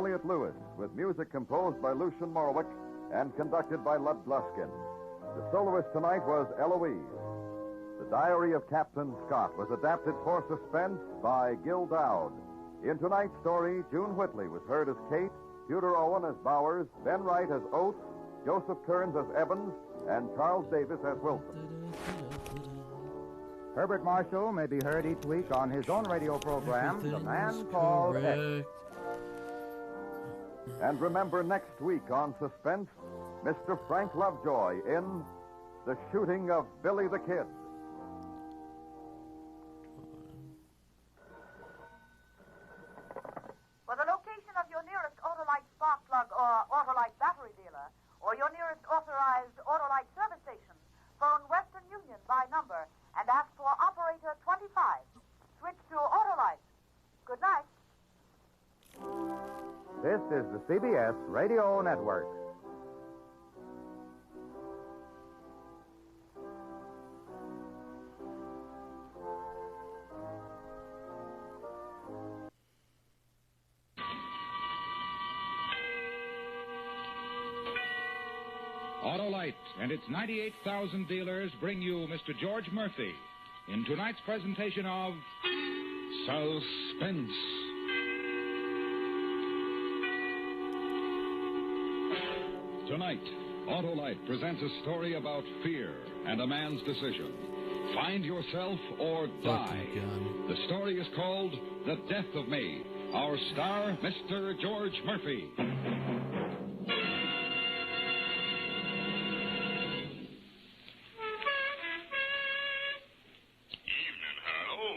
Elliott Lewis, with music composed by Lucian Morwick and conducted by Lud Gluskin. The soloist tonight was Eloise. The Diary of Captain Scott was adapted for suspense by Gil Dowd. In tonight's story, June Whitley was heard as Kate, Tudor Owen as Bowers, Ben Wright as Oates, Joseph Kearns as Evans, and Charles Davis as Wilson. Herbert Marshall may be heard each week on his own radio program, The Man Called X. And remember next week on Suspense, Mr. Frank Lovejoy in The Shooting of Billy the Kid. For the location of your nearest Autolite spark plug or Autolite battery dealer, or your nearest authorized Autolite service station, phone Western Union by number and ask for operator 25. Switch to Autolite. Good night. This is the CBS Radio Network. Autolite and its 98,000 dealers bring you Mr. George Murphy in tonight's presentation of Suspense. Tonight, Autolite presents a story about fear and a man's decision. Find yourself or die. The story is called The Death of Me. Our star, Mr. George Murphy.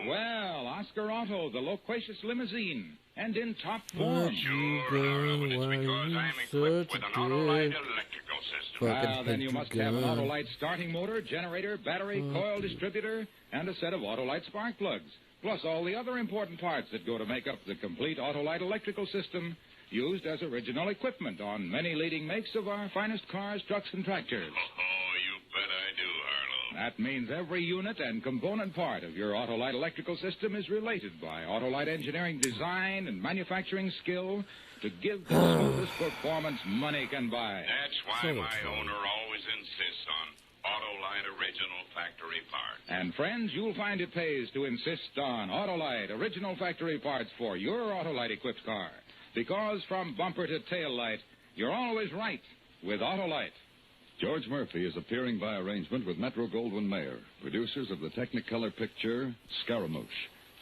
Well, Oscar Otto, the loquacious limousine, and in top form. Sure, it's because I'm equipped with an Autolite electrical system. Well, then you must have an Autolite starting motor, generator, battery, coil distributor, and a set of Autolite spark plugs, plus all the other important parts that go to make up the complete Autolite electrical system, used as original equipment on many leading makes of our finest cars, trucks, and tractors. Oh, you bet I do, Harlow. That means every unit and component part of your Autolite electrical system is related by Autolite engineering design and manufacturing skill to give the smoothest performance money can buy. That's why my owner always insists on Autolite original factory parts. And friends, you'll find it pays to insist on Autolite original factory parts for your Autolite-equipped car. Because from bumper to tail light, you're always right with Autolite. George Murphy is appearing by arrangement with Metro-Goldwyn-Mayer, producers of the Technicolor picture Scaramouche,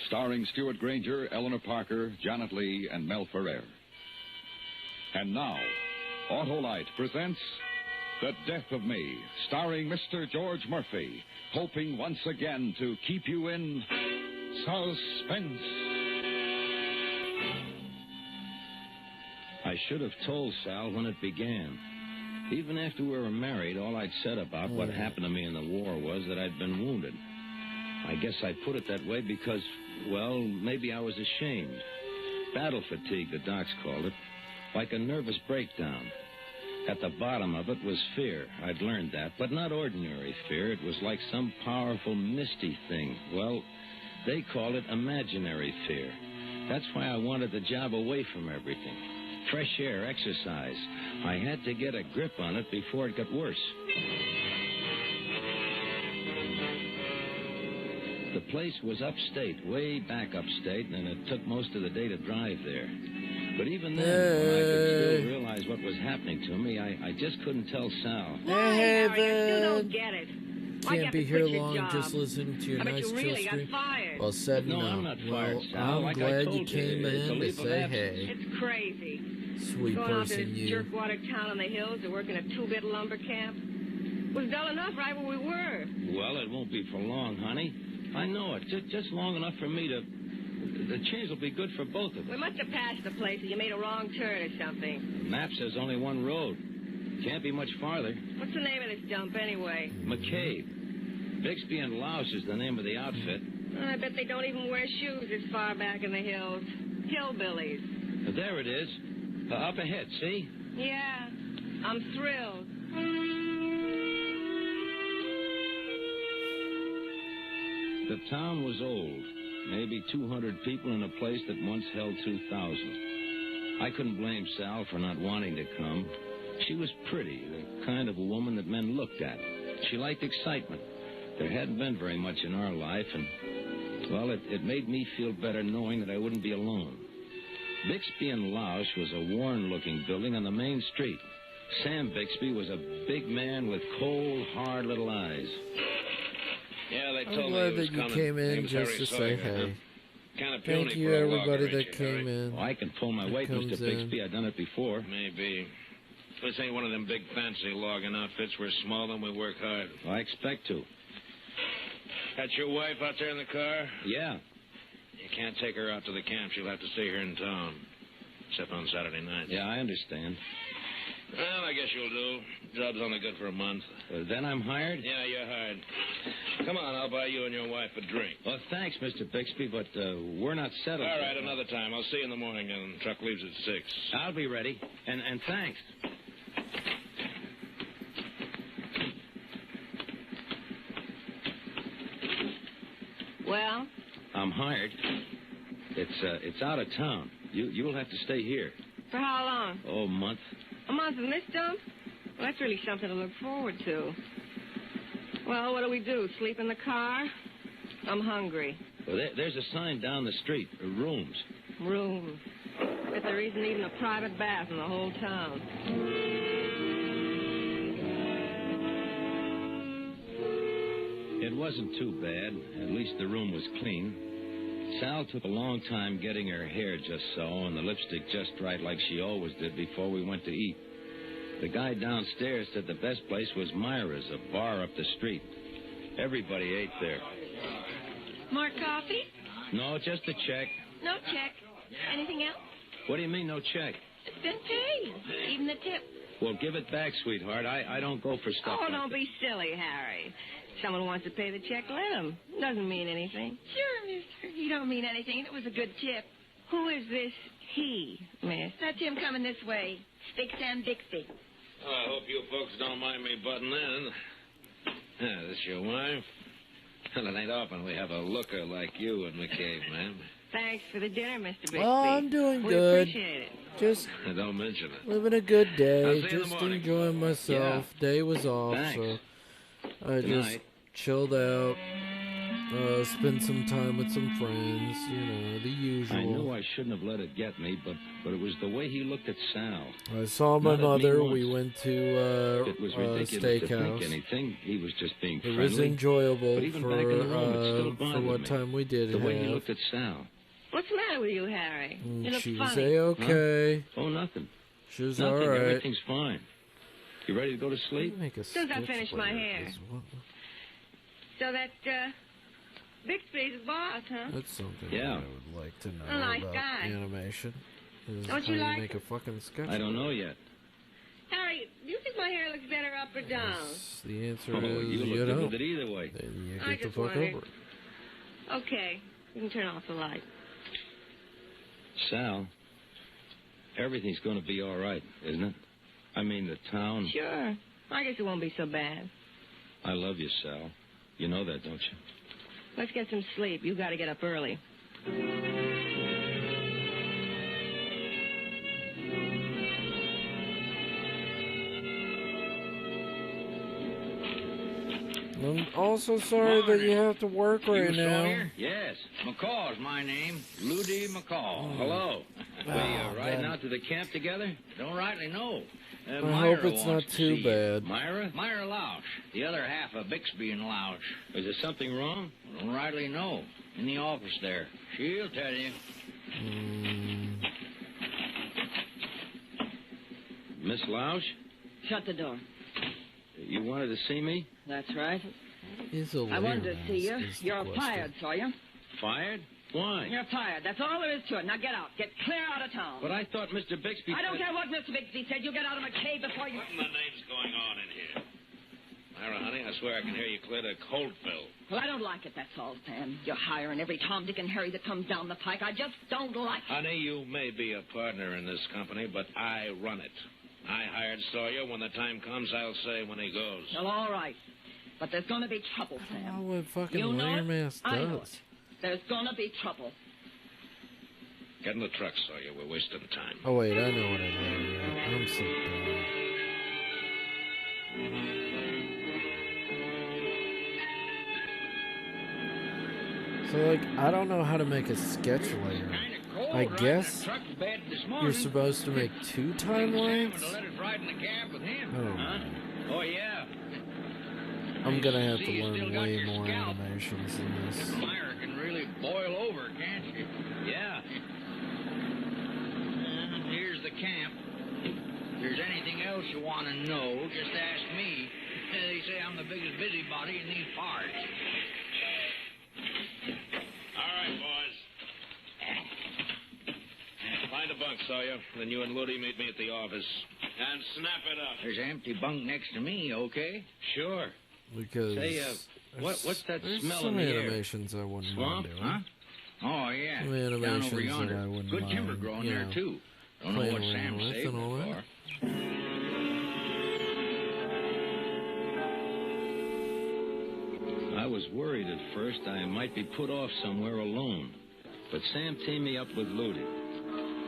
starring Stuart Granger, Eleanor Parker, Janet Leigh, and Mel Ferrer. And now, Autolite presents The Death of Me, starring Mr. George Murphy, hoping once again to keep you in suspense. I should have told Sal when it began. Even after we were married, all I'd said about what happened to me in the war was that I'd been wounded. I guess I put it that way because, well, maybe I was ashamed. Battle fatigue, the docs called it. Like a nervous breakdown. At the bottom of it was fear. I'd learned that, but not ordinary fear. It was like some powerful, misty thing. Well, they called it imaginary fear. That's why I wanted the job away from everything. Fresh air, exercise. I had to get a grip on it before it got worse. The place was upstate, way back upstate, and it took most of the day to drive there. But even then, when I could still realize what was happening to me, I just couldn't tell Sal. Hey, Harry, I still don't get it. Can't be here long just listening to your nice chill stream. Well said, no. I'm not fired, well, Sal. I'm like glad you came in to say hey. It's crazy. Sweet Going off to person, this you. jerkwater town in the hills to work in a two-bit lumber camp. It was dull enough right where we were. Well, it won't be for long, honey. I know it. Just long enough for me to... The change will be good for both of us. We must have passed the place and you made a wrong turn or something. The map says only one road. Can't be much farther. What's the name of this dump anyway? McCabe. Bixby and Louse is the name of the outfit. I bet they don't even wear shoes this far back in the hills. Hillbillies. There it is. Up ahead, see? Yeah, I'm thrilled. The town was old. Maybe 200 people in a place that once held 2,000. I couldn't blame Sal for not wanting to come. She was pretty, the kind of a woman that men looked at. She liked excitement. There hadn't been very much in our life, and, well, it made me feel better knowing that I wouldn't be alone. Bixby and Lausch was a worn-looking building on the main street. Sam Bixby was a big man with cold, hard little eyes. Yeah, they I'm told me glad he was that you coming. came in Name's just Harry to say Sawyer, hey. Kind of Thank you, everybody that came in. Oh, I can pull my weight, Mr. Bixby. I've done it before. Maybe. This ain't one of them big fancy logging outfits. We're small and we work hard. I expect to. Got your wife out there in the car? Yeah. You can't take her out to the camp. She'll have to stay here in town. Except on Saturday nights. Yeah, I understand. Well, I guess you'll do. Job's only good for a month. Then I'm hired? Yeah, you're hired. Come on, I'll buy you and your wife a drink. Well, thanks, Mr. Bixby, but we're not settled. All right, another time. I'll see you in the morning, and the truck leaves at 6. I'll be ready. And thanks. Well? I'm hired. It's out of town. You'll have to stay here. For how long? Oh, a month. A month in this dump? Well, that's really something to look forward to. Well, what do we do? Sleep in the car? I'm hungry. Well, there's a sign down the street. Rooms. Rooms. But there isn't even a private bath in the whole town. It wasn't too bad. At least the room was clean. Sal took a long time getting her hair just so and the lipstick just right like she always did before we went to eat. The guy downstairs said the best place was Myra's, a bar up the street. Everybody ate there. More coffee? No, just a check. No check. Anything else? What do you mean, no check? It's been paid. Even the tip. Well, give it back, sweetheart. I don't go for stuff Oh, like don't that. be silly, Harry. Someone wants to pay the check, let him. Doesn't mean anything. Sure, mister. You don't mean anything. It was a good tip. Who is this he, miss? That's him coming this way. Big Sam Bixby. Oh, I hope you folks don't mind me butting in. Yeah, this your wife? Well, it ain't often we have a looker like you in the cave, ma'am. Thanks for the dinner, Mr. Bixby. Oh, I'm doing we good. Appreciate it. Just don't mention it. living a good I'll day. see you in the Just morning. enjoying myself. Yeah. Day was off, Thanks. so I Good just night. chilled out. Spent some time with some friends. You know, the usual. I knew I shouldn't have let it get me, but it was the way he looked at Sal. I saw my Not at me mother. once. We went to It was ridiculous to think steakhouse. anything. He was just being It friendly. was enjoyable But even for back in the room, it still for bothered what me. time we did The way have. he looked at Sal. What's the matter with you, Harry? You look She was funny. A-okay. Oh, nothing. She was Nothing. all right. Everything's fine. You ready to go to sleep? Make a Soon as I sketch finish my later, hair. 'cause what- So that, Bixby's the boss, huh? That's something Yeah. I would like to know A nice about guy. animation. Is Don't how you like make it? a fucking sketch. I don't know yet. Harry, do you think my hair looks better up or down? Yes, the answer Oh, is you you look good don't. with it either way. Then you I get the just fuck wondered. over it. Okay, you can turn off the light. Sal, everything's going to be all right, isn't it? I mean, the town. Sure. I guess it won't be so bad. I love you, Sal. You know that, don't you? Let's get some sleep. You got to get up early. I'm also sorry that you have to work right you now. Sawyer? Yes. McCaw's my name. Ludi McCaw. Hello. We riding out to the camp together? Don't rightly know. I Myra hope it's not wants to too see bad. you. Myra? Myra Lausch. The other half of Bixby and Lausch. Is there something wrong? Don't rightly know. In the office there. She'll tell you. Miss Lausch? Shut the door. You wanted to see me? That's right. He's a I wanted to liar, see you. is the You're question. fired, Sawyer. Fired? Why? You're fired. That's all there is to it. Now get out. Get clear out of town. But I thought Mr. Bixby I don't said... care what Mr. Bixby said. You get out of McCabe before you... What in the name's going on in here? Myra, honey, I swear I can hear you clear to Coldville. Well, I don't like it, that's all, Sam. You're hiring every Tom, Dick, and Harry that comes down the pike. I just don't like it. Honey, you may be a partner in this company, but I run it. I hired Sawyer. When the time comes, I'll say when he goes. Well, all right. But there's going to be trouble, I don't Sam. know what fucking You know lame it. ass I know does. it. There's going to be trouble. Get in the truck, Sawyer. We're wasting time. Oh, wait, I know what I did. I'm so dumb. So, like, I don't know how to make a sketch layer. I guess you're supposed to make 2 timelines? Oh, yeah. I'm gonna have to learn way more animations than this. Fire can really boil over, can't you? Yeah. Here's the camp. If there's anything else you want to know, just ask me. They say I'm the biggest busybody in these parts. All right, boys. Find a bunk, Sawyer. Then you and Ludi meet me at the office. And snap it up. There's an empty bunk next to me, okay? Sure. Because say, what's that smell some in the air? animations I wouldn't Swamp, mind doing. huh? Oh, yeah. Some animations down over yonder. that I wouldn't Good mind, timber growing you there, know, too. Don't know playing what around Sam with saved and all it that. for. I was worried at first I might be put off somewhere alone. But Sam teamed me up with Ludi.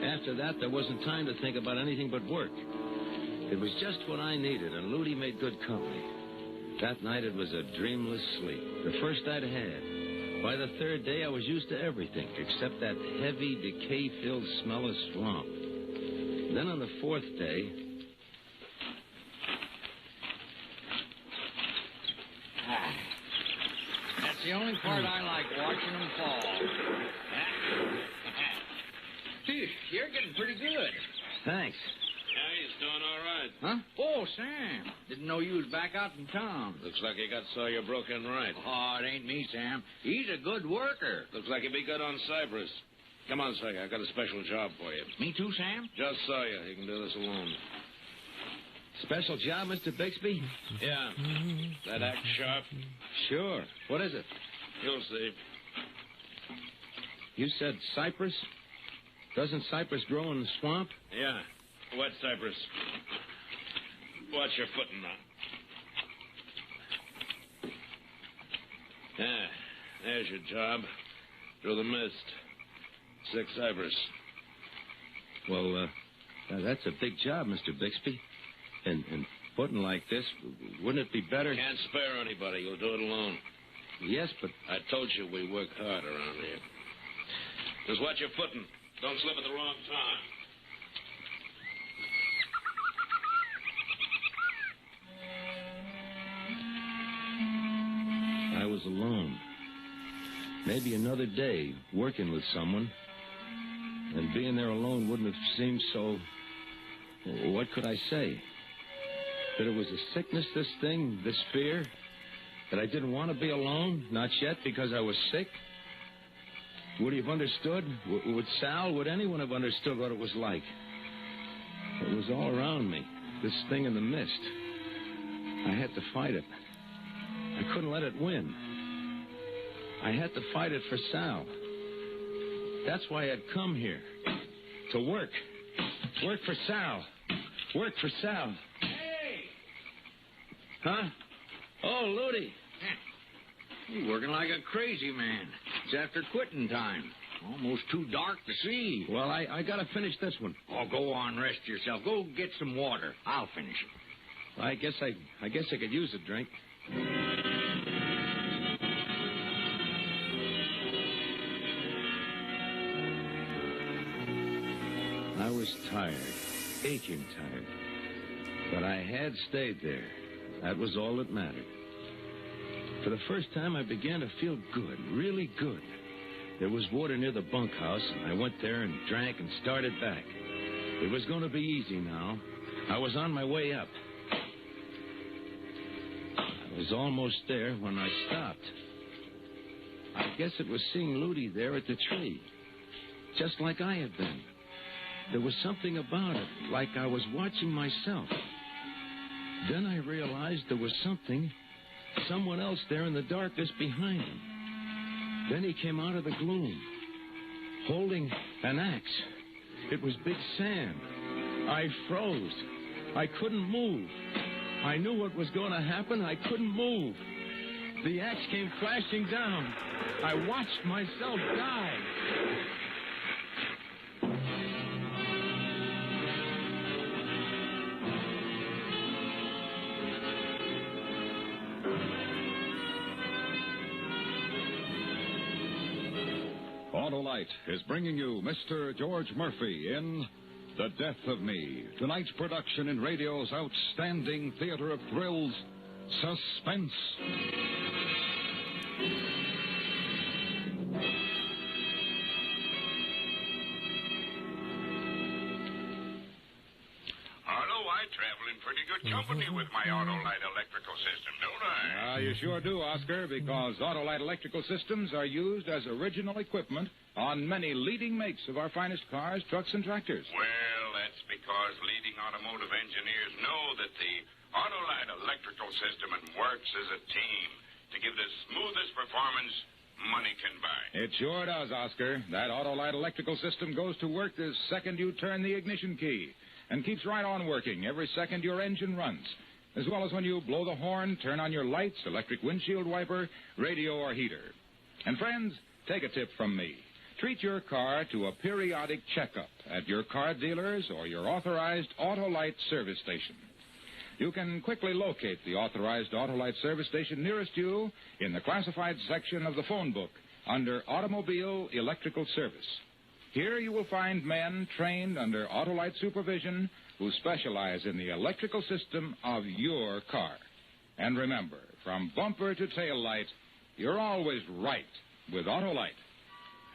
After that, there wasn't time to think about anything but work. It was just what I needed, and Ludi made good company. That night, it was a dreamless sleep, the first I'd had. By the 3rd day, I was used to everything, except that heavy, decay-filled smell of swamp. Then on the 4th day... That's the only part I like, watching them fall. Gee, you're getting pretty good. Thanks. Yeah, he's doing all right. Huh? Oh, Sam. Didn't know you was back out in town. Looks like you got Sawyer broken right. Oh, it ain't me, Sam. He's a good worker. Looks like he'd be good on Cypress. Come on, Sawyer. I got a special job for you. Me too, Sam? Just Sawyer. He can do this alone. Special job, Mr. Bixby? Yeah. That act sharp? Sure. What is it? You'll see. You said cypress? Doesn't cypress grow in the swamp? Yeah. Wet cypress. Watch your footing now. Yeah. There's your job. Through the mist. 6 cypress. Well, that's a big job, Mr. Bixby. And footing like this, wouldn't it be better? Can't spare anybody. You'll do it alone. Yes, but... I told you we work hard around here. Just watch your footing. Don't slip at the wrong time. I was alone. Maybe another day, working with someone. And being there alone wouldn't have seemed so... What could I say? That it was a sickness, this thing, this fear? That I didn't want to be alone? Not yet, because I was sick? Would he have understood? Would Sal, would anyone have understood what it was like? It was all around me, this thing in the mist. I had to fight it. I couldn't let it win. I had to fight it for Sal. That's why I'd come here. To work. Work for Sal. Work for Sal. Hey! Huh? Oh, Ludi. You're working like a crazy man. It's after quitting time. Almost too dark to see. Well, I gotta finish this one. Oh, go on, rest yourself. Go get some water. I'll finish it. I guess I could use a drink. I was tired, aching tired. But I had stayed there. That was all that mattered. For the first time, I began to feel good, really good. There was water near the bunkhouse, and I went there and drank and started back. It was going to be easy now. I was on my way up. I was almost there when I stopped. I guess it was seeing Ludi there at the tree, just like I had been. There was something about it, like I was watching myself. Then I realized there was someone else there in the darkness behind him. Then he came out of the gloom, holding an axe. It was Big Sam. I froze. I couldn't move. I knew what was going to happen. I couldn't move. The axe came crashing down. I watched myself die. Autolite is bringing you Mr. George Murphy in The Death of Me. Tonight's production in radio's outstanding theater of thrills, Suspense. Travel in pretty good company with my Autolite electrical system, don't I? You sure do, Oscar, because Autolite electrical systems are used as original equipment on many leading makes of our finest cars, trucks, and tractors. Well, that's because leading automotive engineers know that the Autolite electrical system works as a team to give the smoothest performance money can buy. It sure does, Oscar. That Autolite electrical system goes to work the second you turn the ignition key, and keeps right on working every second your engine runs, as well as when you blow the horn, turn on your lights, electric windshield wiper, radio, or heater. And friends, take a tip from me. Treat your car to a periodic checkup at your car dealers or your authorized Autolite service station. You can quickly locate the authorized Autolite service station nearest you in the classified section of the phone book under Automobile Electrical Service. Here you will find men trained under Autolite supervision who specialize in the electrical system of your car. And remember, from bumper to tail light, you're always right with Autolite.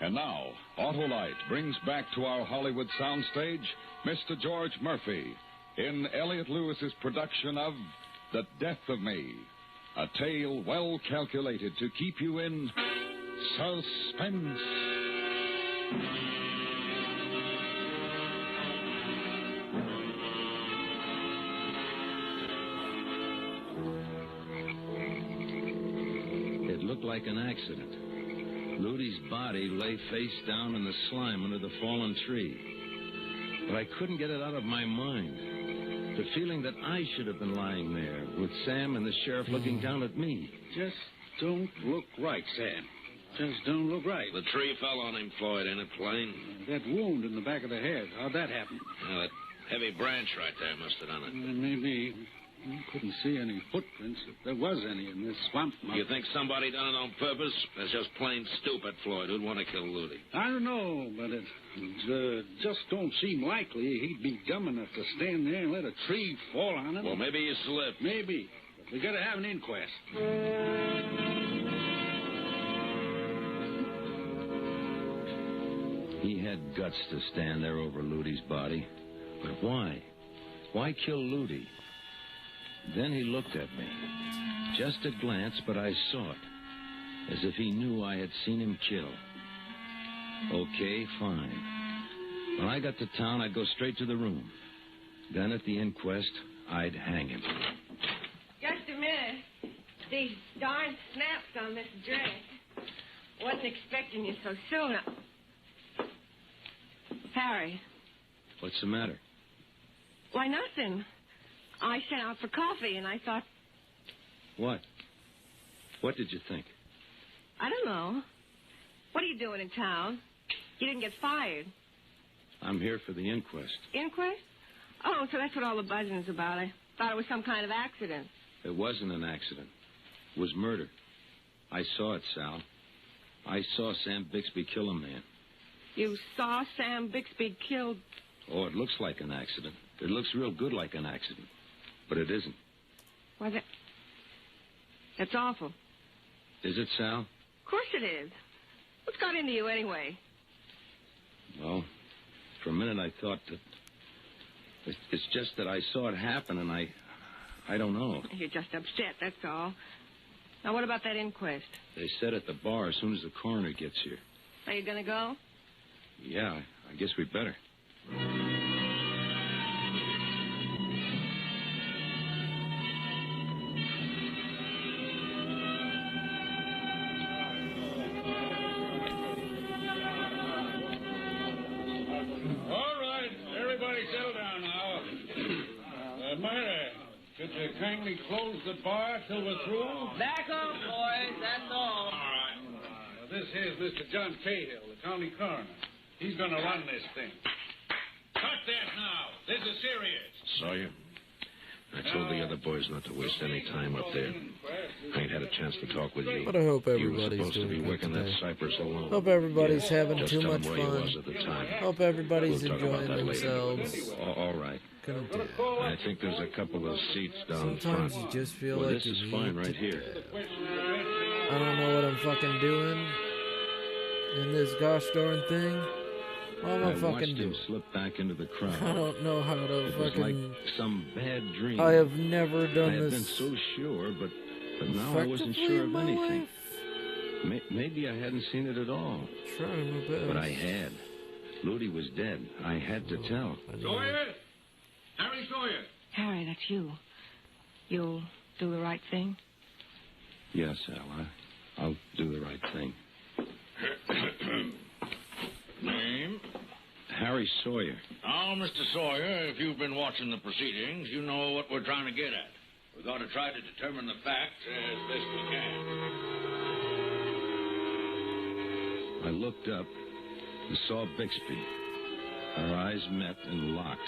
And now, Autolite brings back to our Hollywood soundstage Mr. George Murphy in Elliott Lewis's production of The Death of Me, a tale well calculated to keep you in suspense. Looked like an accident. Ludy's body lay face down in the slime under the fallen tree. But I couldn't get it out of my mind. The feeling that I should have been lying there with Sam and the sheriff looking down at me. Just don't look right, Sam. Just don't look right. The tree fell on him, Floyd, ain't it plain? That wound in the back of the head, how'd that happen? Well, that heavy branch right there must have done it. Maybe. I couldn't see any footprints, if there was any in this swamp. You think somebody done it on purpose? That's just plain stupid, Floyd. Who'd want to kill Ludy? I don't know, but it just don't seem likely he'd be dumb enough to stand there and let a tree fall on him. Well, maybe he slipped. Maybe. But we gotta have an inquest. He had guts to stand there over Ludy's body. But why? Why kill Ludy? Then he looked at me. Just a glance, but I saw it. As if he knew I had seen him kill. Okay, fine. When I got to town, I'd go straight to the room. Then at the inquest, I'd hang him. Just a minute. These darn snaps on this dress. Wasn't expecting you so soon. Harry. What's the matter? Why, nothing. I sent out for coffee, and I thought... What? What did you think? I don't know. What are you doing in town? You didn't get fired. I'm here for the inquest. Inquest? Oh, so that's what all the buzzing is about. I thought it was some kind of accident. It wasn't an accident. It was murder. I saw it, Sal. I saw Sam Bixby kill a man. You saw Sam Bixby killed... Oh, it looks like an accident. It looks real good like an accident. But it isn't. Why, that's awful. Is it, Sal? Of course it is. What's got into you anyway? Well, for a minute I thought that... It's just that I saw it happen, and I don't know. You're just upset, that's all. Now, what about that inquest? They said at the bar as soon as the coroner gets here. Are you going to go? Yeah, I guess we'd better. Kindly close the bar till we're through? Back up, boys. That's all. All right. This here's Mr. John Cahill, the county coroner. He's going to run this thing. Cut that now. This is serious. Sawyer, I told the other boys not to waste any time up there. I ain't had a chance to talk with you. But I hope You were everybody's supposed to be doing good working today. that Cypress alone. Hope everybody's having Just too tell much him where you fun. was at the time. Hope everybody's We'll talk about enjoying that later. themselves. All right. Gonna do. I think there's a couple of seats down Sometimes front. you just feel well, like this you is need fine to right here. I don't know what I'm fucking doing in this gosh darn thing. What am I watched fucking him doing? slip back into the crowd. I don't know how to It was like fucking... some bad dream. I have never done I had this been so sure, but now I wasn't effectively sure in of my anything. life. Maybe I hadn't seen it at all. Trying my best. But I had. Ludi was dead. I had to tell. Sawyer! Harry Sawyer! Harry, that's you. You'll do the right thing? Yes, Al. I'll do the right thing. Name? Harry Sawyer. Now, Mr. Sawyer, if you've been watching the proceedings, you know what we're trying to get at. We're going to try to determine the facts as best we can. I looked up and saw Bixby. Our eyes met and locked.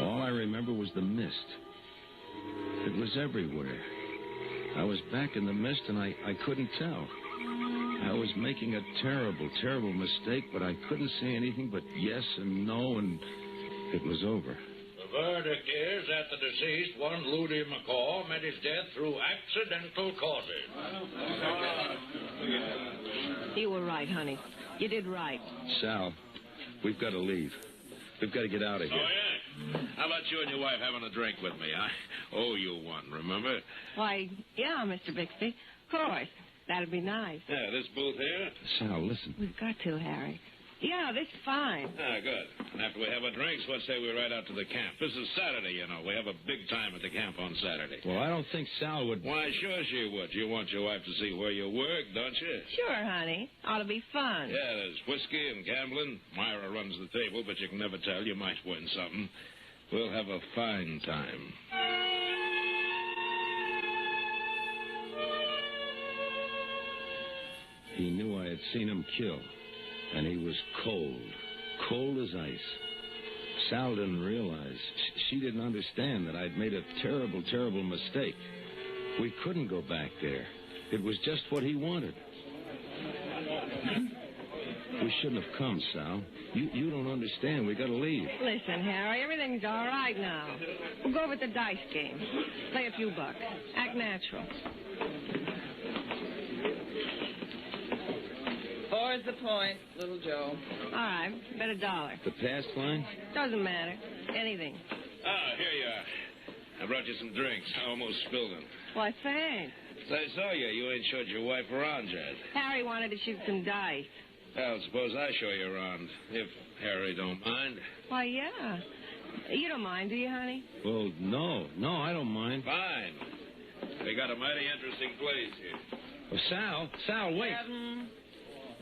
All I remember was the mist. It was everywhere. I was back in the mist, and I couldn't tell. I was making a terrible, terrible mistake, but I couldn't say anything but yes and no, and it was over. The verdict is that the deceased, one Ludi McCaw, met his death through accidental causes. You were right, honey. You did right. Sal, we've got to leave. We've got to get out of here. Oh, yeah? How about you and your wife having a drink with me? I owe you one, remember? Why, yeah, Mr. Bixby. Of course. That'd be nice. Yeah, this booth here? Sal, listen. We've got to, Harry. Yeah, this is fine. Ah, good. And after we have our drinks, what say we ride out to the camp? This is Saturday, you know. We have a big time at the camp on Saturday. Well, I don't think Sal would... Why, sure she would. You want your wife to see where you work, don't you? Sure, honey. Ought to be fun. Yeah, there's whiskey and gambling. Myra runs the table, but you can never tell. You might win something. We'll have a fine time. He knew I had seen him kill, and he was cold as ice. Sal didn't realize. She didn't understand that I'd made a terrible, terrible mistake. We couldn't go back there. It was just what he wanted. We shouldn't have come, Sal. You don't understand. We got to leave. Listen, Harry, everything's all right now. We'll go over to the dice game. Play a few bucks. Act natural. Four's the point, little Joe. All right, bet $1. The pass line? Doesn't matter. Anything. Ah, here you are. I brought you some drinks. I almost spilled them. Why, thanks. So I saw you. You ain't showed your wife around yet. Harry wanted to shoot some dice. Well, suppose I show you around, if Harry don't mind. Why, yeah. You don't mind, do you, honey? Well, no, I don't mind. Fine. We got a mighty interesting place here. Well, Sal, wait.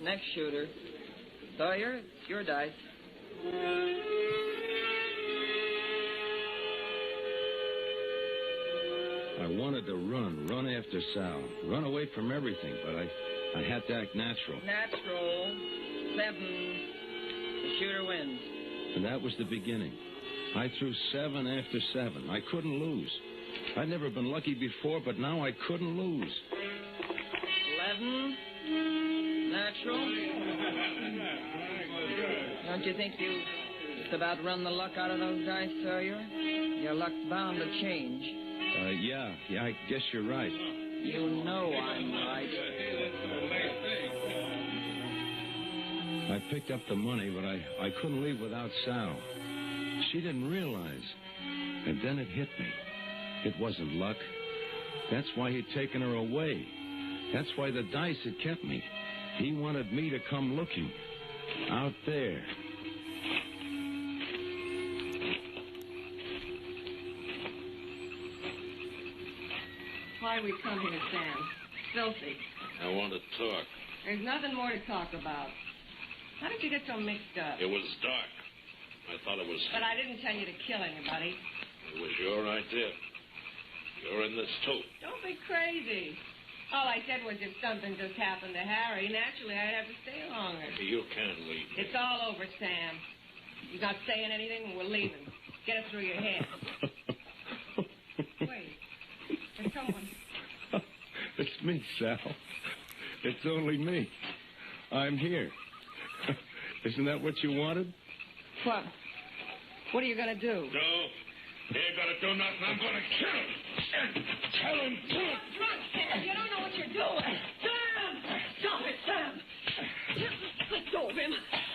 Next shooter. Sawyer, it's your dice. I wanted to run after Sal, run away from everything, but I had to act natural. Natural. 7. The shooter wins. And that was the beginning. I threw 7 after 7. I couldn't lose. I'd never been lucky before, but now I couldn't lose. 11. Natural. Don't you think you just about run the luck out of those dice, Sawyer? Your luck's bound to change. Yeah, I guess you're right. You know I'm right. I picked up the money, but I couldn't leave without Sal. She didn't realize. And then it hit me. It wasn't luck. That's why he'd taken her away. That's why the dice had kept me. He wanted me to come looking. Out there. Why we come here, Sam? Filthy. I want to talk. There's nothing more to talk about. How did you get so mixed up? It was dark. I thought it was... But I didn't tell you to kill anybody. It was your idea. You're in this, too. Don't be crazy. All I said was if something just happened to Harry, naturally I'd have to stay longer. You can't leave. It's all over, Sam. You're not saying anything, and we're leaving. Get it through your head. going? It's me, Sal. It's only me. I'm here. Isn't that what you wanted? What? What are you going to do? No. He ain't going to do nothing. I'm going to kill him. Tell him to. Run, Sam. You don't know what you're doing. Sam! Stop it, Sam. Let go of him.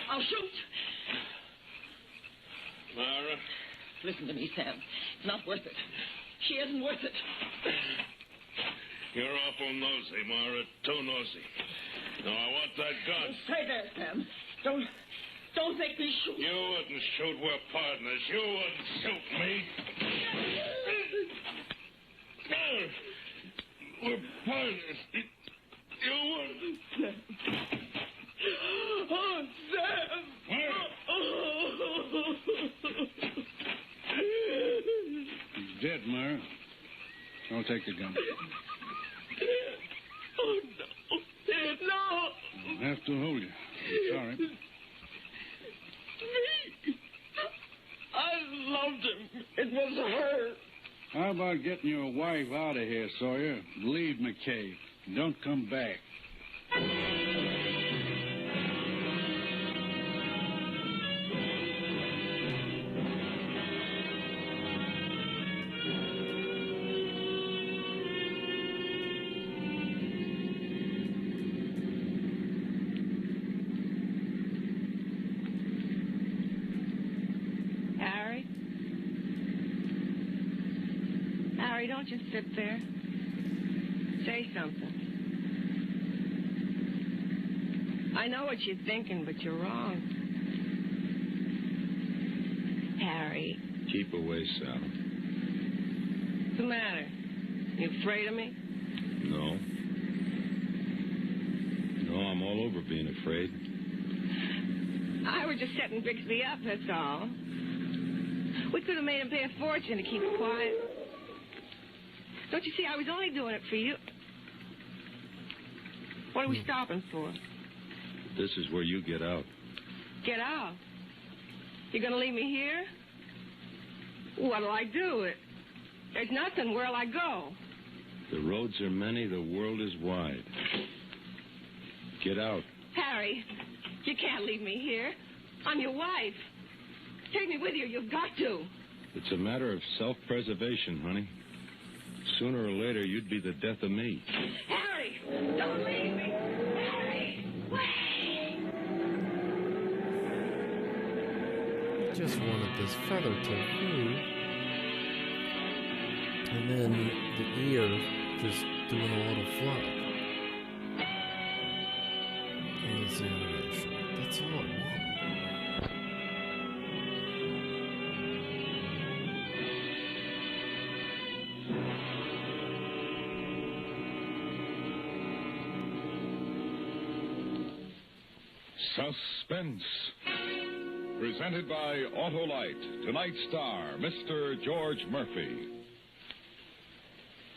I'll shoot. Mara? Listen to me, Sam. It's not worth it. She isn't worth it. You're awful nosy, Mara. Too nosy. Now, I want that gun. Stay there, Sam. Don't make me shoot. You wouldn't shoot. We're partners. You wouldn't shoot me. We're partners. You wouldn't. Oh, Sam! He's dead, Myra. I'll take the gun. Oh, no. Dad, no. I'll have to hold you. I'm sorry. Me? I loved him. It was her. How about getting your wife out of here, Sawyer? Leave McKay. Don't come back. Harry, don't just sit there. Say something. I know what you're thinking, but you're wrong. Harry. Keep away, Sal. What's the matter? You afraid of me? No. No, I'm all over being afraid. I was just setting Bixby up, that's all. We could have made him pay a fortune to keep quiet. Don't you see, I was only doing it for you. What are we stopping for? This is where you get out. Get out? You're going to leave me here? What'll I do? There's nothing. Where'll I go? The roads are many, the world is wide. Get out. Harry, you can't leave me here. I'm your wife. Take me with you. You've got to. It's a matter of self-preservation, honey. Sooner or later, you'd be the death of me. Harry, don't leave me. Harry, wait. Just wanted this feather to move. And then the ear just doing a little flop. And it's animation. That's all I want. Suspense. Presented by Autolite. Tonight's star, Mr. George Murphy.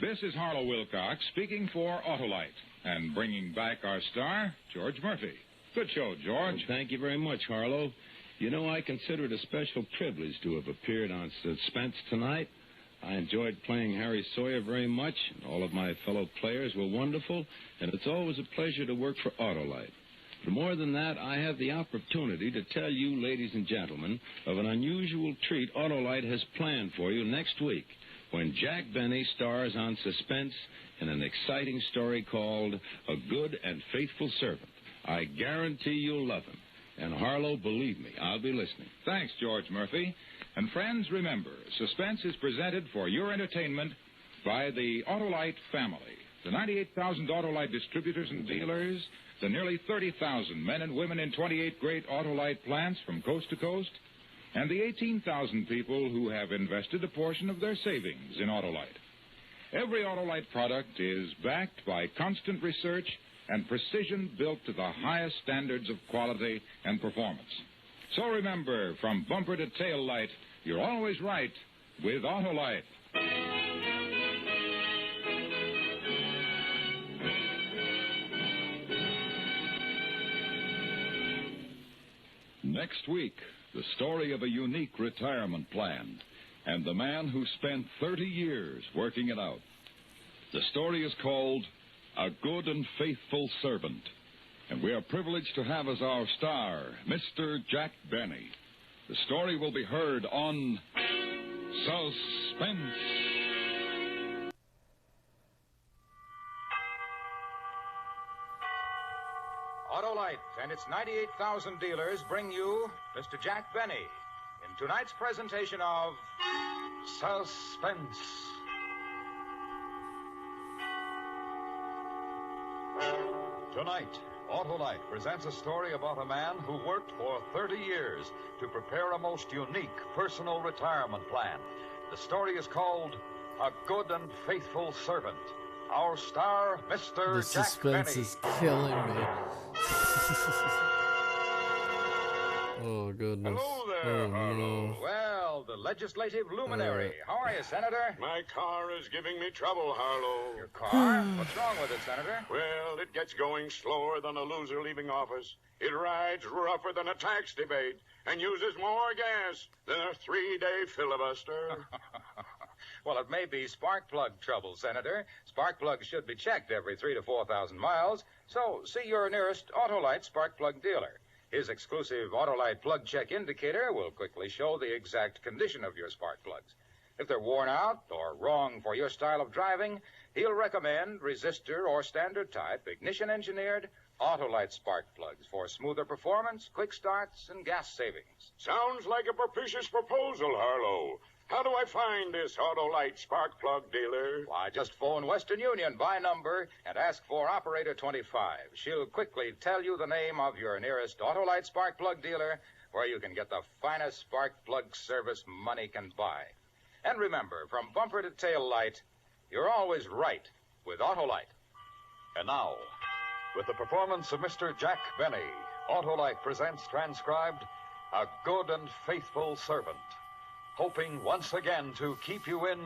This is Harlow Wilcox speaking for Autolite and bringing back our star, George Murphy. Good show, George. Well, thank you very much, Harlow. You know, I consider it a special privilege to have appeared on Suspense tonight. I enjoyed playing Harry Sawyer very much. All of my fellow players were wonderful, and it's always a pleasure to work for Autolite. But more than that, I have the opportunity to tell you, ladies and gentlemen, of an unusual treat Autolite has planned for you next week when Jack Benny stars on Suspense in an exciting story called A Good and Faithful Servant. I guarantee you'll love him. And Harlow, believe me, I'll be listening. Thanks, George Murphy. And friends, remember, Suspense is presented for your entertainment by the Autolite family. The 98,000 Autolite distributors and dealers, the nearly 30,000 men and women in 28 great Autolite plants from coast to coast, and the 18,000 people who have invested a portion of their savings in Autolite. Every Autolite product is backed by constant research and precision built to the highest standards of quality and performance. So remember, from bumper to tail light, you're always right with Autolite. Next week, the story of a unique retirement plan and the man who spent 30 years working it out. The story is called A Good and Faithful Servant, and we are privileged to have as our star Mr. Jack Benny. The story will be heard on Suspense. Autolite and its 98,000 dealers bring you Mr. Jack Benny in tonight's presentation of Suspense. Tonight, Autolite presents a story about a man who worked for 30 years to prepare a most unique personal retirement plan. The story is called A Good and Faithful Servant. Our star, Mr. The Jack suspense Benny. is killing me. Oh, goodness. Hello there, Oh, Harlow. no. Well, the legislative luminary. How are you, Senator? My car is giving me trouble, Harlow. Your car? What's wrong with it, Senator? Well, it gets going slower than a loser leaving office. It rides rougher than a tax debate and uses more gas than a 3-day filibuster. Well, it may be spark plug trouble, Senator. Spark plugs should be checked every 3,000 to 4,000 miles, so see your nearest Autolite spark plug dealer. His exclusive Autolite plug check indicator will quickly show the exact condition of your spark plugs. If they're worn out or wrong for your style of driving, he'll recommend resistor or standard type ignition-engineered Autolite spark plugs for smoother performance, quick starts, and gas savings. Sounds like a propitious proposal, Harlow. How do I find this Autolite spark plug dealer? Why, just phone Western Union by number and ask for Operator 25. She'll quickly tell you the name of your nearest Autolite spark plug dealer where you can get the finest spark plug service money can buy. And remember, from bumper to tail light, you're always right with Autolite. And now, with the performance of Mr. Jack Benny, Autolite presents transcribed A Good and Faithful Servant, hoping once again to keep you in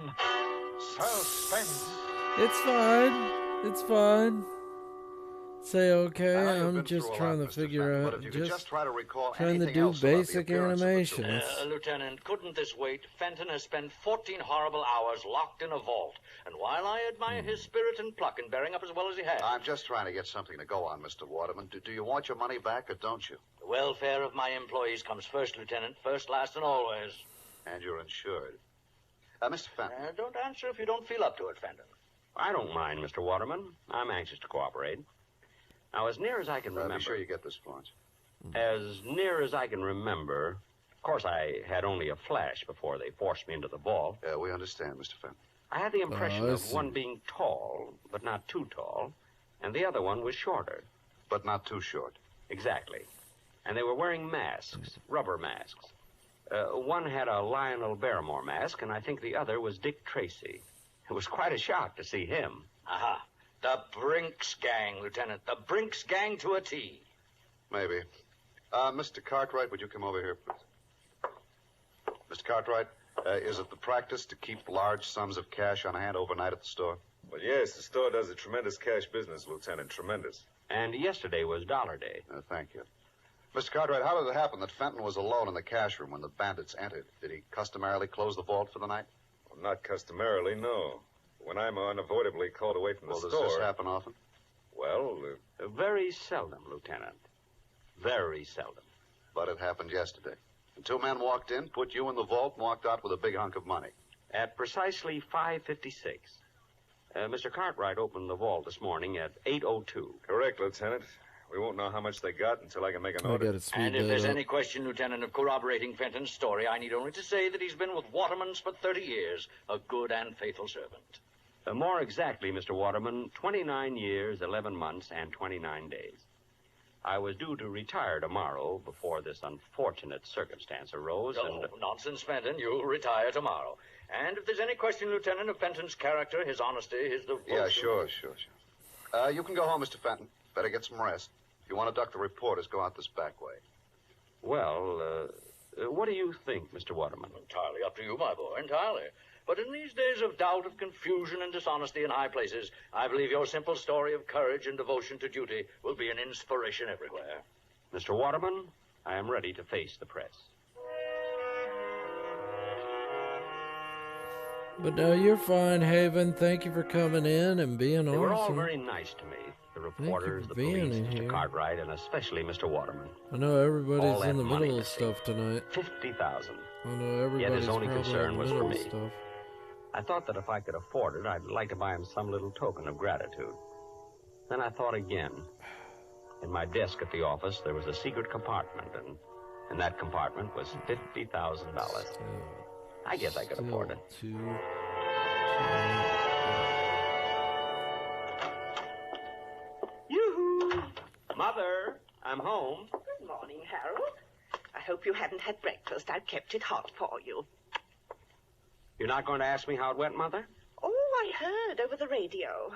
suspense. It's fine. It's fine. Say okay. I know you've I'm been just through a trying lot, to Mr. figure Fenton, out. but if you could just try to recall trying to anything do else about the basic appearance of Mr. animations. Lieutenant, couldn't this wait? Fenton has spent 14 horrible hours locked in a vault. And while I admire his spirit and pluck in bearing up as well as he has... I'm just trying to get something to go on, Mr. Waterman. Do you want your money back or don't you? The welfare of my employees comes first, Lieutenant. First, last, and always. And you're insured. Mr. Fenton. Don't answer if you don't feel up to it, Fenton. I don't mind, Mr. Waterman. I'm anxious to cooperate. Now, as near as I can remember... Be sure you get this, Florence. As near as I can remember... Of course, I had only a flash before they forced me into the vault. We understand, Mr. Fenton. I had the impression of one being tall, but not too tall, and the other one was shorter. But not too short. Exactly. And they were wearing masks, rubber masks. One had a Lionel Barrymore mask, and I think the other was Dick Tracy. It was quite a shock to see him. Aha. The Brinks Gang, Lieutenant. The Brinks Gang to a T. Maybe. Mr. Cartwright, would you come over here, please? Mr. Cartwright, is it the practice to keep large sums of cash on hand overnight at the store? Well, yes, the store does a tremendous cash business, Lieutenant. Tremendous. And yesterday was Dollar Day. Thank you. Mr. Cartwright, how did it happen that Fenton was alone in the cash room when the bandits entered? Did he customarily close the vault for the night? Well, not customarily, no. When I'm unavoidably called away from the store... Does this happen often? Well, very seldom, Lieutenant. Very seldom. But it happened yesterday. And 2 men walked in, put you in the vault, and walked out with a big hunk of money. At precisely 5:56. Mr. Cartwright opened the vault this morning at 8:02. Correct, Lieutenant. We won't know how much they got until I can make a note. And if there's any question, Lieutenant, of corroborating Fenton's story, I need only to say that he's been with Waterman's for 30 years, a good and faithful servant. More exactly, Mr. Waterman, 29 years, 11 months, and 29 days. I was due to retire tomorrow before this unfortunate circumstance arose. Nonsense, Fenton. You'll retire tomorrow. And if there's any question, Lieutenant, of Fenton's character, his honesty, his devotion... Yeah, sure. You can go home, Mr. Fenton. Better get some rest. If you want to duck the reporters, go out this back way. Well, what do you think, Mr. Waterman? Entirely up to you, my boy, entirely. But in these days of doubt, of confusion, and dishonesty in high places, I believe your simple story of courage and devotion to duty will be an inspiration everywhere. Mr. Waterman, I am ready to face the press. But no, you're fine, Haven. Thank you for coming in and being They awesome. were all very nice to me. The reporters, the police, Mr. Cartwright, and especially Mr. Waterman. I know everybody's All in that the money, middle you of see. stuff tonight. 50,000. I know everybody's Yet his only probably concern in the was middle for of me. stuff. I thought that if I could afford it, I'd like to buy him some little token of gratitude. Then I thought again. In my desk at the office, there was a secret compartment, and in that compartment was $50,000. I guess I could afford it. Yoo-hoo! Mother, I'm home. Good morning, Harold. I hope you haven't had breakfast. I've kept it hot for you. You're not going to ask me how it went, Mother? Oh, I heard over the radio.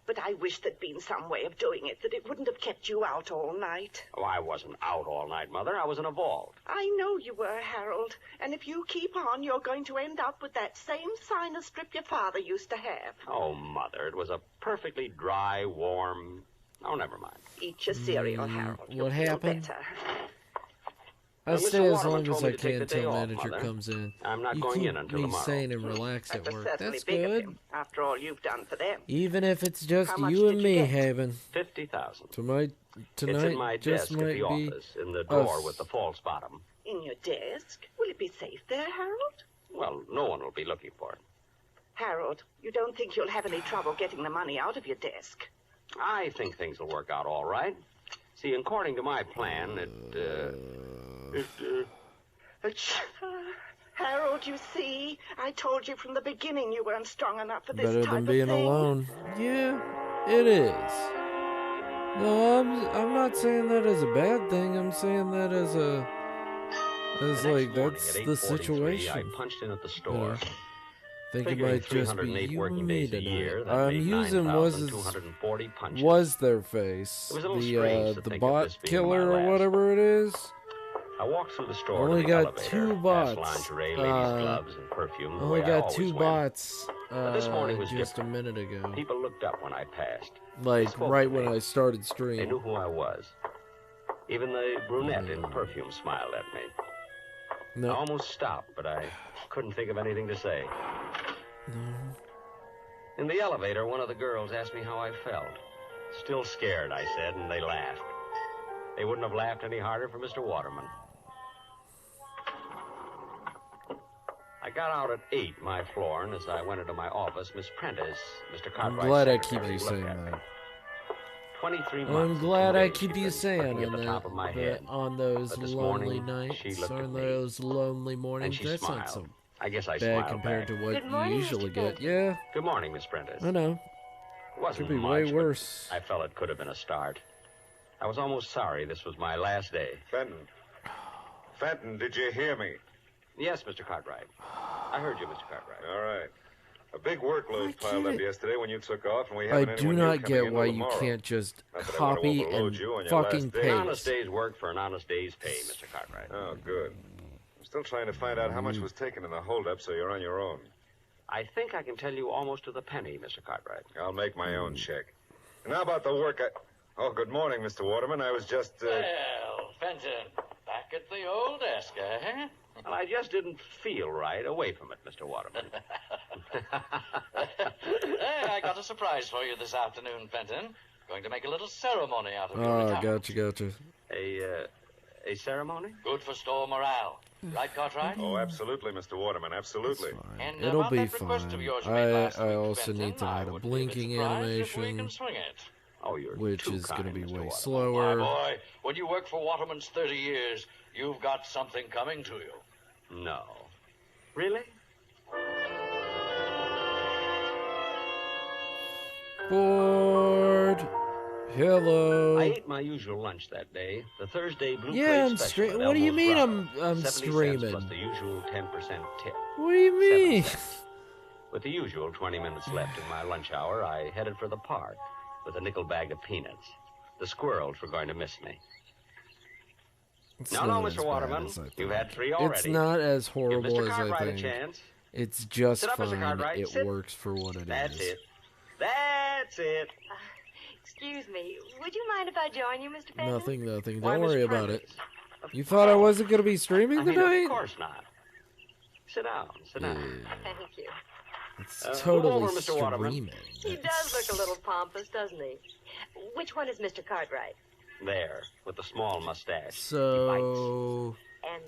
But I wish there'd been some way of doing it that it wouldn't have kept you out all night. Oh, I wasn't out all night, Mother. I was in a vault. I know you were, Harold. And if you keep on, you're going to end up with that same sinus strip your father used to have. Oh, Mother, it was a perfectly dry, warm... Oh, never mind. Eat your cereal, Harold. You'll What feel happened? better. I Well, stay Mr. as Waterman long as told me I to take can the day until off, manager Mother. comes in. I'm not you going keep in until me tomorrow. sane and relaxed That at was work. certainly That's big of good. him, after all you've done for them. Even if it's just How much you did and you me, get? Haven. 50,000. Tonight It's in my just desk at might the be office, in the drawer us. with the false bottom. In your desk? Will it be safe there, Harold? Well, no one will be looking for it. Harold, you don't think you'll have any trouble getting the money out of your desk? I think things will work out all right. See, according to my plan, Harold, you see, I told you from the beginning you weren't strong enough for this Better type than of being thing. alone. Yeah, it is. No, I'm not saying that as a bad thing. I'm saying that as like that's at the 8:43, situation. I punched in at the You store. know, think it Figuring might just be 308 you working and me days a year, tonight. that I'm made using 9,240 punches. was their face. It was a little strange to The think of bot this being killer my or last whatever it is. I walked through the store Only to the got elevator, two past bots. lingerie, ladies' gloves, and perfume. the Only way I got always two went. bots. But this morning was just different. a minute ago. People looked up when I passed. Like spoke right to when me. I started They streaming. knew who I was. Even the brunette in perfume smiled at me. No. I almost stopped, but I couldn't think of anything to say. In the elevator, one of the girls asked me how I felt. Still scared, I said, and they laughed. They wouldn't have laughed any harder for Mr. Waterman. I got out at 8, my floor, and as I went into my office, Miss Prentice, Mr. I'm Cartwright's glad I keep secretary, you looked saying at me. that. 23 months. I'm and glad 2 I days keep she'd you been saying looking at the that, top of my that head. on those But this lonely morning, she nights, looked or at on me, those lonely and mornings. she That's smiled. not so I guess I bad smiled compared back. to what Good you morning, usually Mr. get. Yeah, Good morning, Miss Prentice. I know. It wasn't Could be much, way but worse. I felt it could have been a start. I was almost sorry this was my last day. Fenton, did you hear me? Yes, Mr. Cartwright. I heard you, Mr. Cartwright. All right. A big workload piled up yesterday when you took off, and we I haven't do anyone new not coming get in why till you tomorrow. can't just Not that I want to copy overload and you on your fucking last day. An honest paste. day's work for an honest day's pay, Mr. Cartwright. Oh, good. I'm still trying to find out how much was taken in the holdup, so you're on your own. I think I can tell you almost to the penny, Mr. Cartwright. I'll make my own check. And how about the work Oh, good morning, Mr. Waterman. I was just, Well, Fenton, back at the old desk, eh? Well, I just didn't feel right away from it, Mr. Waterman. Hey, I got a surprise for you this afternoon, Fenton. Going to make a little ceremony out of your Oh, retirement. gotcha. A ceremony? Good for store morale. Right, Cartwright? Oh, absolutely, Mr. Waterman, absolutely. And It'll about be that request of fine. yours you made last I week, also Fenton, need to I add a wouldn't be blinking surprised if we animation, can swing it. Oh, you're which too is going to kind, be Mr. way Waterman. My slower. boy, when you work for Waterman's 30 years, you've got something coming to you. No. Really? Bored. Hello. I ate my usual lunch that day. The Thursday Blue Yeah, Plate I'm special. stre- at what do you Elmo's mean Grotto. I'm 70 streaming? cents plus the usual 10% tip. What do you mean? With the usual 20 minutes left in my lunch hour, I headed for the park with a nickel bag of peanuts. The squirrels were going to miss me. It's No, not Mr. as bad Waterman. as I You've thought. had 3 already. It's not as Give horrible Mr. as Cartwright I a think. chance. It's just Sit up, Mr. fine. Cartwright. It Sit. works for what it is. That's it. That's it. Excuse me. Would you mind if I join you, Mr. Fenton? Nothing. Why, Don't Miss worry about it. Prentice? You thought I wasn't going to be streaming I mean, tonight? of course not. Sit down. Sit down. Thank you. It's Move totally over, Mr. Waterman. streaming. He does look a little pompous, doesn't he? Which one is Mr. Cartwright? There, with the small mustache. So, And,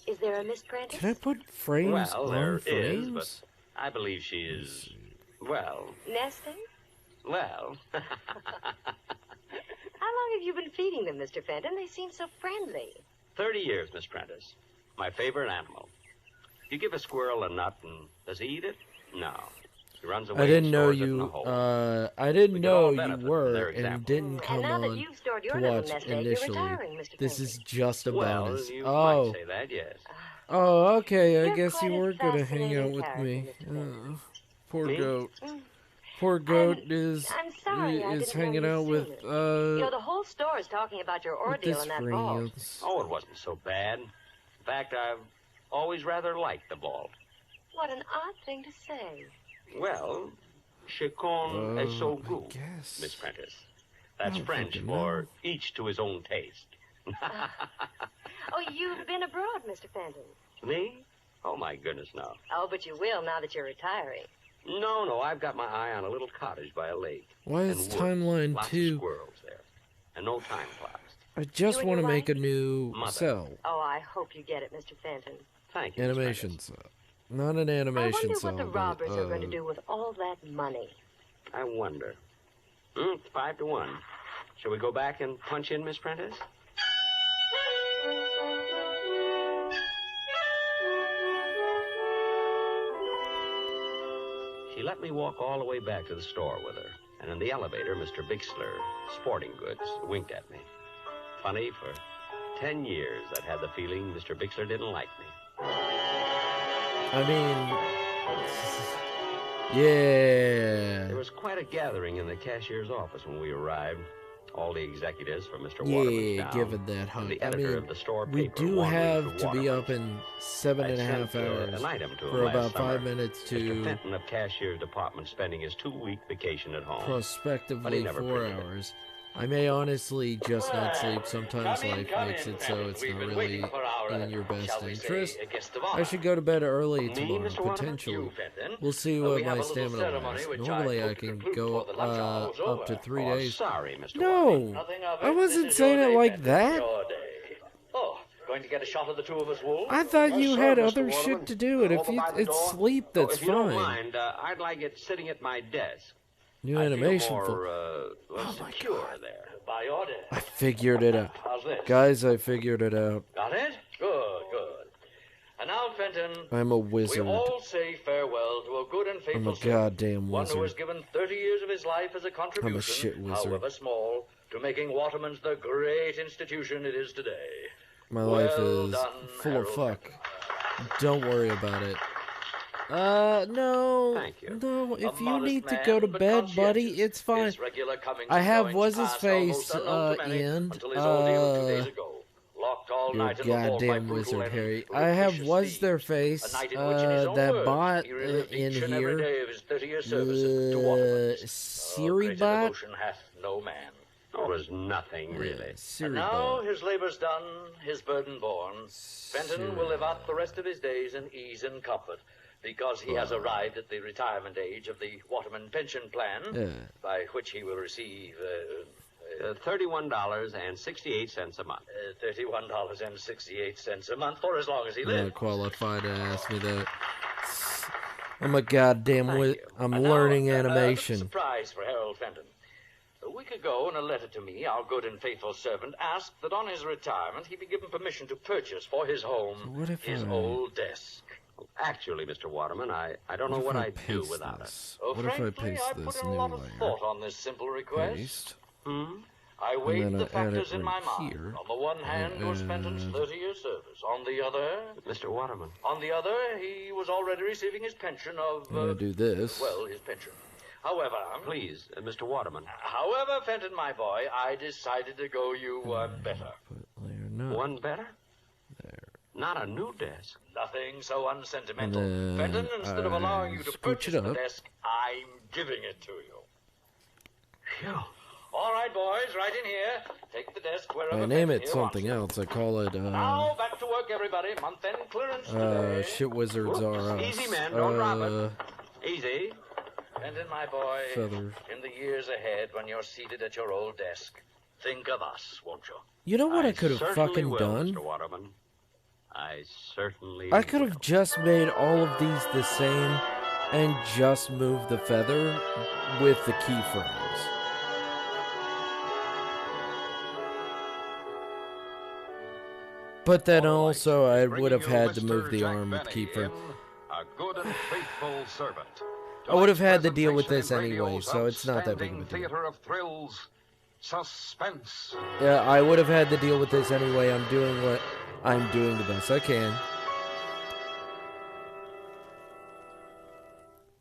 is there a Miss Prentice? can I put frames Well, on there frames? is, but I believe she is, well, Nesting? well. How long have you been feeding them, Mr. Fenton? They seem so friendly. 30 years, Miss Prentice. My favorite animal. You give a squirrel a nut, and does he eat it? No. He runs away I didn't and know stores it in a you. hole. I didn't We could know all you benefit from were their and example. didn't come now that on you've stored your to little watch nest egg, you're initially. retiring, Mr. This is just a Well, bonus. you Oh, might say that, yes. oh, okay. I You're guess quite you a were gonna hang out fascinating with me. character, Poor Me? goat. Poor goat is I'm sorry, I is didn't know hanging you out with You know, the whole store is talking about your with ordeal his in that vault. friends. Oh, it wasn't so bad. In fact, I've always rather liked the vault. What an odd thing to say. Well, chacun est so I goût, guess. Miss Prentice. That's don't French fucking for know. each to his own taste. Oh, you've been abroad, Mr. Fenton. Me? Oh, my goodness, no. Oh, but you will now that you're retiring. No, I've got my eye on a little cottage by a lake. Why and is woods. timeline Lots of 2? squirrels there. And no time clocks. I just and want to your make a wife? new Mother. cell. Oh, I hope you get it, Mr. Fenton. Thank you, Miss Animation Prentice. cell. Not an I animation wonder cell. what the but, robbers are going to do with all that money. I wonder. It's 5-1. Shall we go back and punch in, Miss Prentice? She let me walk all the way back to the store with her. And in the elevator, Mr. Bixler, Sporting Goods, winked at me. Funny, for 10 years I'd had the feeling Mr. Bixler didn't like me. I mean, yeah. There was quite a gathering in the cashier's office when we arrived. All the executives from Mr. Waterman's Yeah, down. given that And hunk. the I editor mean, of the store we paper do wandering have through to be Waterman's. up in 7.5 I sent, hours an item to him for last about summer. 5 minutes Mr. to Fenton of Cashier's Department spending his 2-week vacation at home. But he prospectively never 4 printed it. hours. I may honestly just not sleep. Sometimes life makes it so it's not really in your best interest. I should go to bed early Me, tomorrow, Mr. Waterman? potentially. You, Fenton? We'll see We what have my a little stamina ceremony lasts. which Normally I I can go before the lunch hour was up to over. 3 Oh, days. sorry, Mr. No, Nothing of it. I This wasn't is saying your it day, like Fenton. that. Your day. Oh, going to get a shot of the two of us wolves? I thought you sir, had Mr. other Waterman. shit to do, and if Over you, by the it's door. sleep, that's if you don't fine. mind, I'd like it sitting at my desk. New I animation feel more, for. less secure there. By order. I figured it out. How's this? Guys, I figured it out. Got it? Good, good. And now, Fenton, I'm a we wizard. all say farewell to a good and I'm faithful a servant. goddamn One who has wizard. given 30 years of his life as a contribution, I'm a shit wizard. however small, to making Waterman's the great institution it is today. My life Well is done, full of Harold fuck. Don't worry about it. No. Thank you. No, if you modest need to man, go to but bed, buddy, conscientious. it's fine. His regular comings I and have goings what's his passed face almost unknown to many in. until his ordeal of 2 days ago. Locked all You're a night in the vault by goddamn brutal wizard, and Harry. I have vicious what's thieves. their face A night in which, in his own that words, bot he relived in each and every here. day of his 30-year service to Waterman's. Siri Greater bot. devotion hath no man. It was nothing, really. Siri And now bot. his labor's done, his burden borne. Fenton will live out the rest of his days in ease and comfort, because he has arrived at the retirement age of the Waterman pension plan, Yeah. by which he will receive $31.68 a month. $31.68 a month for as long as he Not lives. qualified to ask me that. I'm a goddamn I'm And now, learning a animation. surprise for Harold Fenton. A week ago, in a letter to me, our good and faithful servant asked that on his retirement he be given permission to purchase for his home What if his I- old desk. Actually, Mr. Waterman, I don't know What what if I I'd do paste without this? Oh, What if I frankly, paste I this put in new a lot of layer? thought on this simple request. Paste. I And weighed then the I add it factors in my right mind. here. On the one hand was Fenton's And- 30-year service. On the other, Mr. Waterman. on the other, he was already receiving his pension of, I'm gonna do this. well, his pension. However, Please, Mr. Waterman. however, Fenton, my boy, I decided to go you one better. Put layer no. One better? Not a new desk. Nothing so unsentimental. And then Fenton, instead of allowing you to scooch purchase it the up. desk, I'm giving it to you. Phew. All right, boys, right in here. Take the desk wherever I name Fenton it here something wants else. I call it Now, back to work, everybody. Month-end clearance today. shit wizards are us. Easy, man, don't drop it. Easy. Fenton, my boy, Feather. in the years ahead when you're seated at your old desk, think of us, won't you? You know what I could have certainly fucking will, done? Mr. Waterman. I certainly I could have just made all of these the same and just moved the feather with the keyframes. But then also I would have had to move the arm with keyframe. A good and faithful servant. I would have had to deal with this anyway, so it's not that big of a deal. Theater of thrills, suspense. Yeah, I would have had to deal with this anyway. I'm doing the best I can.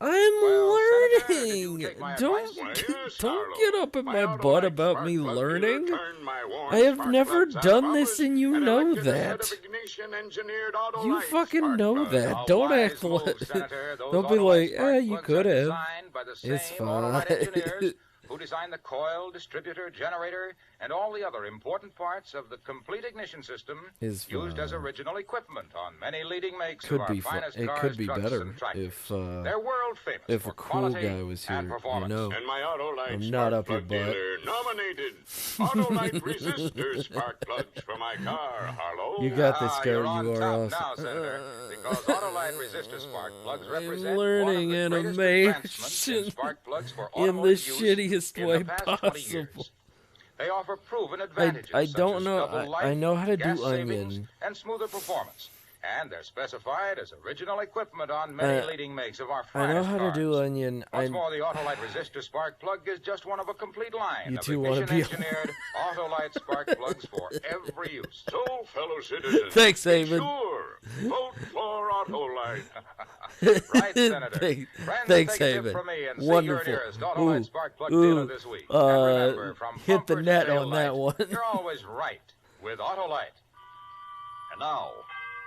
I'm learning. Don't get up in my butt about me learning. I have never done this, and you know that. You fucking know that. Don't act like. Don't be like, you could have. It's fine. Who designed the coil, distributor, generator, and all the other important parts of the complete ignition system used as original equipment on many leading makes of our finest It cars, could be trucks, better and tractors. if They're world famous if for a cool quality guy was here. and You performance. know, And my Autolite I'm not up your spark butt. plug dealer nominated Autolite resistor spark plugs for my car, Harlow. You got this, You're girl. on You are top awesome. now, Senator, because Autolite resistor spark plugs represent learning one of the greatest advancements in animation spark plugs for in the automotive use shittiest in way the past 20 years. possible. They offer proven advantages. I such don't as know. double life, I know how to gas do savings, onion. and smoother performance. And they're specified as original equipment on many Uh, leading makes of our I know finest how to cars. do onion. What's more, the Autolite resistor spark plug is just one of a complete line You of two wanna be- ignition-engineered Autolite spark plugs for every use. So, fellow citizens, Thanks, be Eamon. sure, vote for Autolite. Right, Senator. Friends, Thanks, take a tip Haven. from me and Wonderful. see your nearest Autolite Ooh, spark plug dealer ooh, this week. And remember, from hit the bumper to net tail on that light, one. You're always right with Autolite. And now,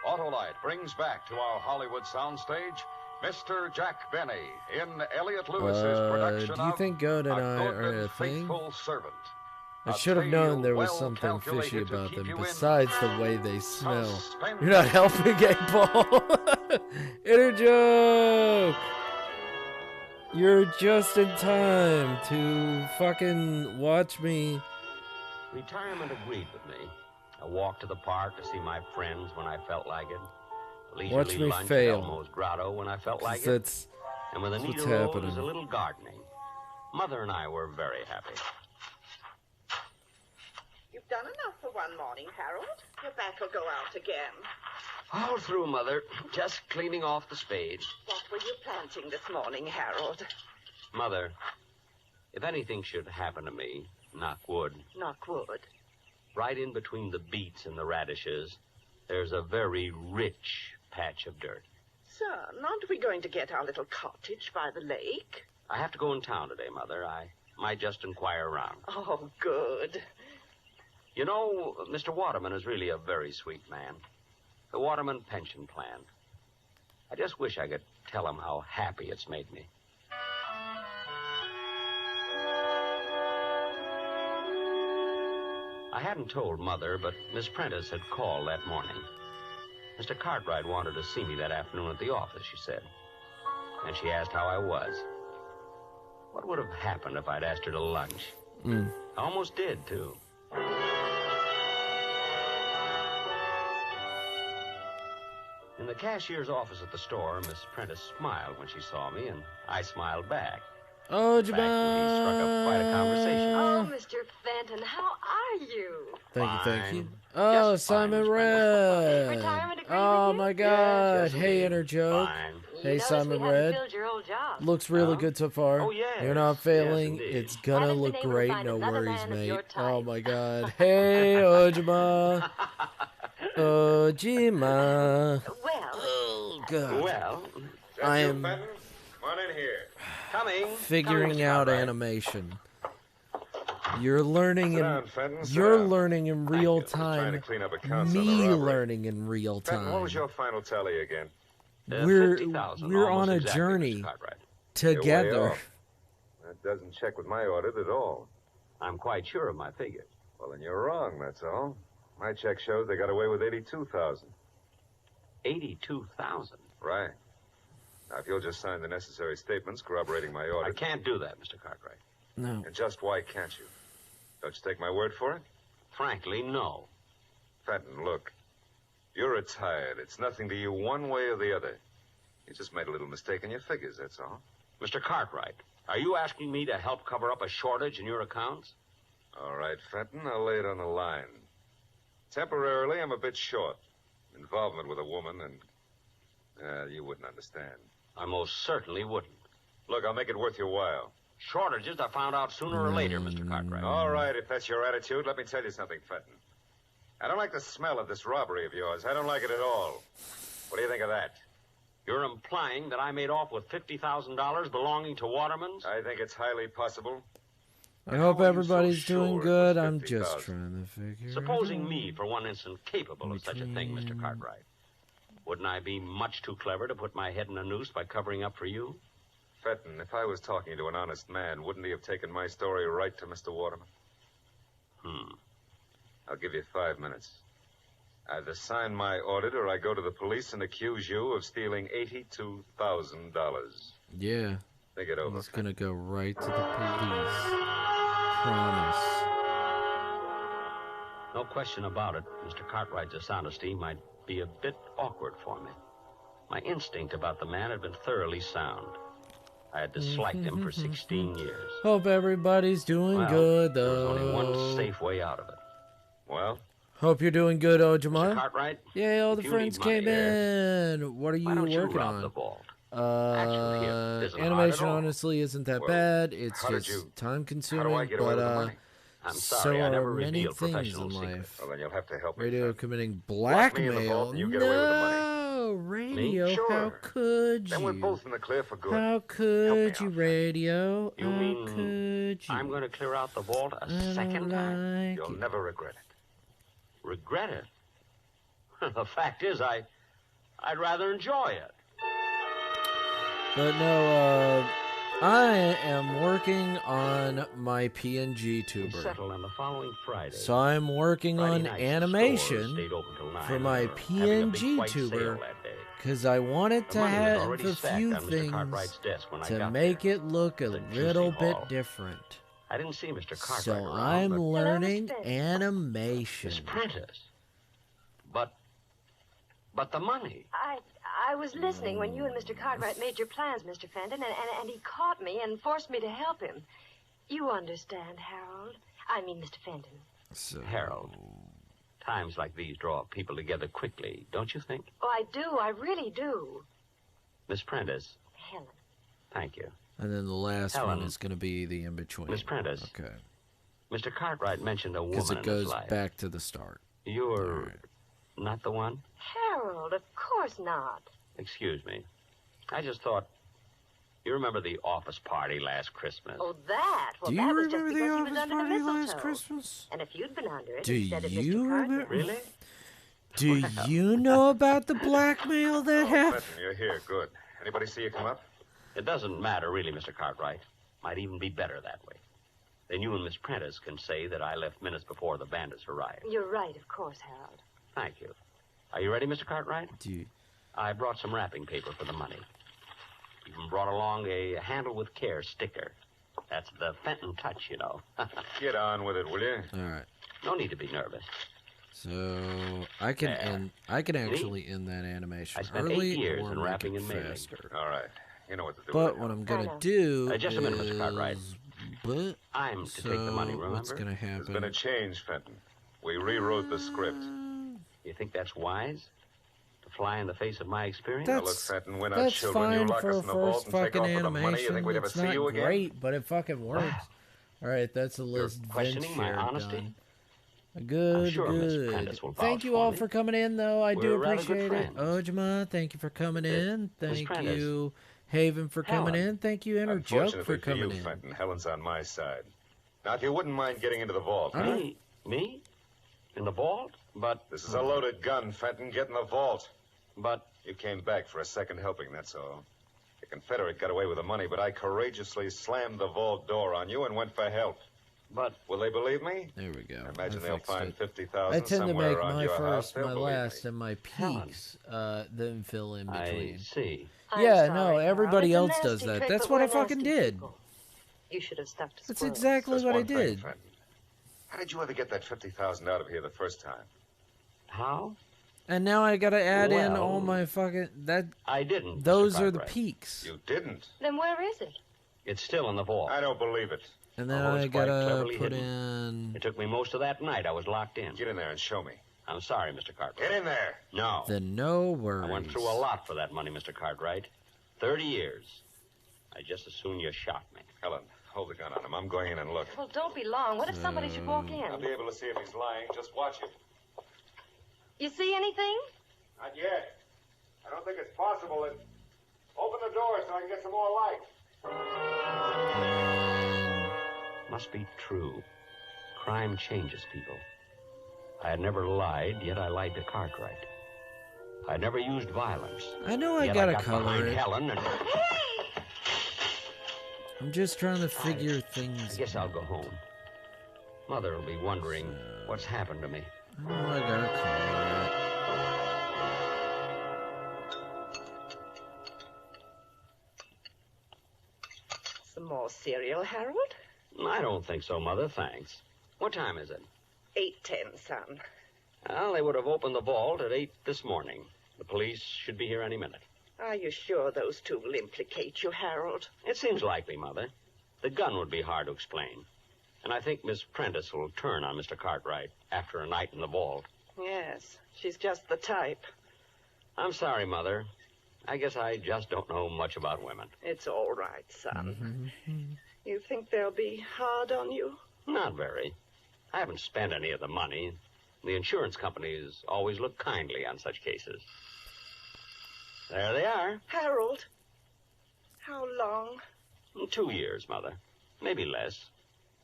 Autolite brings back to our Hollywood soundstage Mr. Jack Benny in Elliot Lewis's production do you of think God and A I Good are and a thing? Faithful Servant. I A should have known tale there was well something fishy calculated to about keep them you in besides the way they smell. You're not helping, 8-Ball. Inner joke. You're just in time to fucking watch me. Retirement agreed with me. A walk to the park to see my friends when I felt like it. A leisurely Watch me lunch fail. at Elmo's Grotto when I felt like it. That's And with what's Anita Rose, happening. a little gardening. Mother and I were very happy. You've done enough for one morning, Harold. Your back will go out again. All through, Mother. Just cleaning off the spade. What were you planting this morning, Harold? Mother, if anything should happen to me, knock wood, Knock wood. right in between the beets and the radishes, there's a very rich patch of dirt. Son, aren't we going to get our little cottage by the lake? I have to go in town today, Mother. I might just inquire around. Oh, good. You know, Mr. Waterman is really a very sweet man. The Waterman pension plan. I just wish I could tell him how happy it's made me. I hadn't told Mother, but Miss Prentice had called that morning. Mr. Cartwright wanted to see me that afternoon at the office, she said. And she asked how I was. What would have happened if I'd asked her to lunch? I almost did, too. In the cashier's office at the store, Miss Prentice smiled when she saw me, and I smiled back. Oh, In fact, we struck up quite a conversation. Oh, Mr. Fenton, how are you? Thank you. Oh, Simon Red. Oh my God. Hey, Inner Joke. Hey, Notice Simon we haven't Red. filled your old job. Looks really good so far. Oh, yes. You're not failing. Yes, indeed. It's gonna Haven't look been able to great. find No another worries, man of mate. your Oh my God. Hey, Ojima. Ojima. Well. Oh God. Well, I am Come in here. Coming. figuring out animation. You're learning Sit in down, Fenton, sit you're down. learning in real Trying time. to clean up accounts on the Me robbery. learning in real Fenton, what time. was your final tally again? We're 50,000, we're almost on a exactly, journey Mr. Cartwright. You're way together. off. That doesn't check with my audit at all. I'm quite sure of my figures. Well, then you're wrong, that's all. My check shows they got away with 82,000. 82,000. Right. Now, if you'll just sign the necessary statements corroborating my order. I can't do that, Mr. Cartwright. No. And just why can't you? Don't you take my word for it? Frankly, no. Fenton, look. You're retired. It's nothing to you one way or the other. You just made a little mistake in your figures, that's all. Mr. Cartwright, are you asking me to help cover up a shortage in your accounts? All right, Fenton, I'll lay it on the line. Temporarily, I'm a bit short. Involvement with a woman, and you wouldn't understand. I most certainly wouldn't. Look, I'll make it worth your while. Shortages are found out sooner or later, Mr. Cartwright. All right, if that's your attitude, let me tell you something, Fenton. I don't like the smell of this robbery of yours. I don't like it at all. What do you think of that? You're implying that I made off with $50,000 belonging to Waterman's? I think it's highly possible. I hope everybody's doing good. I'm just trying to figure Supposing me, for one instant, capable of such a thing, Mr. Cartwright. Wouldn't I be much too clever to put my head in a noose by covering up for you? Fenton, if I was talking to an honest man, wouldn't he have taken my story right to Mr. Waterman? I'll give you 5 minutes. Either sign my audit or I go to the police and accuse you of stealing $82,000. Yeah. Think it over. He's going to go right to the police. Promise. No question about it. Mr. Cartwright's dishonesty might be a bit awkward for me. My instinct about the man had been thoroughly sound. I had disliked him for 16 years. Hope everybody's doing good, though. There's only one safe way out of it. Well? Hope you're doing good, Ojima. Mr. Cartwright? Yay, all the friends came in. What are you working on? The vault? Animation honestly isn't that bad. It's just time consuming, but I'm sorry, so I never are many reveal things professional in secrets. life. Well, then you'll have to help me. Radio committing Lock me in the blackmail. vault and you get away with the money. No, radio. Me? Sure. How could you? Then we're both in the clear for good. How could you, radio? You How mean could you? I'm going to clear out the vault a second time? You'll never regret it. Regret it? The fact is, I'd rather enjoy it. But no, I am working on my PNG tuber. Settled on the following Friday. So I'm working on night, animation stayed open till 9, for my and having a big PNG white sale tuber that day. because I wanted The to money was have already a stacked few on Mr. things Cartwright's desk when I to got make it look a little bit haul. different. I didn't see Mr. Cartwright So around, I'm but... learning animation. Miss Prentice. But the money. I was listening when you and Mr. Cartwright made your plans, Mr. Fenton, and he caught me and forced me to help him. You understand, Harold. I mean, Mr. Fenton. Harold, times like these draw people together quickly, don't you think? Oh, I do. I really do. Miss Prentice. Helen. Thank you. And then the last Helen. one is going to be the in-between. Miss Prentice. Okay. Mr. Cartwright mentioned a woman Because it in his goes life. back to the start. You're not the one? Harold, of course not. Excuse me. I just thought... You remember the office party last Christmas? Oh, that? Well, Do that you was just remember the because he was office under the party mistletoe. last Christmas? And if you'd been under it Do instead of you Mr. Cartwright... remember? Really? Do you know about the blackmail that happened? Fenton, you're here. Good. Anybody see you come up? It doesn't matter, really, Mr. Cartwright. Might even be better that way. Then you and Miss Prentice can say that I left minutes before the bandits arrived. You're right, of course, Harold. Thank you. Are you ready, Mr. Cartwright? Do you... I brought some wrapping paper for the money. Even brought along a handle with care sticker. That's the Fenton touch, you know. Get on with it, will you? All right. No need to be nervous. So I can actually end that animation I spent early 8 years or in make wrapping it and mailing. faster. All right. You know what to do. But with what it. I'm gonna do Just a minute, Mr. Cartwright. But I'm to take the money, remember? what's gonna There's been a happen? change, Fenton. We rewrote the script. You think that's wise? To fly in the face of my experience? Now, look, Fenton, we're not That's children. You fine lock for us a in the vault first and take fucking off with the money. You animation. think we'd ever It's see not you again? great, but it fucking works. All right, that's a list. Vince questioning my shared honesty? done. Good, sure Miss good. Prentice will Thank vouch you for all me. for coming in, though. I do We're rather good appreciate it. friends. Ojima, thank you for coming in. Miss Thank Prentice. you, Haven, for coming Helen. in. Thank you, Inner Joke, Unfortunately for coming you, in. Fenton, Helen's on my side. Now, if you wouldn't mind getting into the vault. All right. Me? In the vault? But... This is a loaded gun, Fenton. Get in the vault. But... You came back for a second helping, that's all. The Confederate got away with the money, but I courageously slammed the vault door on you and went for help. But will they believe me? There we go. I imagine I they'll fixed find it. 50,000 I tend to somewhere make around my your house. first, They'll my believe last, me. and my peaks, then fill in I between. see. Yeah, no, sorry, everybody Carl. else It's a does nasty that. trick, That's but what I we're fucking nasty did. people. You should have stuck to That's squirrels. exactly Just what I one thing, did. Fenton. How did you ever get that 50,000 out of here the first time? How? And now I gotta add in Well, all my fucking that. I didn't. Those Mr. are the Cartwright. peaks. You didn't. Then where is it? It's still in the vault. I don't believe it. And then Oh, I it's quite gotta cleverly put hidden. in It took me most of that night. I was locked in. Get in there and show me. I'm sorry, Mr. Cartwright. Get in there. No. the no worries. I went through a lot for that money, Mr. Cartwright. 30 years. I just as soon you shot me. Helen, hold the gun on him. I'm going in and look. Well, don't be long. What if somebody should walk I'll be in? able to see if he's lying. Just watch him. You see anything? Not yet. I don't think it's possible that... Open the door so I can get some more light. Must be true. Crime changes people. I had never lied, yet I lied to Cartwright. I never used violence. I know I yet gotta got color behind it. Helen and... I'm just trying to figure things. I guess I'll go home. Mother will be wondering what's happened to me. I know I gotta color it. Some more cereal, Harold? I don't think so, Mother. Thanks. What time is it? 8:10, son. Well, they would have opened the vault at 8 this morning. The police should be here any minute. Are you sure those two will implicate you, Harold? It seems likely, Mother. The gun would be hard to explain. And I think Miss Prentice will turn on Mr. Cartwright after a night in the vault. Yes, she's just the type. I'm sorry, Mother. I guess I just don't know much about women. It's all right, son. You think they'll be hard on you? Not very. I haven't spent any of the money. The insurance companies always look kindly on such cases. There they are. Harold, how long? 2 years, Mother. Maybe less.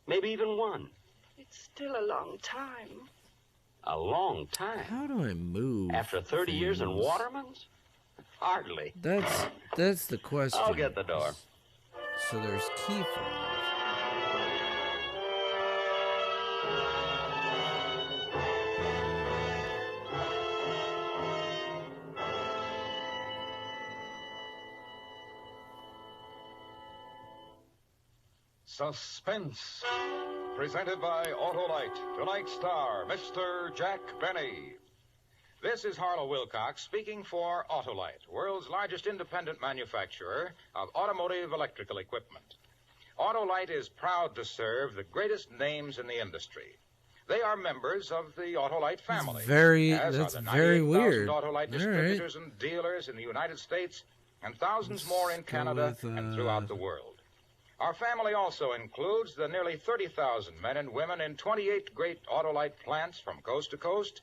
Maybe even 1. It's still a long time. A long time. How do I move? After 30 years in Waterman's? Hardly. That's the question. I'll get the door. So there's key fobs. Suspense. Presented by Autolite. Tonight's star, Mr. Jack Benny. This is Harlow Wilcox speaking for Autolite, world's largest independent manufacturer of automotive electrical equipment. Autolite is proud to serve the greatest names in the industry. They are members of the Autolite family. That's very weird. Autolite distributors and dealers in the United States and thousands more in Canada and throughout the world. Our family also includes the nearly 30,000 men and women in 28 great Autolite plants from coast to coast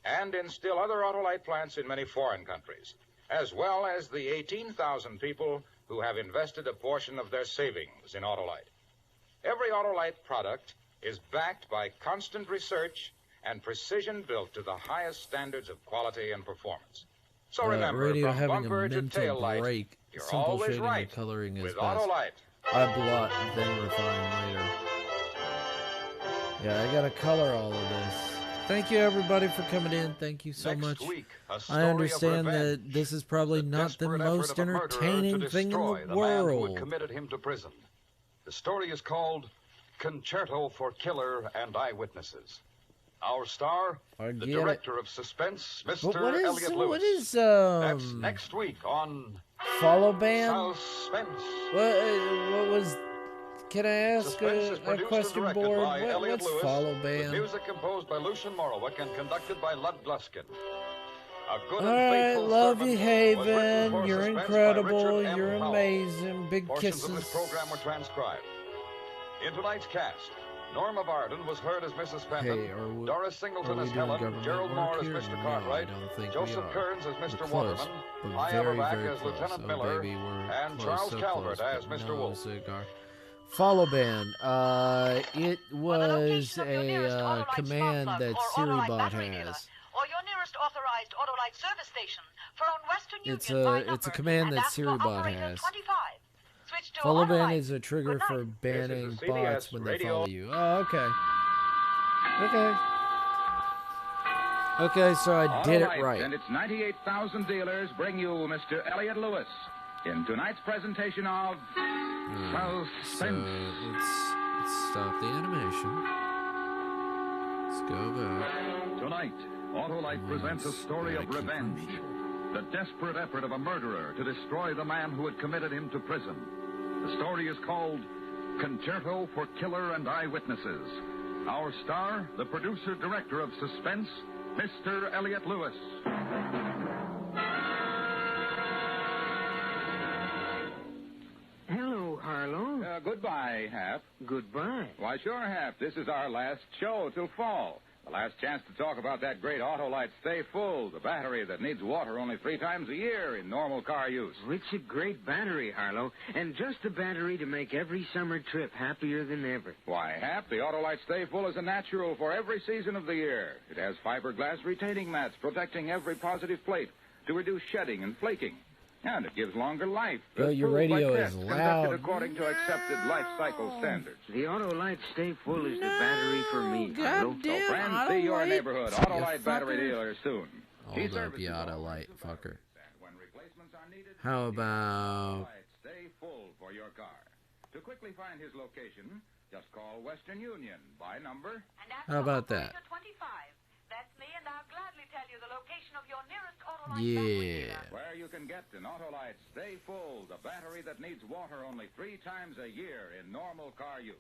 and in still other Autolite plants in many foreign countries, as well as the 18,000 people who have invested a portion of their savings in Autolite. Every Autolite product is backed by constant research and precision built to the highest standards of quality and performance. So remember, Radio from having bumper a to mental tail light, break. you're Simple always shading right and coloring is with best. Autolite. I blot, then refine later. Yeah, I gotta color all of this. Thank you, everybody, for coming in. Thank you so Next much. week, a story I of understand that revenge. this is probably not the Desperate effort most of a murderer entertaining to thing in destroy the man who had world. committed him to prison. The story is called Concerto for Killer and Eyewitnesses. Our star, the get director of suspense, Mr. But what is Elliot Lewis. what is That's next week on follow band? Suspense. What was? Can I ask Suspense is a produced question and directed board? by Elliot What's Lewis, follow with band? music composed by Lucian Morowick and conducted by Lud Gluskin. A good All and right, faithful love servant you, was written Haven. for You're suspense by incredible. Richard M. You're Powell. amazing. Big Portions kisses. of this program were transcribed. In tonight's cast, Norma Barden was heard as Mrs. Fenton, Hey, are Doris Singleton we as doing Helen, government Gerald work Moore as here? Mr. No, Cartwright, I don't think we Joseph are. Kearns as We're Mr. close, Waterman, but I very, Everback very as close. Lieutenant Oh, Miller, baby, we're and close, Charles so Calvert close, as but Mr. no Wolf. cigar. Follow band. It was a command that Siribot has. Or your nearest authorized Autolite service station. Phone Western Union by It's a number command and that ask for Siribot operator has. 25. Switch Follow ban is a trigger for banning bots when they follow you. Oh, okay. Okay, so I did it right. And its 98,000 dealers bring you Mr. Elliot Lewis in tonight's presentation of Suspense. So let's stop the animation. Let's go back. Tonight, Autolite presents a story of revenge. The desperate effort of a murderer to destroy the man who had committed him to prison. The story is called Concerto for Killer and Eyewitnesses. Our star, the producer-director of Suspense, Mr. Elliot Lewis. Hello, Harlow. Goodbye, Hap. Goodbye. Why, sure, Hap. This is our last show till fall. The last chance to talk about that great Autolite Stay Full, the battery that needs water only 3 times a year in normal car use. It's a great battery, Harlow, and just a battery to make every summer trip happier than ever. Why, Hap, the Autolite Stay Full is a natural for every season of the year. It has fiberglass retaining mats protecting every positive plate to reduce shedding and flaking. And it gives longer life. Well, your radio is conducted loud. according to accepted life cycle standards. The Autolite Stay Full is the battery for me, Harlow. So, friends, see your neighborhood Autolite battery dealer soon. Hold up, you Autolite fucker. How about... Stay full for your car. To quickly find his location, just call Western Union by number. How about that? 25. That's me, and I'll gladly tell you the location of your nearest Autolite. Yeah. Where you can get an Autolite Stay Full, the battery that needs water only 3 times a year in normal car use.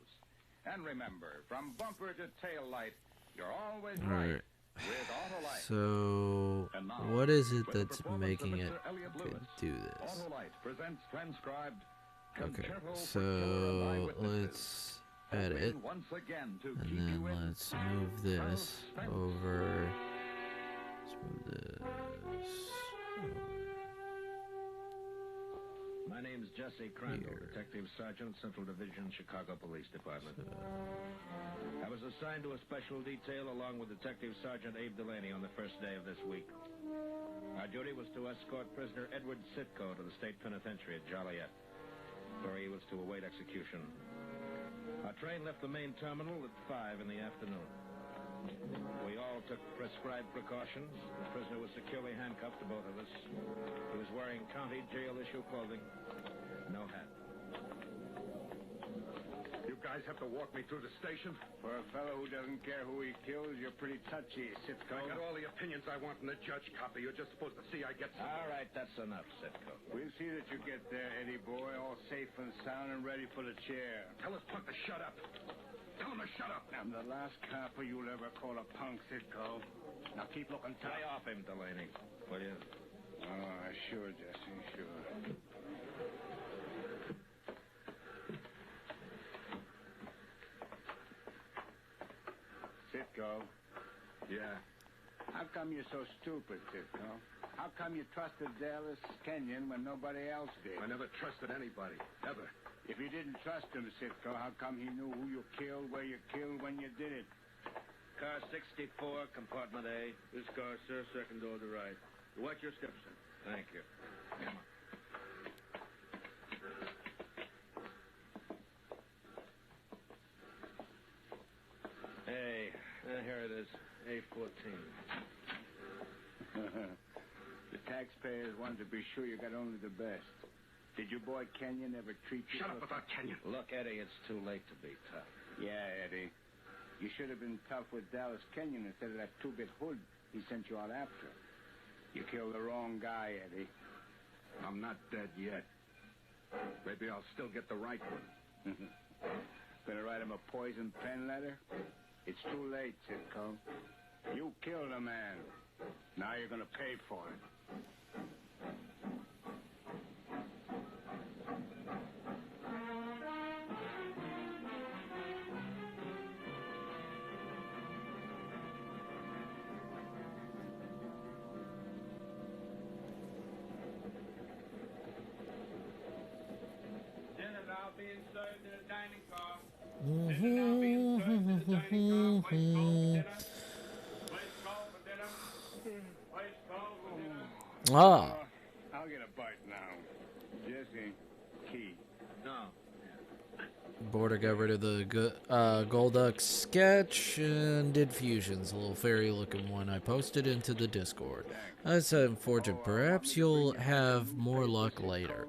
And remember, from bumper to tail light, you're always right with Autolite. So, what is it that's making it do this? Autolite presents transcribed Okay, so let's edit, and then let's move this over. Let's move this over. My name's Jesse Crandall, Detective Sergeant, Central Division, Chicago Police Department. I was assigned to a special detail along with Detective Sergeant Abe Delaney on the first day of this week. Our duty was to escort prisoner Edward Sitko to the state penitentiary at Joliet, where he was to await execution. Our train left the main terminal at 5 in the afternoon. We all took prescribed precautions. The prisoner was securely handcuffed to both of us. He was wearing county jail-issue clothing. No hat. You guys have to walk me through the station? For a fellow who doesn't care who he kills, you're pretty touchy, Sitko. I got all the opinions I want in the judge copy. You're just supposed to see I get some. All right, that's enough, Sitko. We'll see that you get there, Eddie boy, all safe and sound and ready for the chair. Tell us punk to shut up. Tell him to shut up. I'm the last copper you'll ever call a punk, Sitko. Now keep looking tough. Lay off him, Delaney. Will you? Oh, sure, Jesse, sure. Sitko. Yeah. How come you're so stupid, Sitko? How come you trusted Dallas Kenyon when nobody else did? I never trusted anybody, ever. If you didn't trust him, Sitko, how come he knew who you killed, where you killed, when you did it? Car 64, compartment A. This car, sir, second door to right. Watch your steps, sir. Thank you. Come on. Hey, here it is. A14. The taxpayers wanted to be sure you got only the best. Did your boy Kenyon ever treat you? Shut up about Kenyon. Look, Eddie, it's too late to be tough. Yeah, Eddie. You should have been tough with Dallas Kenyon instead of that two-bit hood he sent you out after. You killed the wrong guy, Eddie. I'm not dead yet. Maybe I'll still get the right one. Gonna write him a poison pen letter? It's too late, Sitko. You killed a man. Now you're gonna pay for it. Dinner now being served in a dining car. Dinner now being served in a dining car. Place call for dinner. Place call for dinner. Ah. I'll get a bite now. Jesse, Key, No. Border got rid of the Golduck sketch and did fusions, a little fairy-looking one. I posted into the Discord. I said, Fortune, perhaps you'll have more luck later.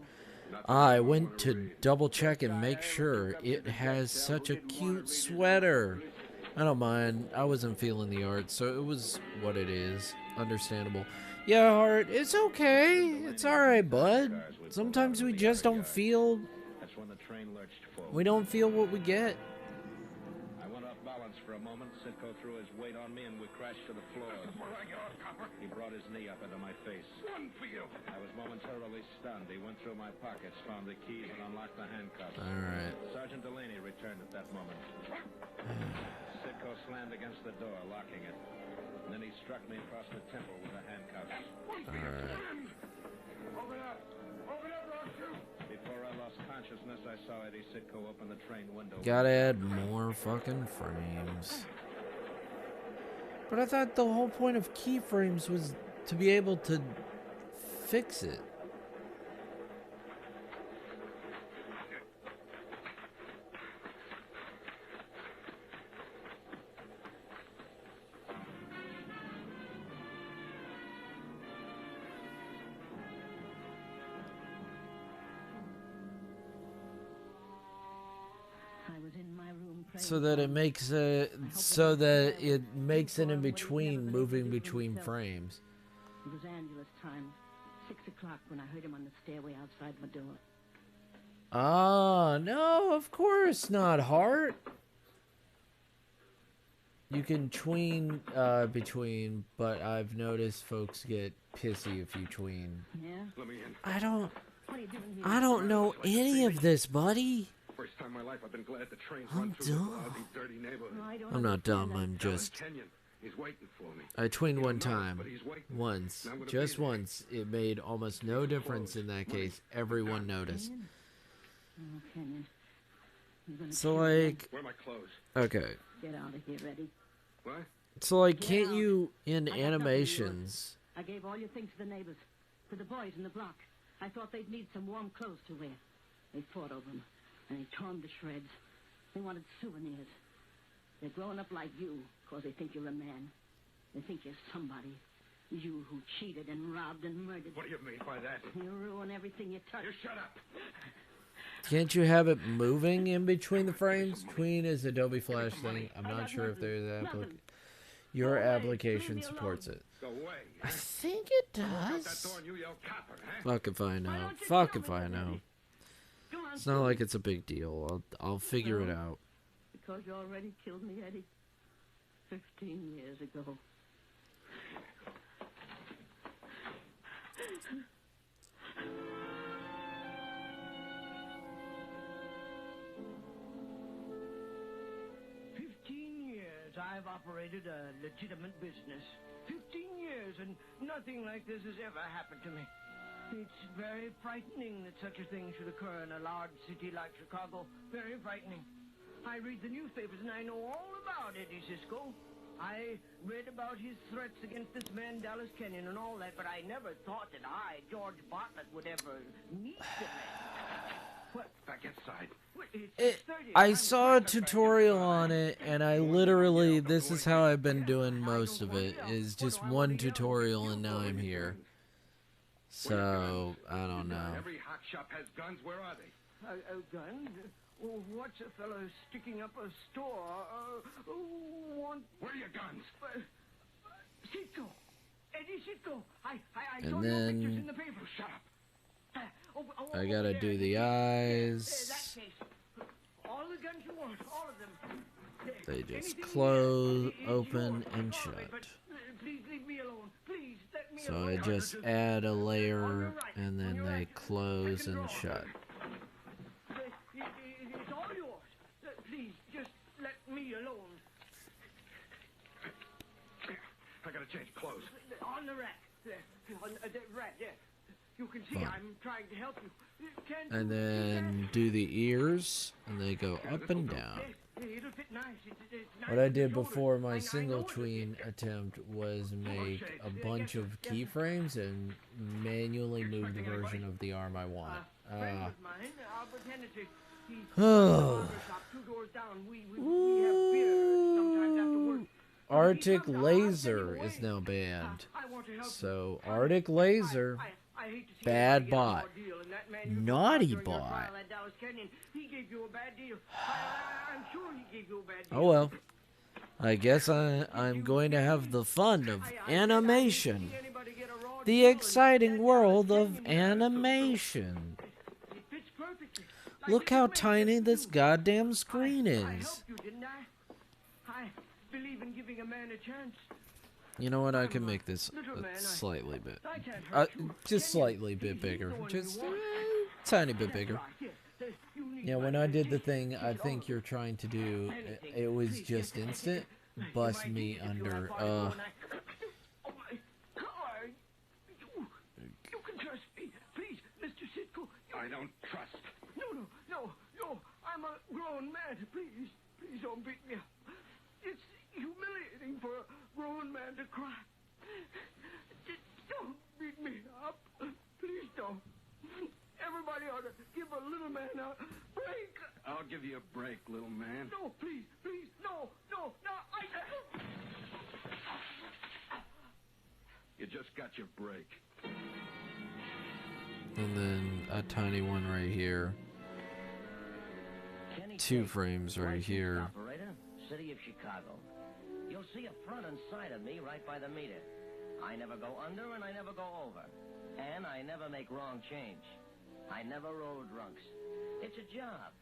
I went to double-check and make sure it has such a cute sweater. I don't mind. I wasn't feeling the art, so it was what it is. Understandable. Yeah, Hart, it's okay. It's alright, bud. Sometimes we just don't feel... That's when the train lurched forward. We don't feel what we get. I went off balance for a moment. Sitko threw his weight on me and we crashed to the floor. He brought his knee up into my face. One for you. I was momentarily stunned. He went through my pockets, found the keys, and unlocked the handcuffs. All right. Sergeant Delaney returned at that moment. Sitko slammed against the door, locking it. And then he struck me across the temple with the handcuffs. All right. Open up. Open up, don't you? Before I lost consciousness, I saw Eddie Sitko open the train window. Gotta add more fucking frames. But I thought the whole point of keyframes was to be able to fix it. So that it makes it in between, moving between frames. It was Angela's time. 6 o'clock when I heard him on the stairway outside my door. Ah, no, of course not, Hart. You can tween between, but I've noticed folks get pissy if you tween. Yeah? Let me in. I don't I don't know any of this, buddy. First time in my life I've been glad the train's I'm run through this dumb. lousy, dirty neighborhood. I'm not dumb, I'm just... Kenyon, he's waiting for me. I tweened He one don't know it, time. but he's waiting. Once. And I'm gonna Just be there. once. It made almost no difference in that case. Everyone noticed. Oh, Kenyon. You're gonna So, kill me. like... Where are my clothes? Okay. Get out of here, Eddie. What? So, like, can't you, in animations... I gave all your things to the neighbors, to the boys in the block. I thought they'd need some warm clothes to wear. They fought over them, and they tore them to shreds. They wanted souvenirs. They're growing up like you, because they think you're a man. They think you're somebody. You who cheated and robbed and murdered. What do you mean by that? You ruin everything you touch. You shut up. Can't you have it moving in between the frames? Tween is Adobe Flash thing. I'm not sure if there's your application supports it. Go away. I think it does. Fuck if I know. Fuck if I know. It's not like it's a big deal. I'll figure it out. Because you already killed me, Eddie. 15 years ago. I've operated a legitimate business. 15 years, and nothing like this has ever happened to me. It's very frightening that such a thing should occur in a large city like Chicago. Very frightening. I read the newspapers, and I know all about Eddie Sitko. I read about his threats against this man, Dallas Kenyon, and all that, but I never thought that I, George Bartlett, would ever meet the man. What? Back inside. I saw a tutorial on it, and I literally, this is how I've been doing most of it, is just one tutorial, and now I'm here. So, I don't know. Every hot shop has guns. Where are they? Guns? Well, what's a fellow sticking up a store? Where are your guns? Sitko. Eddie Sitko. I And saw your pictures in then the paper. Shut up. I gotta do the eyes. All the guns you want, all of them. They just close, open, and shut. Please leave me alone. Please let me So alone. I just add a layer, and then they close and shut. It's all yours. Please, just let me alone. I gotta change clothes. On the rack. There. On the rack, there. You can see Fine. I'm trying to help you. And then do the ears, and they go up and down. It'll fit nice. It's nice What I did before my single tween attempt was make a bunch of keyframes and manually move the version of the arm I want. friend of mine, I'll pretend it's Yes, barber shop 2 doors down. We have beer sometimes after work. Arctic Laser is now banned. So, Arctic Laser, bad bot. Naughty bot. He gave you a bad deal. I'm sure he gave you a bad deal. Oh well. I guess I'm going to have the fun of animation. The exciting world of animation. Look how tiny this goddamn screen is. I believe in giving a man a chance. You know what? I can make this a slightly bit, just slightly bit bigger, just a tiny bit bigger. Yeah, when I did the thing I think you're trying to do, it was just instant. Bust me under. You can trust me, please, Mr. Sitko. I don't trust. No. I'm a grown man. Please don't beat me up. It's humiliating for a grown man to cry. Don't beat me up. Please don't. Everybody ought to give a little man a break. I'll give you a break, little man. No, please, no. You just got your break. And then a tiny one right here. 2 frames right here. Operator, City of Chicago. You'll see a front and side of me right by the meter. I never go under and I never go over. And I never make wrong change. I never roll drunks. It's a job.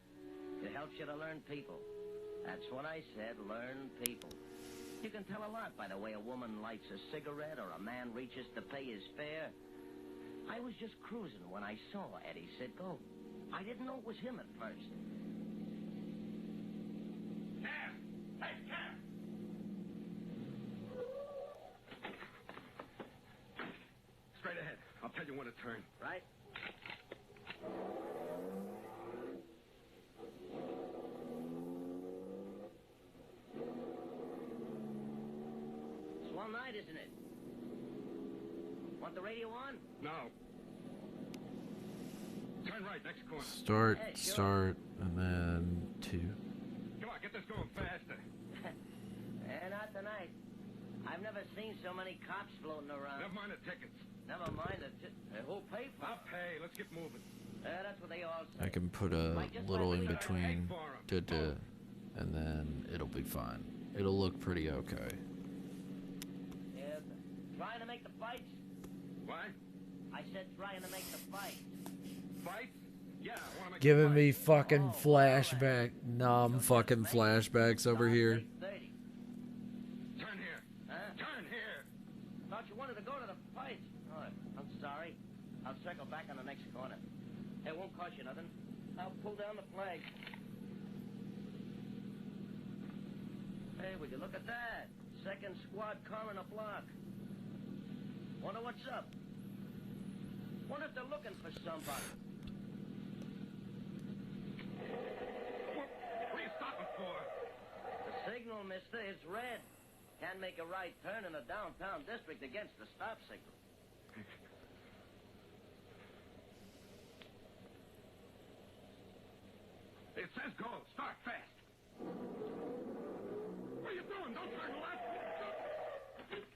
It helps you to learn people. That's what I said, learn people. You can tell a lot by the way a woman lights a cigarette or a man reaches to pay his fare. I was just cruising when I saw Eddie Sitko. I didn't know it was him at first. Cam! Hey, Cam! Straight ahead. I'll tell you when to turn. Right? Swell night, isn't it? Want the radio on? No. Turn right, next corner. Start, and then 2. Come on, get this going faster. Not tonight. I've never seen so many cops floating around. Never mind the tickets. Never mind who'll pay for it? I'll pay. Let's get moving. That's what they all say. I can put a little in between, and then it'll be fine. It'll look pretty okay. Yeah, trying to make the fights? What? I said trying to make the fights. Fights? Yeah, I want to make Giving me fucking flashback, fucking flashbacks over here. Turn here. Huh? Turn here. Thought you wanted to go to the fights. Oh, I'm sorry. I'll circle back on the next corner. It won't cost you nothing. I'll pull down the flag. Hey, would you look at that? Second squad car in a block. Wonder what's up. Wonder if they're looking for somebody. What are you stopping for? The signal, mister, is red. Can't make a right turn in a downtown district against the stop signal. It says go. Start fast. What are you doing? Don't turn left.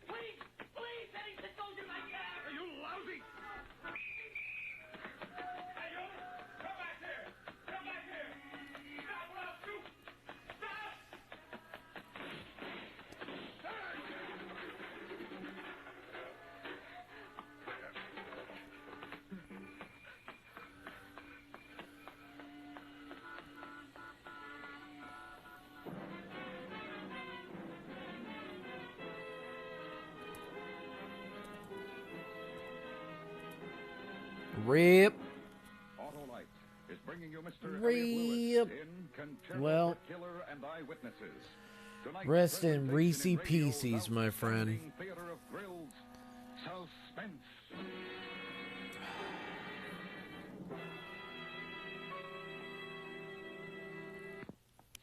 Please, Eddie Sitko's in my cab! Are you lousy? Hey, you! Come back here! Come back here! Stop or I'll shoot! Stop! Rip. Autolite is bringing you Mr. Rip. Well, Killer and Eyewitnesses. Tonight, rest in Reese Pieces, my friend. Theater of Thrills, Suspense.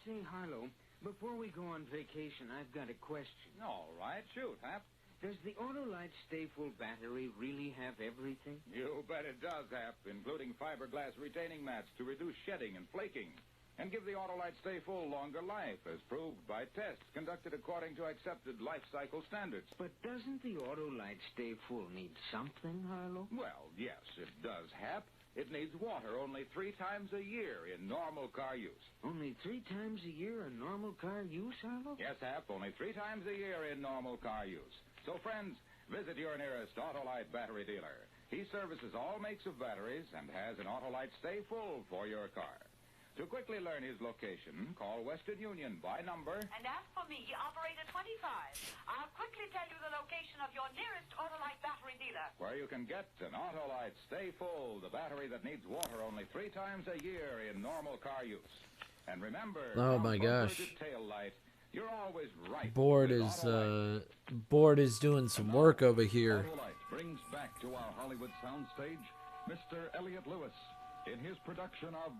Say, Harlow, before we go on vacation, I've got a question. All right, shoot, Hap. Does the Autolite Stay Full battery really have everything? You bet it does, Hap, including fiberglass retaining mats to reduce shedding and flaking. And give the Autolite Stay Full longer life, as proved by tests conducted according to accepted life cycle standards. But doesn't the Autolite Stay Full need something, Harlow? Well, yes, it does, Hap. It needs water only 3 times a year in normal car use. Only 3 times a year in normal car use, Harlow? Yes, Hap, only 3 times a year in normal car use. So, friends, visit your nearest Autolite battery dealer. He services all makes of batteries and has an Autolite Stay Full for your car. To quickly learn his location, call Western Union by number. And ask for me, operator 25. I'll quickly tell you the location of your nearest Autolite battery dealer. Where you can get an Autolite Stay Full, the battery that needs water only 3 times a year in normal car use. And remember, oh my gosh, tail light, you're always right. Board is doing some work over here. Autolite brings back to our Hollywood soundstage Mr. Elliot Lewis in his production of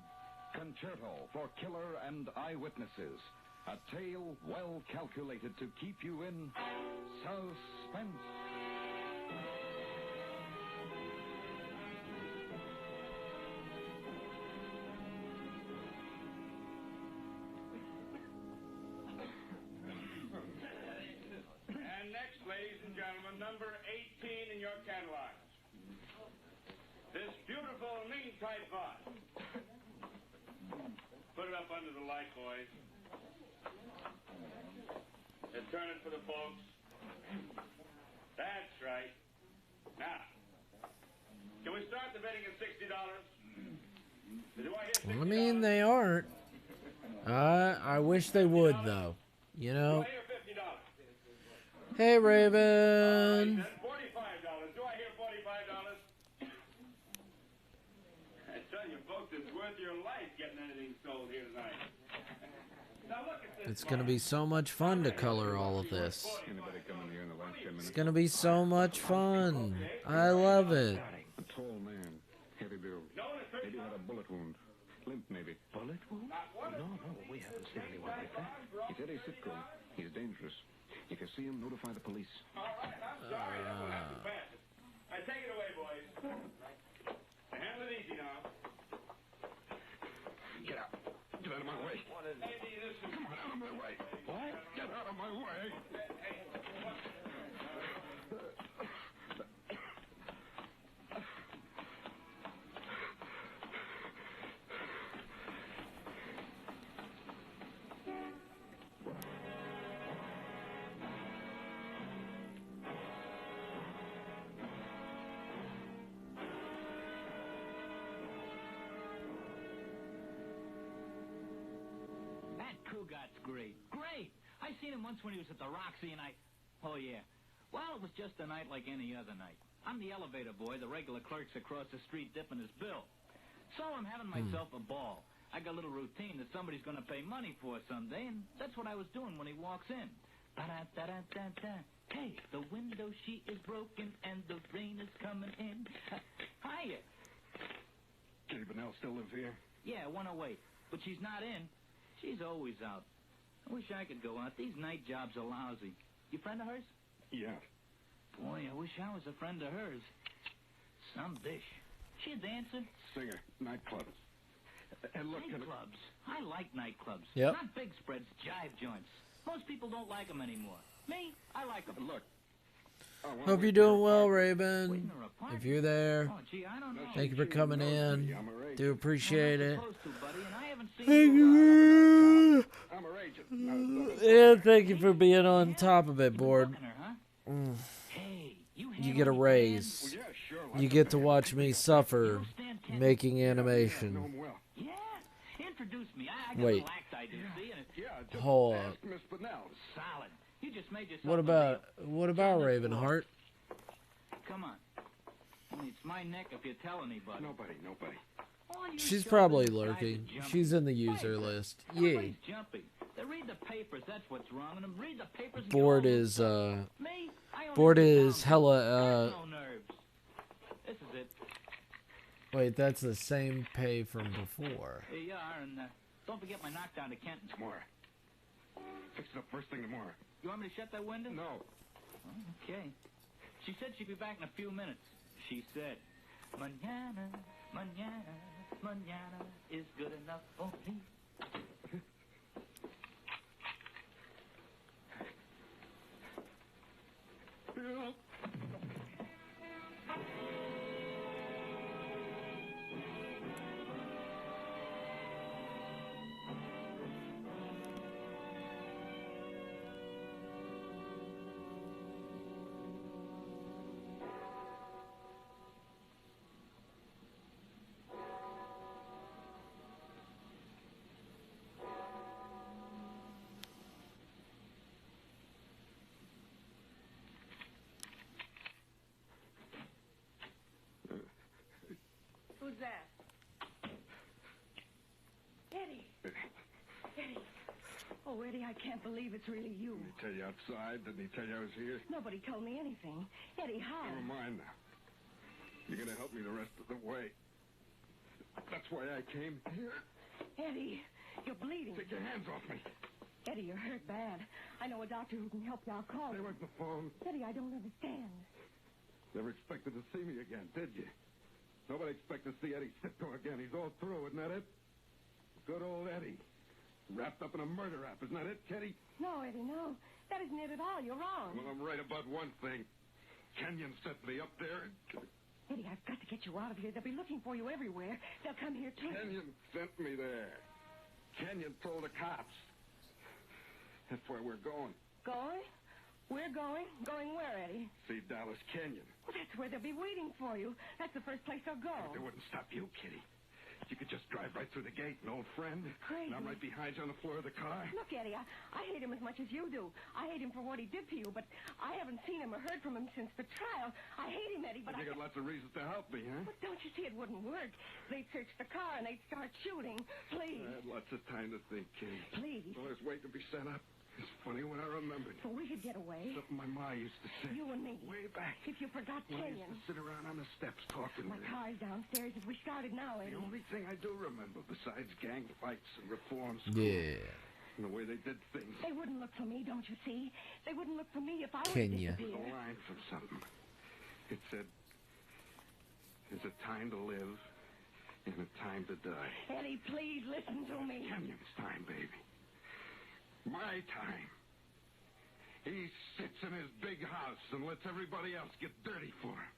Concerto for Killer and Eyewitnesses, a tale well calculated to keep you in suspense. And next, ladies and gentlemen, number 18 in your catalog. This beautiful knee-tight bot. Put it up under the light, boys. And turn it for the folks. That's right. Now, can we start the bidding at $60? Do I hear $60? I mean, they aren't. I wish they would, though. You know. Hey, Raven. $45. Do I hear $45? I tell you, folks, it's worth your life getting anything sold here tonight. Now look at this. It's going to be so much fun to color all of this. It's going to be so much fun. I love it. A tall man, heavy build. Maybe had a bullet wound. Limp, maybe. Bullet wound? No, we haven't seen anyone like that. He's at a sitcom. He's dangerous. If you see him, notify the police. All right, I'm sorry. That was too fast. All right, take it away, boys. Handle it easy now. Get out. Get out of my way. Maybe this is... Come on, out of my way. What? Get out of my way. Cougat's great. Great! I seen him once when he was at the Roxy, and Oh, yeah. Well, it was just a night like any other night. I'm the elevator boy. The regular clerk's across the street dipping his bill. So I'm having myself a ball. I got a little routine that somebody's going to pay money for someday, and that's what I was doing when he walks in. Ba-da-da-da-da-da. Hey, the window sheet is broken, and the rain is coming in. Hiya. Kitty Bennell still lives here? Yeah, 108. But she's not in. She's always out. I wish I could go out. These night jobs are lousy. You friend of hers? Yeah. Boy, I wish I was a friend of hers. Some dish. She a dancer? Singer. Nightclub. And look, nightclubs. I like nightclubs. Yep. Not big spreads, jive joints. Most people don't like them anymore. Me, I like them. Look. Hope you're doing well, Raven. If you're there, thank you for coming in. Do appreciate it. Thank you. Yeah, thank you for being on top of it, Board. You get a raise. You get to watch me suffer making animation. Wait. Hold up. What about Ravenheart? Come on. It's my neck if you tell anybody. Nobody. She's probably lurking. She's in the user list. Yeah. They read the papers, that's what's wrong. And read the papers. Board is hella This is it. Wait, that's the same pay from before. Here you are, and don't forget my knockdown to Kenton. Tomorrow. Fix it up first thing tomorrow. You want me to shut that window? No. Okay. She said she'd be back in a few minutes. She said, Mañana, mañana, mañana is good enough for me. Who's that? Eddie. Eddie. Oh, Eddie, I can't believe it's really you. Did he tell you outside? Didn't he tell you I was here? Nobody told me anything. Eddie, how? Never mind now. You're going to help me the rest of the way. That's why I came here. Eddie, you're bleeding. Take your hands off me. Eddie, you're hurt bad. I know a doctor who can help you. I'll call Stay him. away from the phone. Eddie, I don't understand. Never expected to see me again, did you? Nobody expected to see Eddie Sitko again. He's all through, isn't that it? Good old Eddie. Wrapped up in a murder rap, isn't that it, Kitty? No, Eddie, no. That isn't it at all. You're wrong. Well, I'm right about one thing. Kenyon sent me up there. Eddie, I've got to get you out of here. They'll be looking for you everywhere. They'll come here, too. Kenyon sent me there. Kenyon told the cops. That's where we're going. Going? We're going? Going where, Eddie? See Dallas Canyon. Well, that's where they'll be waiting for you. That's the first place they'll go. They wouldn't stop you, Kitty. You could just drive right through the gate, an old friend. Crazy. And I'm right behind you on the floor of the car. Look, Eddie, I hate him as much as you do. I hate him for what he did to you, but I haven't seen him or heard from him since the trial. I hate him, Eddie, but You got lots of reasons to help me, huh? But don't you see it wouldn't work? They'd search the car and they'd start shooting. Please. I had lots of time to think, Kitty. Please. Well, I was waiting to be sent up. It's funny when I remembered. But we could get away. Something my ma used to say. You and me. Way back. If you forgot When I Kenyon. used to sit around on the steps talking My with him. car's downstairs. If we started now, Eddie. The only thing I do remember, besides gang fights and reforms, Yeah. and the way they did things. They wouldn't look for me, don't you see? They wouldn't look for me if I Kenya. were to There was disappear. a line from something. It said, "There's a time to live and a time to die." Eddie, please listen to me. Kenyon's time, baby. My time. He sits in his big house and lets everybody else get dirty for him.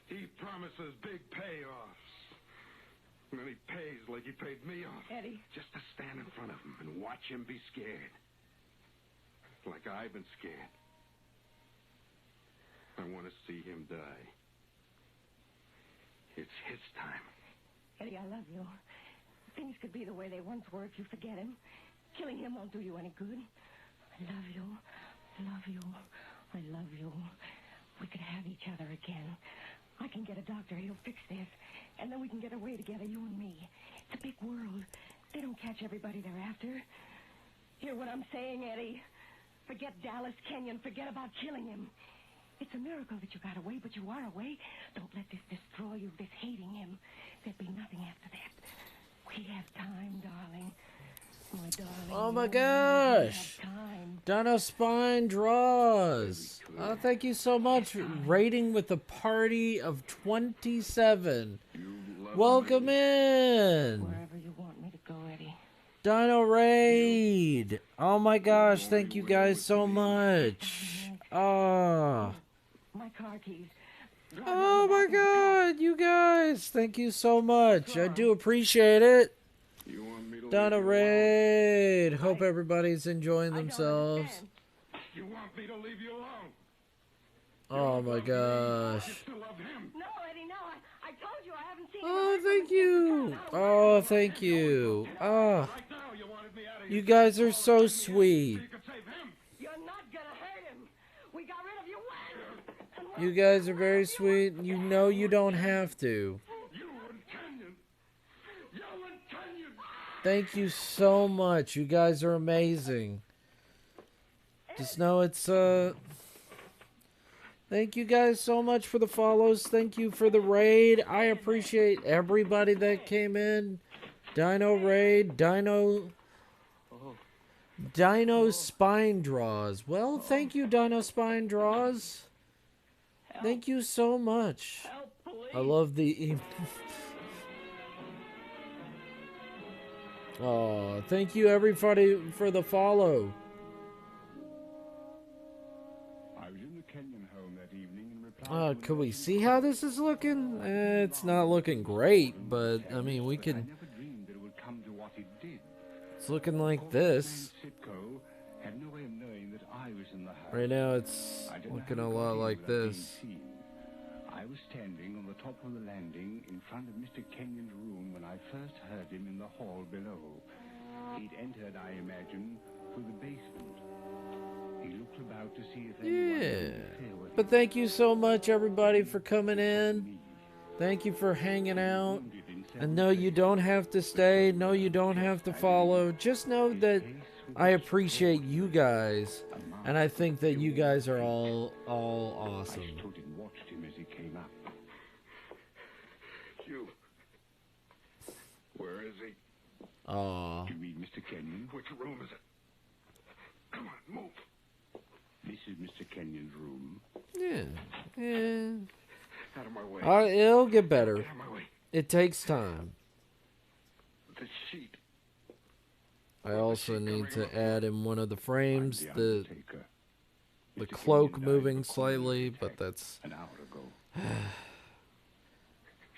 He promises big payoffs. And then he pays like he paid me off. Eddie. Just to stand in front of him and watch him be scared. Like I've been scared. I want to see him die. It's his time. Eddie, I love you. Things could be the way they once were if you forget him. Killing him won't do you any good. I love you. I love you. I love you. We could have each other again. I can get a doctor. He'll fix this. And then we can get away together, you and me. It's a big world. They don't catch everybody they're after. Hear what I'm saying, Eddie? Forget Dallas Kenyon. Forget about killing him. It's a miracle that you got away, but you are away. Don't let this destroy you, this hating him. There'd be nothing after that. We have time, darling. My darling. Oh my you gosh. have time. Donna Spine draws. Oh, thank you so much. Rating with a party of 27. Welcome in. Wherever you want me to go, Eddie. Dino Raid. Oh my gosh, thank you guys so much. Oh. My car keys. Oh my god, you guys. Thank you so much. I do appreciate it. Donna Raid. Hope everybody's enjoying themselves. You want me to leave you alone? Oh my gosh. No, Eddie, no. I told you I haven't seen him. Oh, thank you. Oh, thank you. Oh. You guys are so sweet. You're not gonna hurt him. We got rid of you when? You guys are very sweet. You know you don't have to. Thank you so much. You guys are amazing. Just know it's thank you guys so much for the follows. Thank you for the raid. I appreciate everybody that came in. Dino Raid, Dino Dino Spine Draws. Well, thank you, Dino Spine Draws. Thank you so much. I love the... Oh, thank you everybody for the follow. I was in the Kenyon home that evening and replied. Could we see how this is looking? It's not looking great, but I mean, we could. I never dreamed that it would come to what it did. It's looking like this. Sitco had no way of knowing that I was in the house. Right now, it's looking a lot like this. I was standing on the top of the landing in front of Mr. Kenyon's room when I first heard him in the hall below. He'd entered, I imagine, through the basement. He looked about to see if anyone was Yeah. But thank you so much, everybody, for coming in. Thank you for hanging out. And no, you don't have to stay. No, you don't have to follow. Just know that I appreciate you guys. And I think that you guys are all awesome. watched him as he came up. You. Where is he? Aw. You mean Mr. Kenyon? Which room is it? Come on, move. This is Mr. Kenyon's room. Yeah. Out of my way. It'll get better. Out of my way. It takes time. The sheet. I also need to add in one of the frames the cloak moving slightly, but that's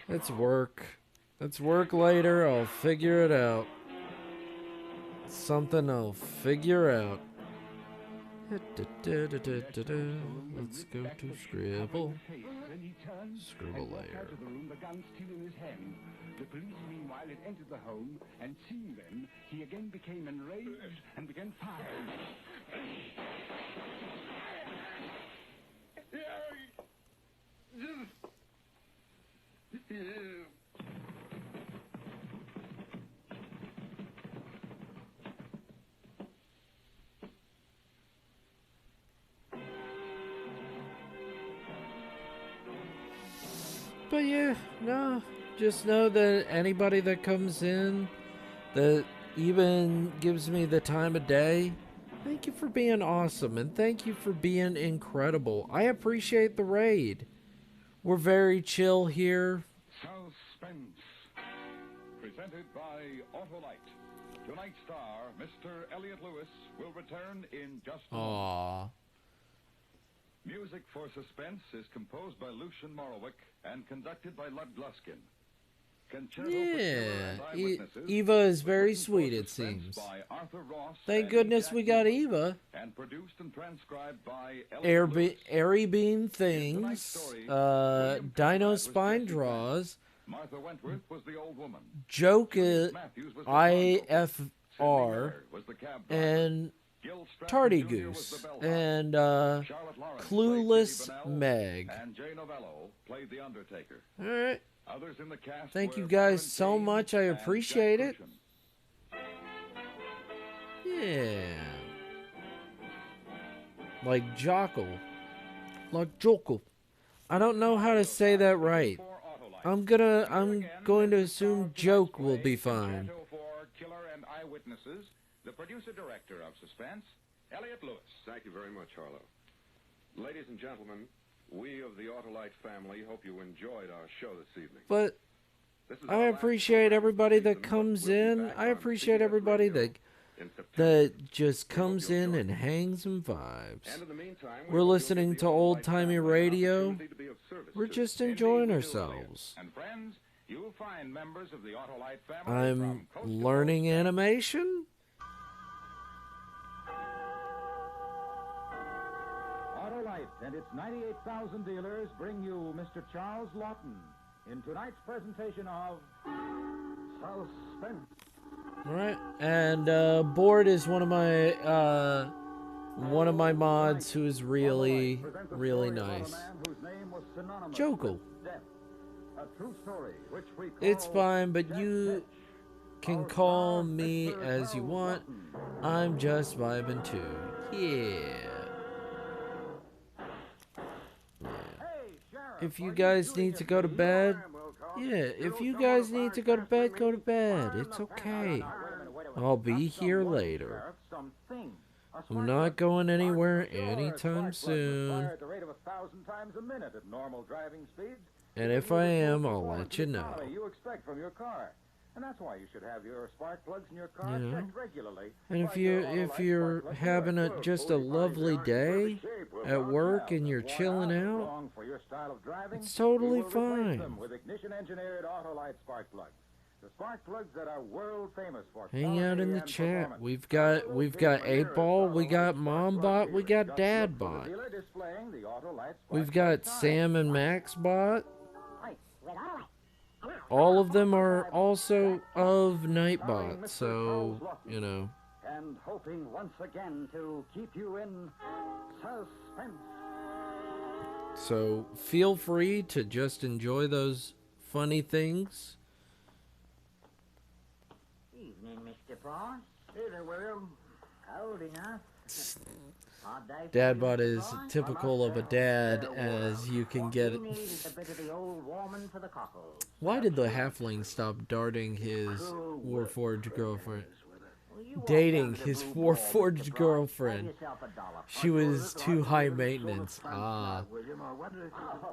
that's work. That's work later. I'll figure it out. Something I'll figure out. Let's go to Scribble. Scribble layer. The police, meanwhile, had entered the home, and seeing them, he again became enraged and began firing. But yeah, no. Just know that anybody that comes in, that even gives me the time of day, thank you for being awesome, and thank you for being incredible. I appreciate the raid. We're very chill here. Suspense. Presented by Autolite. Tonight's star, Mr. Elliot Lewis, will return in just a moment. Aww. Music for Suspense is composed by Lucian Morowick and conducted by Lud Gluskin. Yeah, Eva is very sweet, it seems. Thank goodness we got Eva. And produced and transcribed by Airy Bean Things, Dino Spine Draws, Martha Wentworth was the old woman. Joke IFR, and Tardy Goose, and Clueless Meg. And Jay Novello played the Undertaker. Alright. Others in the cast Thank you guys so much. I appreciate it. Yeah. Like Jockle. Like Jockle. I don't know how to say that right. I'm going to assume Joke will be fine. For Killer and Eyewitnesses, the producer-director of Suspense, Elliot Lewis. Thank you very much, Harlow. Ladies and gentlemen, we of the Autolite family hope you enjoyed our show this evening. But I appreciate everybody that comes in. I appreciate everybody that just comes in and hangs and vibes. We're listening to old-timey radio. We're just enjoying ourselves. And friends, you'll find members of the Autolite family I'm learning animation. Autolite and its 98,000 dealers bring you Mr. Charles Lawton in tonight's presentation of Suspense. All right, and Board is one of my mods who is really nice. Jokel. It's fine, but you can call me as you want. I'm just vibing too. Yeah. If you guys need to go to bed, if you guys need to go to bed, go to bed. It's okay. I'll be here later. I'm not going anywhere Your anytime spark plugs will fire soon. at the rate of 1,000 times a minute at normal driving speeds. And if I am, I'll let you know. You expect from your car. And that's why you should have your spark plugs in your car Yeah. checked regularly. And if you're having just a lovely day at work and you're chilling out, For your style of driving, it's totally you will replace fine. them with ignition-engineered Autolite spark plugs. The spark plugs that are world famous for Hang out in the quality and chat. performance. We've got 8-Ball, we got Mombot, we got Dadbot. Dealer displaying the Autolite spark We've got plug Sam and Maxbot. All of them are also of Nightbot, so, you know. and hoping once again to keep you in suspense. So feel free to just enjoy those funny things. Evening, Mr. Price. Evening, William. Cold enough. Hard day for Dadbot you, is Mr. Price? typical of a dad as you can get What we need is a bit of the old woman for the cockles. Why did the halfling stop dating his Warforged girlfriend? Dating his Warforged girlfriend. She was too high maintenance. Ah.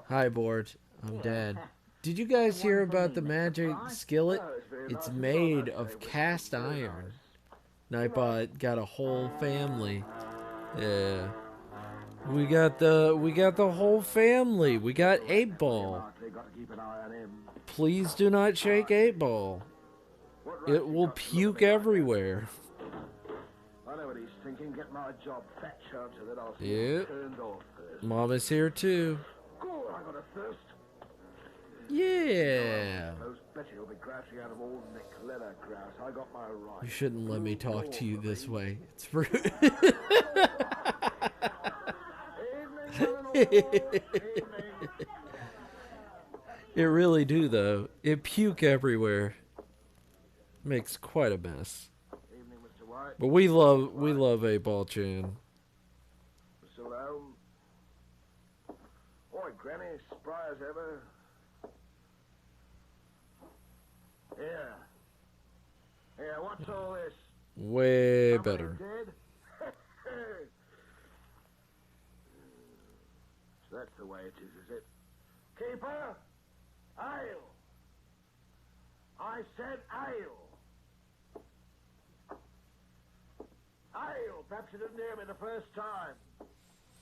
Hi, Board. I'm Dad. Did you guys hear about the magic skillet? It's made of cast iron. Nightbot got a whole family. Yeah. We got the whole family. We got 8-Ball. Please do not shake 8-Ball. It will puke everywhere. I know what he's thinking. Get my job fat chance and then I'll see Yep. turned off first. Mama's here too. Cool, I got a thirst. Yeah. I suppose Betty will be grousing out of all Nick leather grouse. I got my right. You shouldn't let me talk to you this way. It's rude. It really do though. It puke everywhere. Makes quite a mess. Evening, Mr. White. But we love 8-Ball Chan. Still home? Oi, Granny, spry as ever. Yeah, what's all this? Way better. Dead? So that's the way it is it? Keeper, ale. I said ale. Ale. Perhaps you didn't hear me the first time.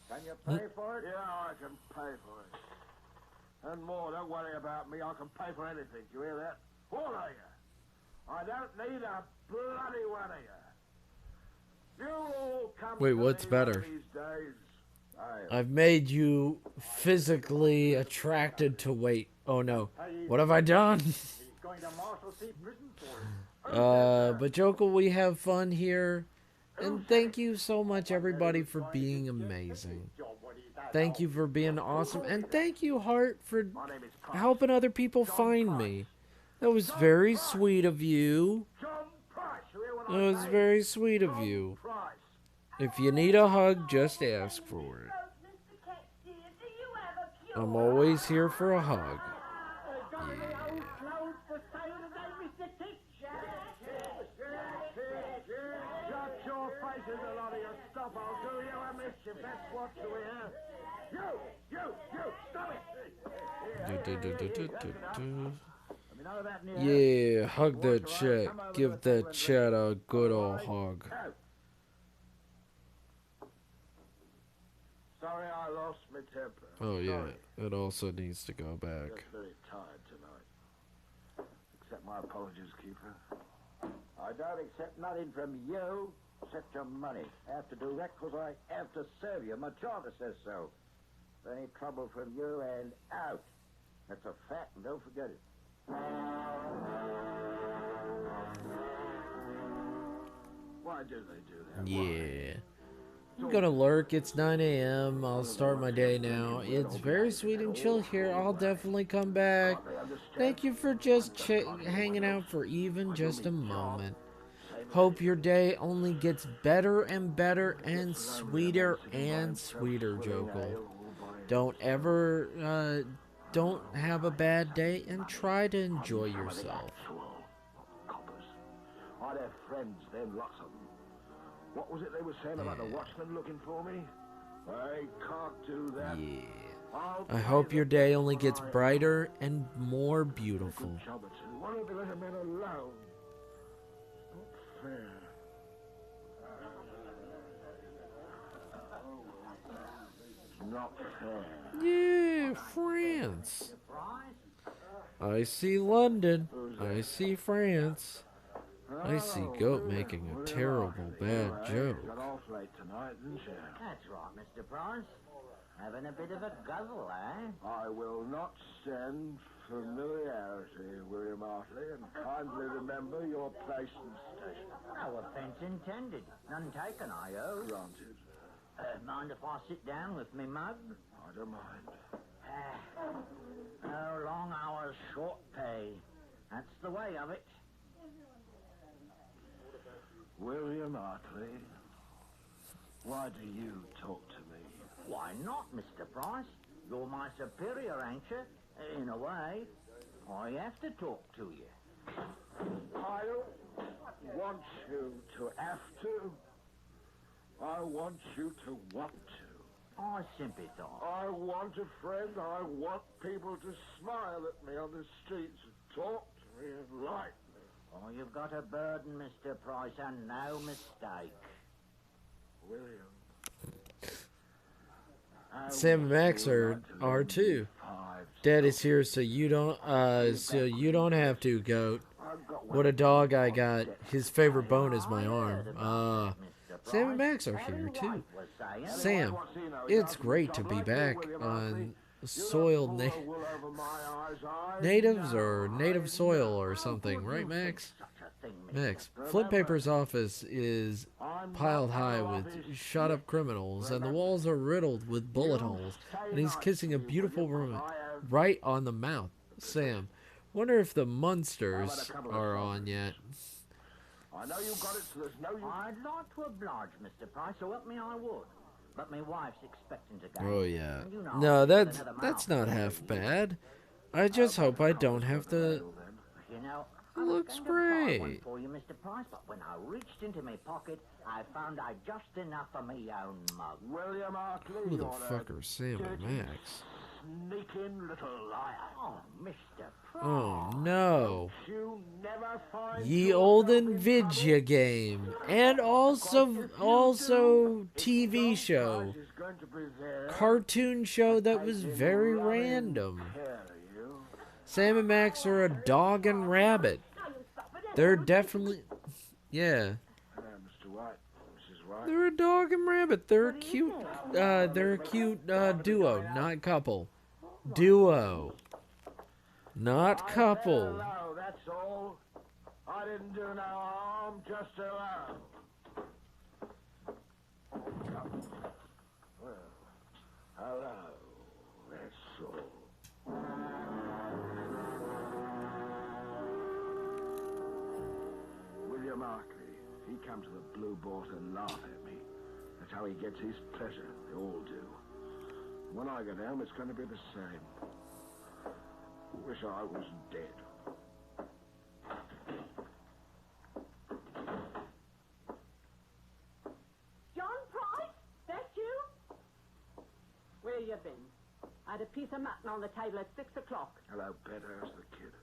Can you pay for it? Yeah, I can pay for it. And more, don't worry about me. I can pay for anything. You hear that? All of you. I don't need a bloody one of you. You all come Wait, to what's me better? one of these days. I've made you physically attracted to weight. Oh no. What have I done? But Joker, we have fun here. And thank you so much, everybody, for being amazing. Thank you for being awesome. And thank you, Hart, for helping other people find me. That was very sweet of you. That was very sweet of you. If you need a hug, just ask for it. I'm always here for a hug. Yeah. Shut your faces, a lot of you. Stop, I'll do you a mischief. That's what you hear. You, stop it. Yeah, hug that chat. Give that chat a good old hug. Sorry I lost my temper. Oh yeah, it also needs to go back. Just very tired tonight. Accept my apologies, Keeper. I don't accept nothing from you except your money. I have to do that because I have to serve you. My charter says so. Any trouble from you and out. That's a fact, and don't forget it. Why do they do that? Yeah. I'm gonna lurk. It's 9 a.m. I'll start my day now. It's very sweet and chill here. I'll definitely come back. Thank you for just hanging out for even just a moment. Hope your day only gets better and better and sweeter, Jokel. Don't ever, don't have a bad day and try to enjoy yourself. Coppers. I'd have friends, then lots of them. What was it they were saying about the watchman looking for me? I can't do that. Yeah. I hope your day only gets brighter and more beautiful. Why don't they let a man alone? Not fair. Not fair. Yeah, France. I see London. I see France. I see Goat making a terrible bad joke. Got off late tonight, didn't you? That's right, Mr. Price. Having a bit of a guzzle, eh? I will not send familiarity, William Hartley, and kindly remember your place and station. No offence intended. None taken, I hope. Granted. Mind if I sit down with me mug? I don't mind. Oh, long hours, short pay. That's the way of it. William Hartley, why do you talk to me? Why not, Mr. Price? You're my superior, ain't you? In a way. I have to talk to you. I don't want you to have to. I want you to want to. I sympathize. I want a friend. I want people to smile at me on the streets and talk to me and like me. Oh, you've got a burden, Mr. Price, and no mistake. William. Sam and Max are too. Dad is here, so you don't have to, Goat. What a dog I got. His favorite bone is my arm. Sam and Max are here too. Sam, it's great to be back on soil natives or native soil or something, right, Max? Max, Flint Paper's office is piled high with shot-up criminals, and the walls are riddled with bullet holes, and he's kissing a beautiful woman right on the mouth. Sam, wonder if the Munsters are on yet. I know you got it, so there's no use. I'd like to oblige, Mr. Price, so help me I would. But my wife's expecting to go. Oh, yeah. No, that's not half bad. I just hope I don't have to... You know, Looks one great. for you, Mr. Price, but when I reached into my pocket, I found I just enough for me own mug. William Hartley, Who the you're fuck are Sam and Max? sneaking little liar. Oh, Mr. Price. Oh, no. You never find Ye olden video game. And also TV show. Cartoon show that was very random. Sam and Max are a dog and rabbit. They're definitely... Yeah. Mr. White, Mrs. White. They're a dog and rabbit. They're a cute duo, not couple. Duo. Not couple. Hello, that's all. I didn't do no harm, just hello. Well, hello, that's all. William Hartley, he comes to the Blue Boar to laugh at me. That's how he gets his pleasure. They all do. When I get home, it's going to be the same. Wish I was dead. John Price, that's you? Where you been? I had a piece of mutton on the table at 6 o'clock. Hello, Pet. How's the kid?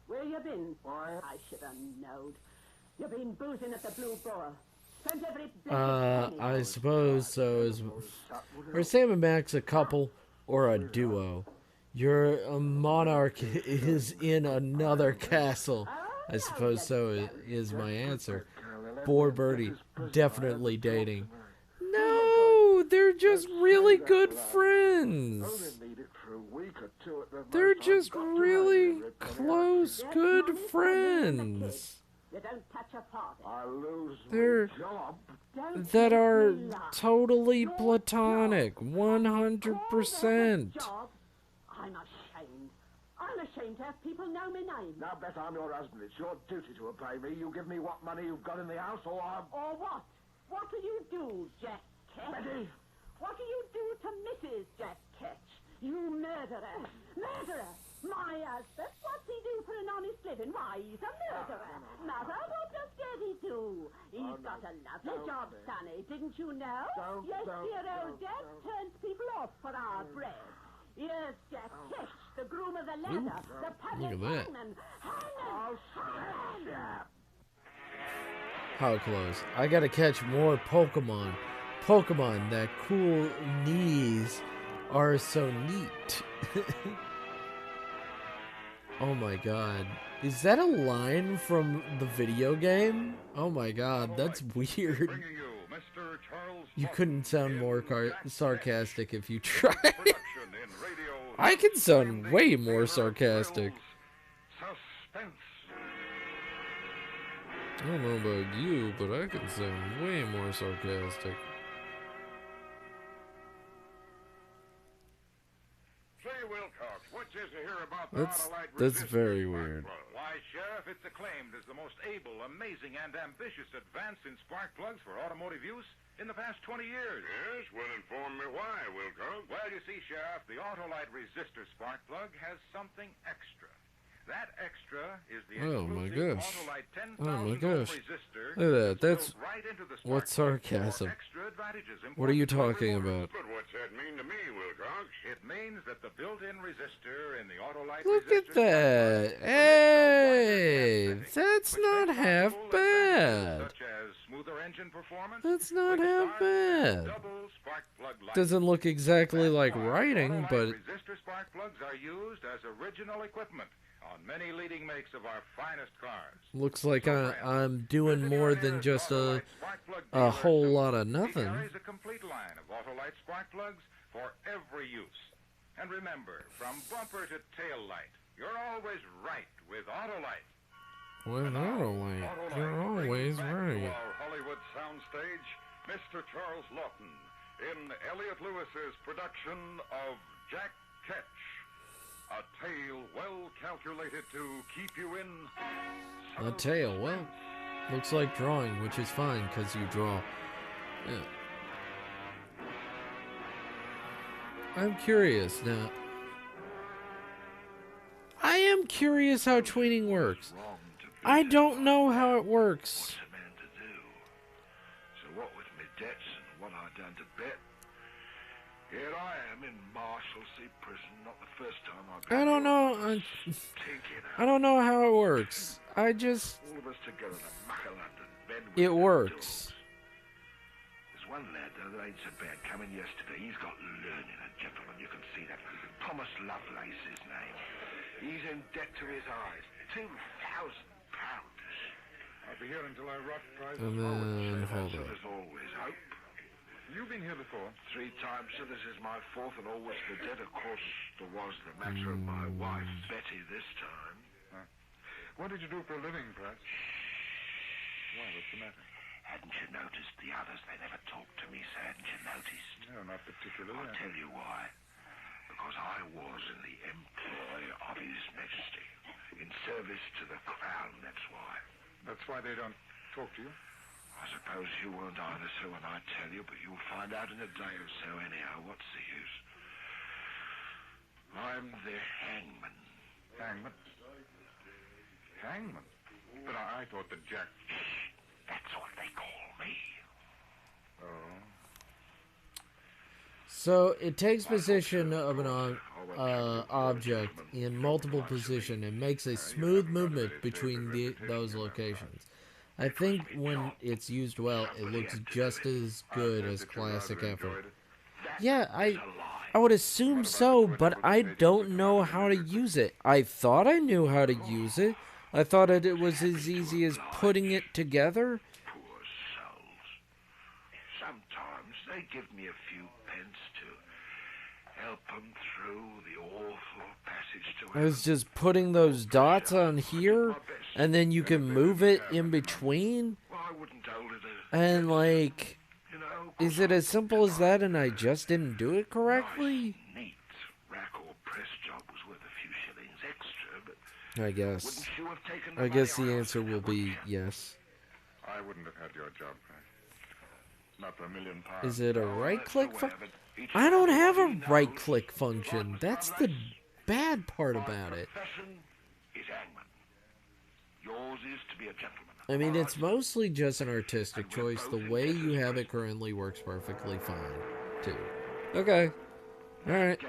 Where you been? Why? I should have knowed. You've been boozing at the Blue Boar. Spent every I suppose so. Are Sam and Max a couple or a duo? Your monarch is in another castle. I suppose so is my answer. Boar Birdie, definitely dating. No, they're just really good friends. They're just really close, good friends. You don't touch a party. I lose They're that are totally platonic, 100%. I'm ashamed. I'm ashamed to have people know my name. Now, Beth, I'm your husband. It's your duty to obey me. You give me what money you've got in the house, or I'm... Or what? What do you do, Jack Ketch? Betty! What do you do to Mrs. Jack Ketch? You murderer! Murderer! My husband? What's he do for an honest living? Why, he's a murderer. Mother, what does Daddy do? too. He's got a lovely job, Sonny, didn't you know? Yes, dear old Dad turns people off for our bread. Here's Jack Tish, the groom of the ladder, the public hangman. How close? I gotta catch more Pokemon. Pokemon that cool knees are so neat. Oh my god. Is that a line from the video game? Oh my god, that's weird. You couldn't sound more sarcastic if you tried. I can sound way more sarcastic. I don't know about you, but I can sound way more sarcastic. That's very weird. Why, Sheriff, it's acclaimed as the most able, amazing, and ambitious advance in spark plugs for automotive use in the past 20 years. Yes? Well, inform me why, Wilcox. Well, you see, Sheriff, the Autolite resistor spark plug has something extra. That extra is the exclusive Autolite 10,000 resistor. Look at that. That's right into the what's sarcasm. What are you talking about? But what's that mean to me, Wilcox? It means that the built-in resistor in the Autolite Look at that. Hey, that's not half bad. Such as smoother engine performance. That's not half bad. Doesn't look exactly like writing, but resistor spark plugs are used as original equipment on many leading makes of our finest cars. Looks like I'm doing more than just a whole lot of nothing. He carries a complete line of Autolite spark plugs for every use. And remember, from bumper to tail light, you're always right with Autolite. With Autolite, you're always right. Our Hollywood soundstage, Mr. Charles Lawton in Elliot Lewis's production of Jack Ketch. A tale well calculated to keep you in... A tale, well, looks like drawing, which is fine, because you draw. Yeah. I'm curious now. I am curious how tweening works. I don't know how it works. So what with me debts and what I done to Bet, here I am in Marshalsea prison. Not the first time I've been. I don't know. I don't know how it works. I just. All of us together to muck of London. Men with it works. There's one lad though that ain't so bad. Coming yesterday. He's got learning, a gentleman. You can see that. Thomas Lovelace, his name. He's in debt to his eyes. £2,000. I'll be here until I rot, Price. And then hold So on. there's always hope. You've been here before. 3 times, so this is my 4th, and always for debt. Of course, there was the matter of my wife, Betty, this time. What did you do for a living, Price? Why, what's the matter? Hadn't you noticed the others? They never talked to me, so hadn't you noticed? No, not particularly. I'll tell you why. Because I was in the employ of His Majesty. In service to the Crown, that's why. That's why they don't talk to you? I suppose you won't either, sir, when I tell you, but you'll find out in a day or so anyhow. What's the use? I'm the hangman. Hangman? Hangman? But I thought that Jack... That's what they call me. Oh. So it takes position of an object in multiple position and makes a smooth movement between those locations. I think when it's used well, it looks just as good as classic effort. Yeah, I would assume so, but I don't know how to use it. I thought I knew how to use it. I thought it was as easy as putting it together. Poor souls. Sometimes they give me a few pence to help them through the awful passage to I was just putting those dots on here, and then you can move it in between. And like, is it as simple as that and I just didn't do it correctly? Neat rack or press job was worth a few shillings extra, but I guess. wouldn't you have taken I guess the answer will be yes. I wouldn't have had your job, Price. Not for £1 million. Is it a right-click function? I don't have a right-click function. That's the bad part about it. profession is hangman. Yours is to be a gentleman. I mean, it's mostly just an artistic choice. The way you have it currently works perfectly fine, too. Okay. Alright.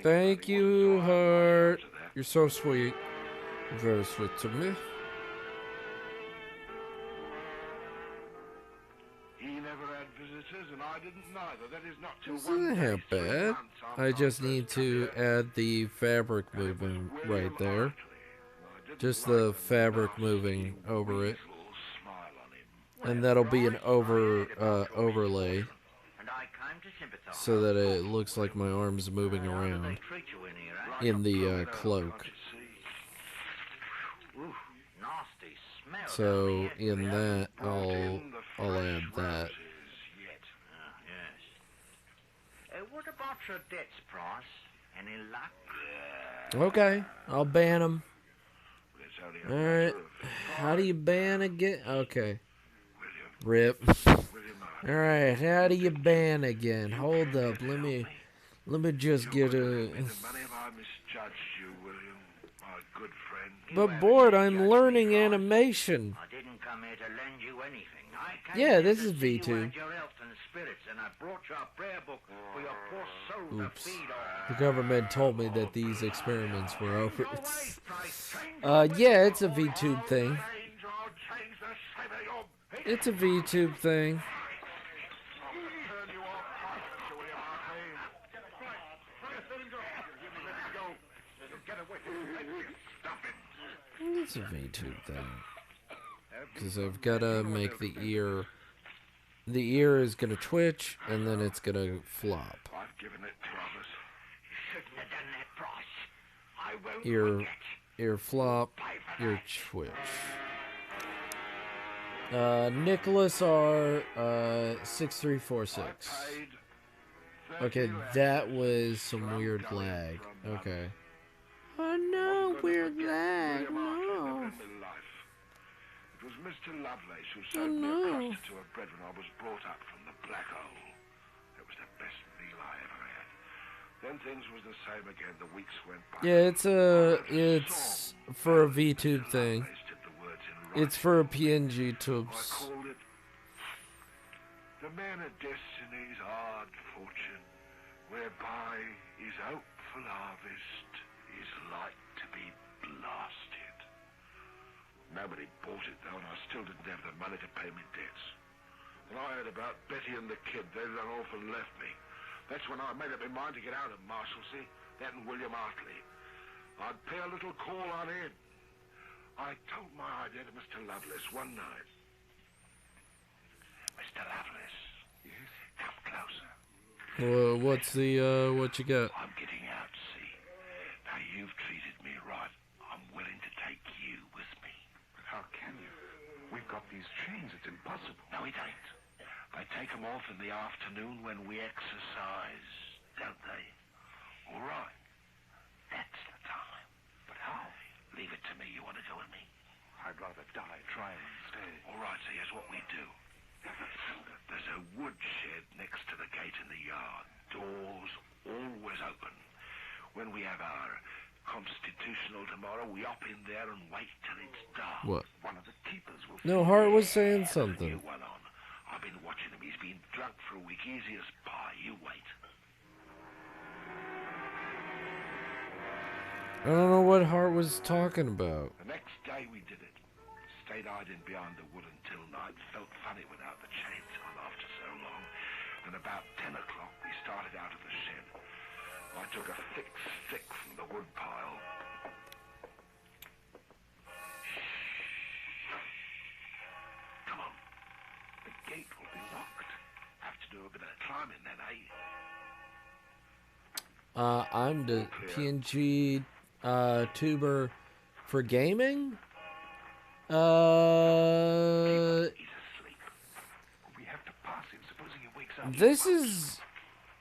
Thank you, Hart. You're so sweet. Very sweet to me. He never had visitors, and I didn't neither. That is not till This one isn't day, half 3 bad. months after I just need to add the fabric moving right there. Just the fabric moving over it. And that'll be an overlay. So that it looks like my arm's moving around in the cloak. So in that, I'll add that. What about your debts, Price? Any luck? Okay, I'll ban them. Alright, how do you ban again? Okay. Rip. Alright, how do you ban again? Hold up, let me just get a... But bored, I'm learning animation. I didn't come here to lend you anything. I came Yeah, here this to is see you V2. had your health and spirits, and I brought you a prayer book for your poor soul to Oops. feed on. The government told me that these experiments were over. Yeah, it's a VTube thing. It's a VTube thing. It's a VTube thing. Because I've got to make the ear... The ear is going to twitch, and then it's going to flop. I've given it to others. Ear flop, ear twitch. Nicholas R. 6346. Okay, that was some weird lag. Okay. Oh no, weird lag. No. It was Mr. Lovelace who served me a crust to a bread when I was brought up from the black hole. It was the best meal I ever had. Then things was the same again. The weeks went by. Yeah, it's for a VTube thing. It's for a PNG tubes. I called it The Man of Destiny's Hard Fortune, whereby his hopeful harvest is like to be blasted. Nobody bought it, though, and I still didn't have the money to pay me debts. When I heard about Betty and the kid, they run off and left me. That's when I made up my mind to get out of Marshalsea, that and William Hartley. I'd pay a little call on in. I told my idea to Mr. Lovelace one night. Mr. Lovelace, yes? Come closer. Well, what's the, what you got? I'm getting out, see? Now, you've treated me right. I'm willing to take you with me. But how can you? We've got these chains. It's impossible. No, it ain't. They take 'em off in the afternoon when we exercise, don't they? All right. That's the time. But how? Leave it to me. You want to go with me? I'd rather die trying to stay. All right, so here's what we do. There's a woodshed next to the gate in the yard. Doors always open. When we have our constitutional tomorrow, we hop in there and wait till it's dark. What? One of the keepers will... No, Hart was saying something. One on. I've been watching him. He's been drunk for a week. Easy as pie. You wait. I don't know what Hart was talking about. The next day we did it. Stayed hiding behind the wood until night. Felt funny without the chains on after so long. Then about 10 o'clock we started out of the shed. I took a thick stick from the wood pile. Come on. The gate will be locked. Have to do a bit of climbing then, eh? I'm the PNG tuber for gaming. We have to pass him. Supposing he wakes up.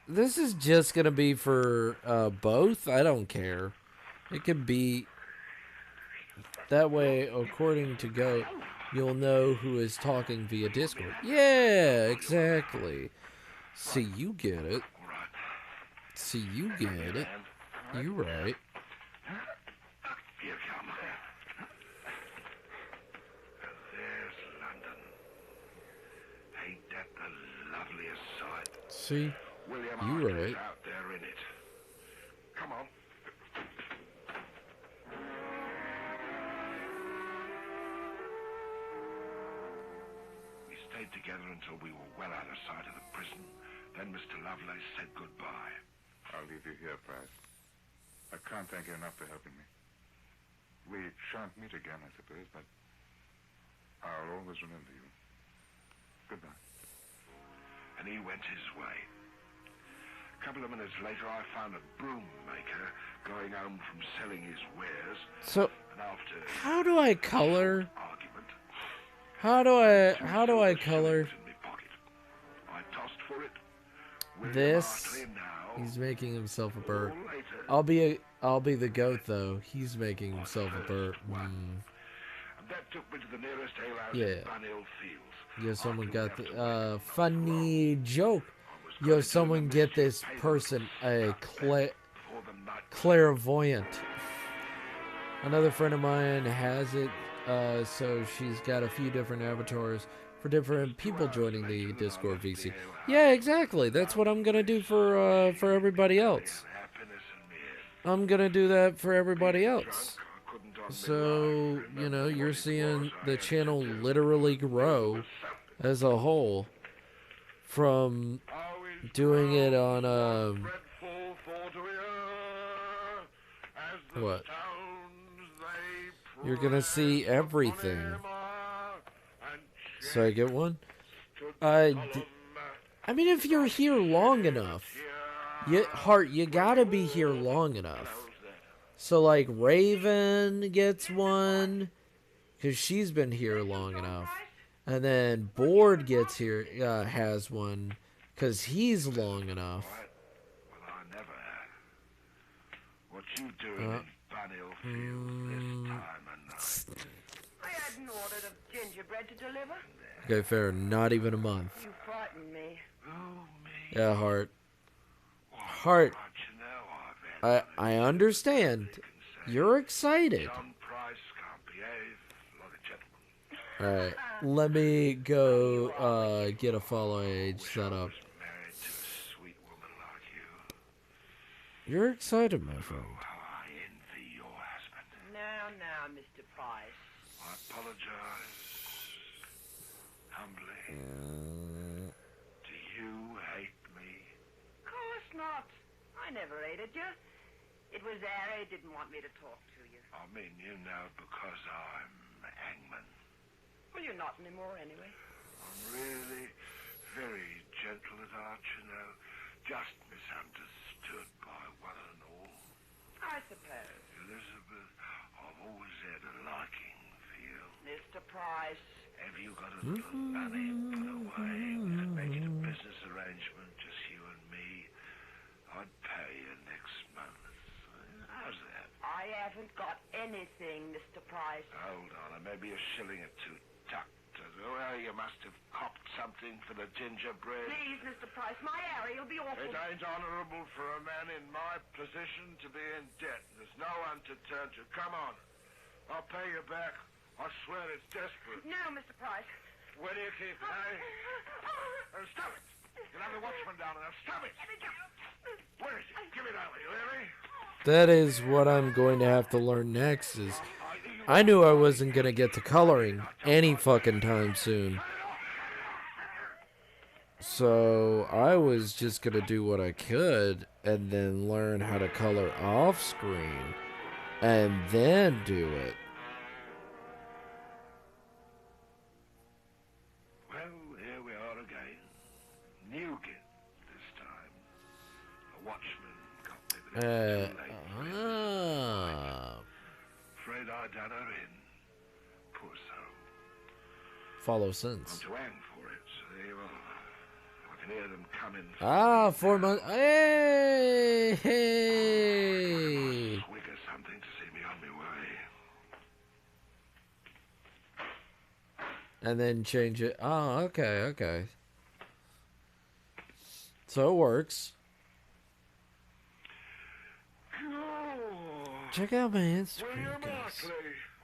This is just gonna be for both. I don't care. It could be that way. According to Goat, you'll know who is talking via Discord. Yeah, exactly. See, you get it. See, you get it. You're right. Here come. that the loveliest sight? See? William You Arthur's right. out there in it. Come on. We stayed together until we were well out of sight of the prison. Then Mr. Lovelace said goodbye. I'll leave you here, Price. I can't thank you enough for helping me. We shan't meet again, I suppose, but I'll always remember you. Goodbye. And he went his way. A couple of minutes later, I found a broom maker going home from selling his wares. So, And after how do I color? argument, How do I color I tossed for it. this? He's making himself a bird. I'll be the goat though. He's making himself a bird. And that took me to the nearest alehouse Yeah. in Bunhill Fields. Yo, someone got the funny joke. Yo, someone get this person a clairvoyant. Another friend of mine has it, so she's got a few different avatars for different people joining the Discord VC. Yeah, exactly. That's what I'm gonna do for everybody else. I'm gonna do that for everybody else. So, you know, you're seeing the channel literally grow as a whole from doing it on what? You're gonna see everything. So I get one? I mean, if you're here long enough, you gotta be here long enough. So, like, Raven gets one, because she's been here long enough. And then Board gets here, has one, because he's long enough. What you doing in Bunhill Fields this time of night? I had an order of gingerbread to deliver. Okay, fair. Not even a month. You frightened me. Yeah, Heart. Heart. I understand. You're excited. Alright, let me go get a follow age set up. You're excited, my friend. Now, Mr. Price. I apologize humbly. Do you hate me? Of course not. I never hated you. It was Harry didn't want me to talk to you. I mean, you know, because I'm Hangman. Well, you're not anymore anyway. I'm really very gentle at heart, you know. Just misunderstood by one and all. I suppose. Elizabeth, I've always had a liking for you. Mr. Price. Have you got a little money put away? We could make it a business arrangement, just you and me. I'd pay you next month. How's that? I haven't got anything, Mr. Price. Hold on, maybe a shilling or two tucked. Well, you must have copped something for the gingerbread. Please, Mr. Price, my Harry will be awful. It ain't honorable for a man in my position to be in debt. There's no one to turn to. Come on. I'll pay you back. I swear it's desperate. No, Mr. Price. Where do you keep it, eh? Stop it. You'll have the watchman down there. Stop it. Where is he? Give it over, you hear me? That is what I'm going to have to learn next. Is I knew I wasn't going to get to coloring any fucking time soon. So I was just going to do what I could and then learn how to color off screen and then do it. Well, here we are again. Newgate this time. A watchman got me, but it was too late. Afraid I done her in. Poor soul. Follow I'm since. to hang for it, see? Well, I can hear them coming. 4 months. Hey, hey. Swig or something to see me on my way. And then change it. Oh, okay, okay. So it works. Check out my Instagram, guys.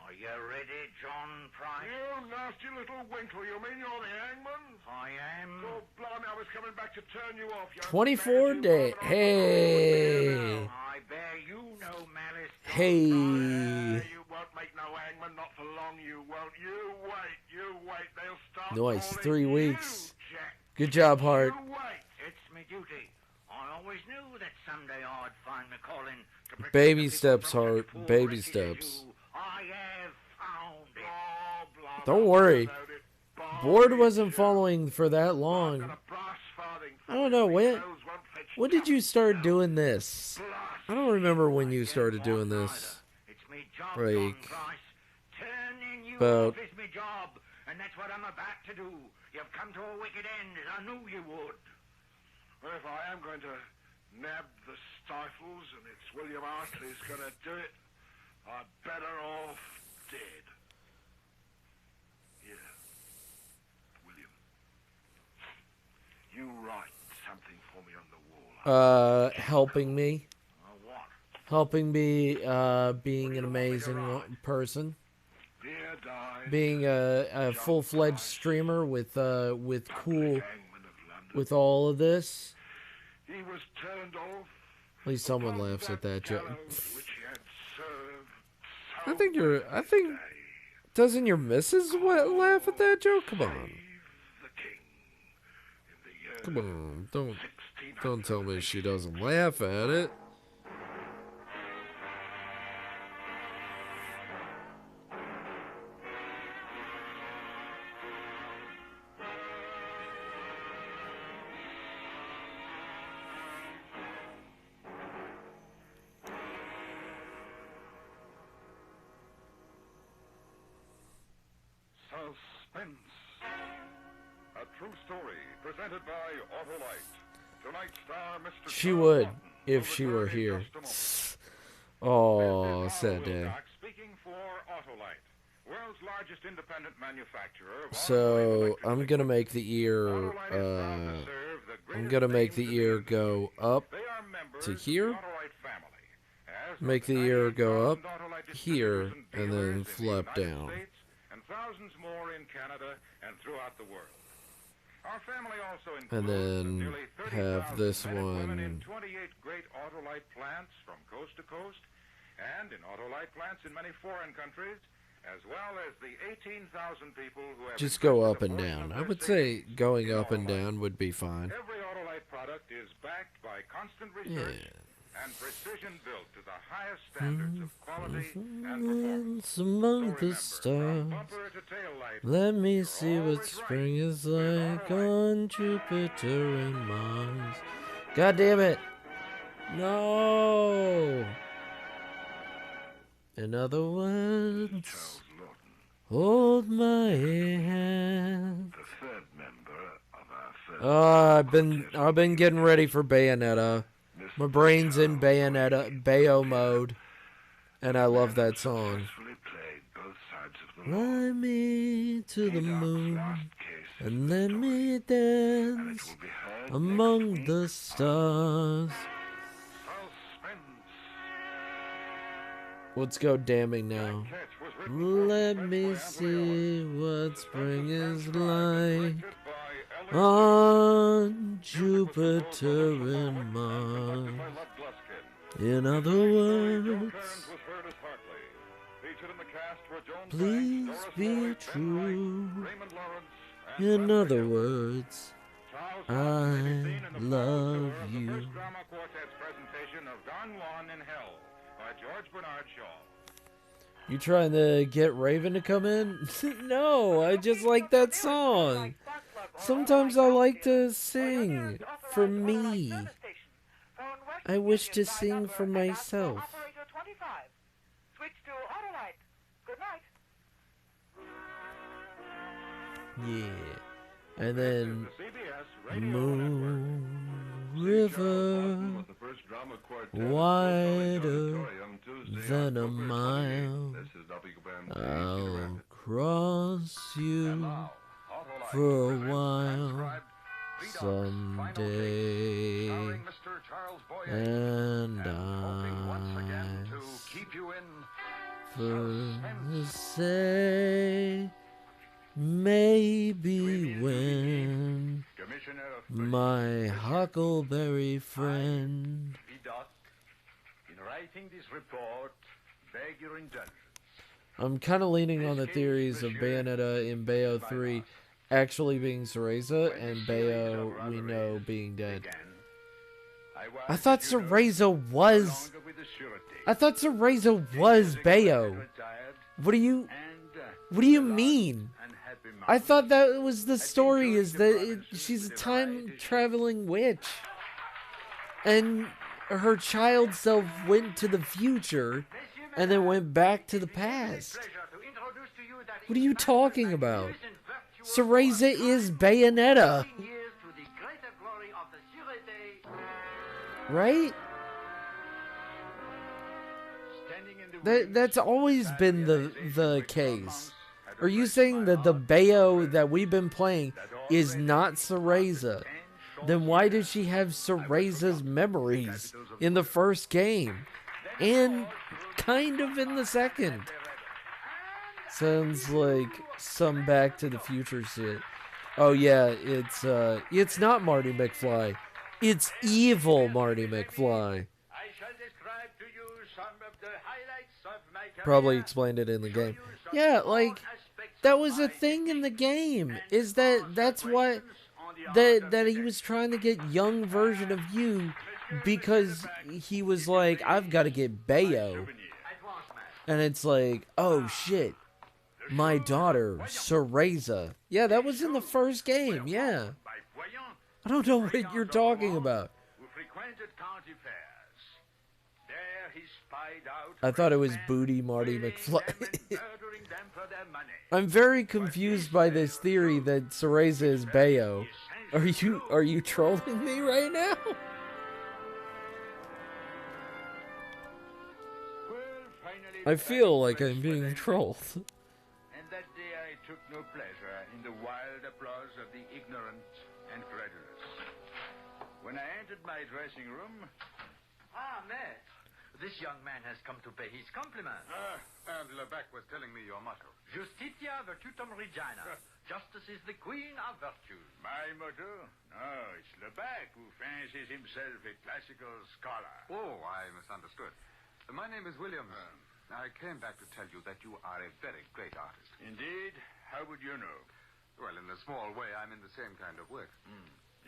Are you ready, John Price? You nasty little winkle. You mean you're the hangman? I am. Oh, blimey, I was coming back to turn you off. You 24 day. Hey. I bear you no malice. Hey. You won't make no hangman, not for long, you won't. You wait. They'll start Nice, calling 3 you, weeks. Jack. Good job, Hart. You wait. It's my duty. I always knew that someday I'd find my calling to protect Baby the people steps, from Hart. such poor Baby wretches as steps. you. I have found it. Oh, blah, Don't blah, worry. about it. Board wasn't following for that long. Brass farthing. I don't know, when did you start doing this? I don't remember when you started doing this. It's me job, Like, John Price. Turning you about- off is me job, and that's what I'm about to do. You've come to a wicked end, as I knew you would. Well, if I am going to nab the stifles and it's William Hartley's going to do it, I'm better off dead. Here, William. You write something for me on the wall. Helping me. What? Helping me, being an amazing person. Dear died, Being a full-fledged streamer with cool, with all of this. he was turned off. At least someone laughs at that joke. Which he had served I think, doesn't your missus laugh at that joke? Come on. Come on, don't tell me she doesn't laugh at it. Suspense. A true story presented by Autolite. Tonight's star, Mr. She would, if she were here. Oh, sad day. Speaking for Autolite, world's largest independent manufacturer of So I'm gonna make the ear. I'm gonna make the ear go up to here. Make the ear go up here and then flip down. and thousands more in Canada and throughout the world. Our family also And then nearly 30,000 have this men and women in one. 28 great Autolite plants from coast to coast, and in Autolite plants in many foreign countries, as well as the 18,000 people who have Just go up and down. I would say going up and down would be fine. every Autolite product is backed by constant research and precision built to the highest standards of quality and performance. It's among the stars. Let me see what spring is like on Jupiter and Mars. God damn it! No! In other words, hold my hand. Oh, I've been getting ready for Bayonetta. My brain's in Bayo mode, and I love that song. Fly me to the moon and let me dance among the stars. Let's go damning now. Let me see what spring is like on Jupiter and Mars. In other words, please be true. In other words, I love you. Drama Quartet's presentation of Don Juan in Hell by George Bernard Shaw. You trying to get Raven to come in? No, I just like that song. Sometimes I like to sing for me. I wish to sing for myself. Switch to Autolite. Good night. Yeah. And then Moon River, wider than a mile. I'll cross you for a while someday, and I never say maybe when my huckleberry friend. In writing this report, beg your indulgence. I'm kind of leaning on the theories of Bayonetta in Bayo 3 actually being Cereza and Bayo we know being dead. I thought Cereza was Bayo. What do you mean? I thought that was the story, is that she's a time-traveling witch. And her child self went to the future and then went back to the past. What are you talking about? Cereza is Bayonetta. Right? That's always been the case. Are you saying that the Bayo that we've been playing is not Cereza? Then why does she have Cereza's memories in the first game? And kind of in the second? Sounds like some Back to the Future shit. Oh yeah, it's not Marty McFly. It's evil Marty McFly. Probably explained it in the game. Yeah, like, that was a thing in the game. Is that's what that he was trying to get young version of you, because he was like, I've got to get Bayo. And it's like, oh shit, my daughter, Cereza. Yeah, that was in the first game, yeah. I don't know what you're talking about. I thought it was Booty Marty McFly. I'm very confused by this theory that Cereza is Bayo. Are you trolling me right now? I feel like I'm being trolled. And that day I took no pleasure in the wild applause of the ignorant and credulous. When I entered my dressing room... Ah, Maître. This young man has come to pay his compliments. And Lebec was telling me your motto. Justitia virtutum regina. Justice is the queen of virtue. My motto? No, it's Lebec who fancies himself a classical scholar. Oh, I misunderstood. My name is Williams. I came back to tell you that you are a very great artist. Indeed? How would you know? Well, in a small way, I'm in the same kind of work.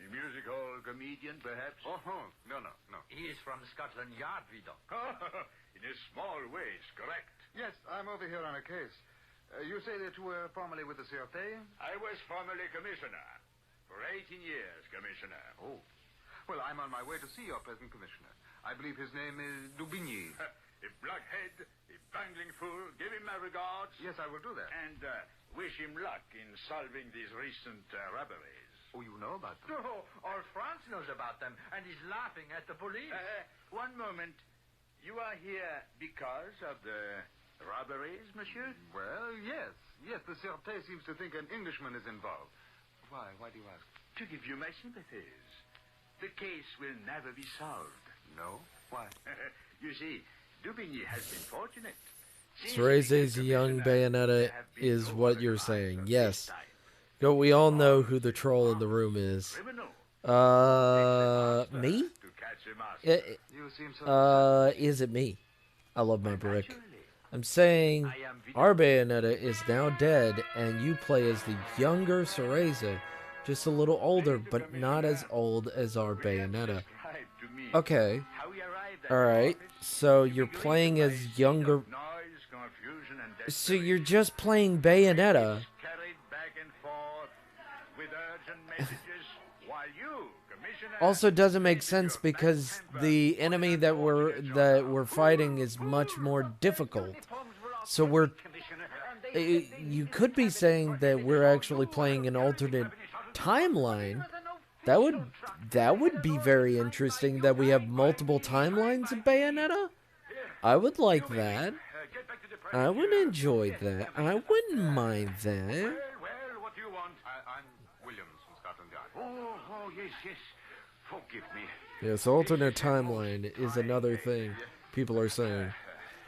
A musical comedian, perhaps? Oh, no. He is from Scotland Yard, Vidocq. In a small way, it's correct. Yes, I'm over here on a case. You say that you were formerly with the Sûreté? I was formerly commissioner. For 18 years, commissioner. Oh. Well, I'm on my way to see your present commissioner. I believe his name is Dubigny. A blockhead, a bungling fool. Give him my regards. Yes, I will do that. And wish him luck in solving these recent robberies. Oh, you know about them? No, all France knows about them, and is laughing at the police. One moment. You are here because of the robberies, monsieur? Well, yes. Yes, the Sûreté seems to think an Englishman is involved. Why? Why do you ask? To give you my sympathies. The case will never be solved. No? Why? You see, Dubigny has been fortunate. Cereza's young Bayonetta is what you're saying. Yes. But we all know who the troll in the room is. Me? Is it me? I love my brick. I'm saying our Bayonetta is now dead, and you play as the younger Cereza, just a little older, but not as old as our Bayonetta. Okay. Alright, so you're playing as younger... So you're just playing Bayonetta. Also doesn't make sense because the enemy that we're fighting is much more difficult. So you could be saying that we're actually playing an alternate timeline. That would be very interesting, that we have multiple timelines of Bayonetta. I would like that. I would enjoy that. I wouldn't mind that. Well, what do you want? I'm Williams from Scotland Yard. Oh, yes. Forgive me. Yes, alternate timeline is another thing people are saying.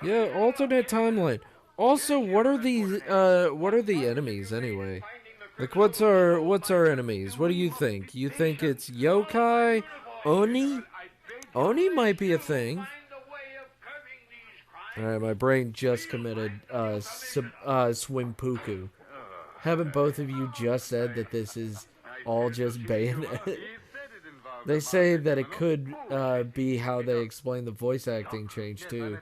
Yeah, alternate timeline. Also, what are the enemies anyway? Like, what's our enemies? What do you think? You think it's yokai, oni? Oni might be a thing. All right, my brain just committed swimpuku. Haven't both of you just said that this is all just Bayonet? They say that it could be how they explain the voice acting change too.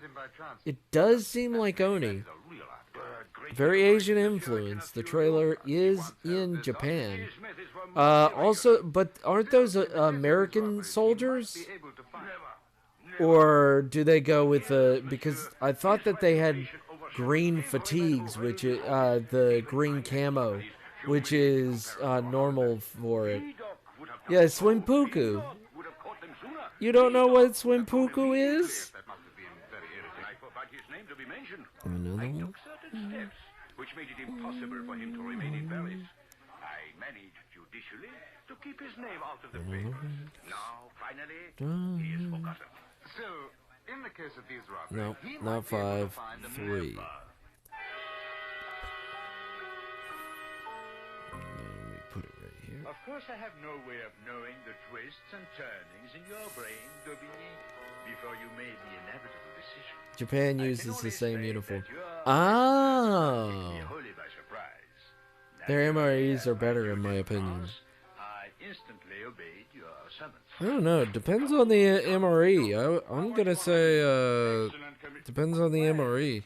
It does seem like Oni. Very Asian influence. The trailer is in Japan. Also, but aren't those American soldiers? Or do they go with because I thought that they had green fatigues, which is the green camo, which is normal for it. Yeah, swimpuku. You don't know what swimpuku is? Another one? Which made it impossible for him to remain in Paris. I managed judicially to keep his name out of the papers. Now, finally, he is forgotten. So, in the case of these robbers, No, not 5, 3. Let me put it right here. Of course, I have no way of knowing the twists and turnings in your brain, Daubigny, before you made the inevitable decision. Japan uses the same uniform. Oh. Their MREs are better, in my opinion. I instantly obeyed your summons. I don't know. It depends on the MRE. I'm gonna say depends on the MRE.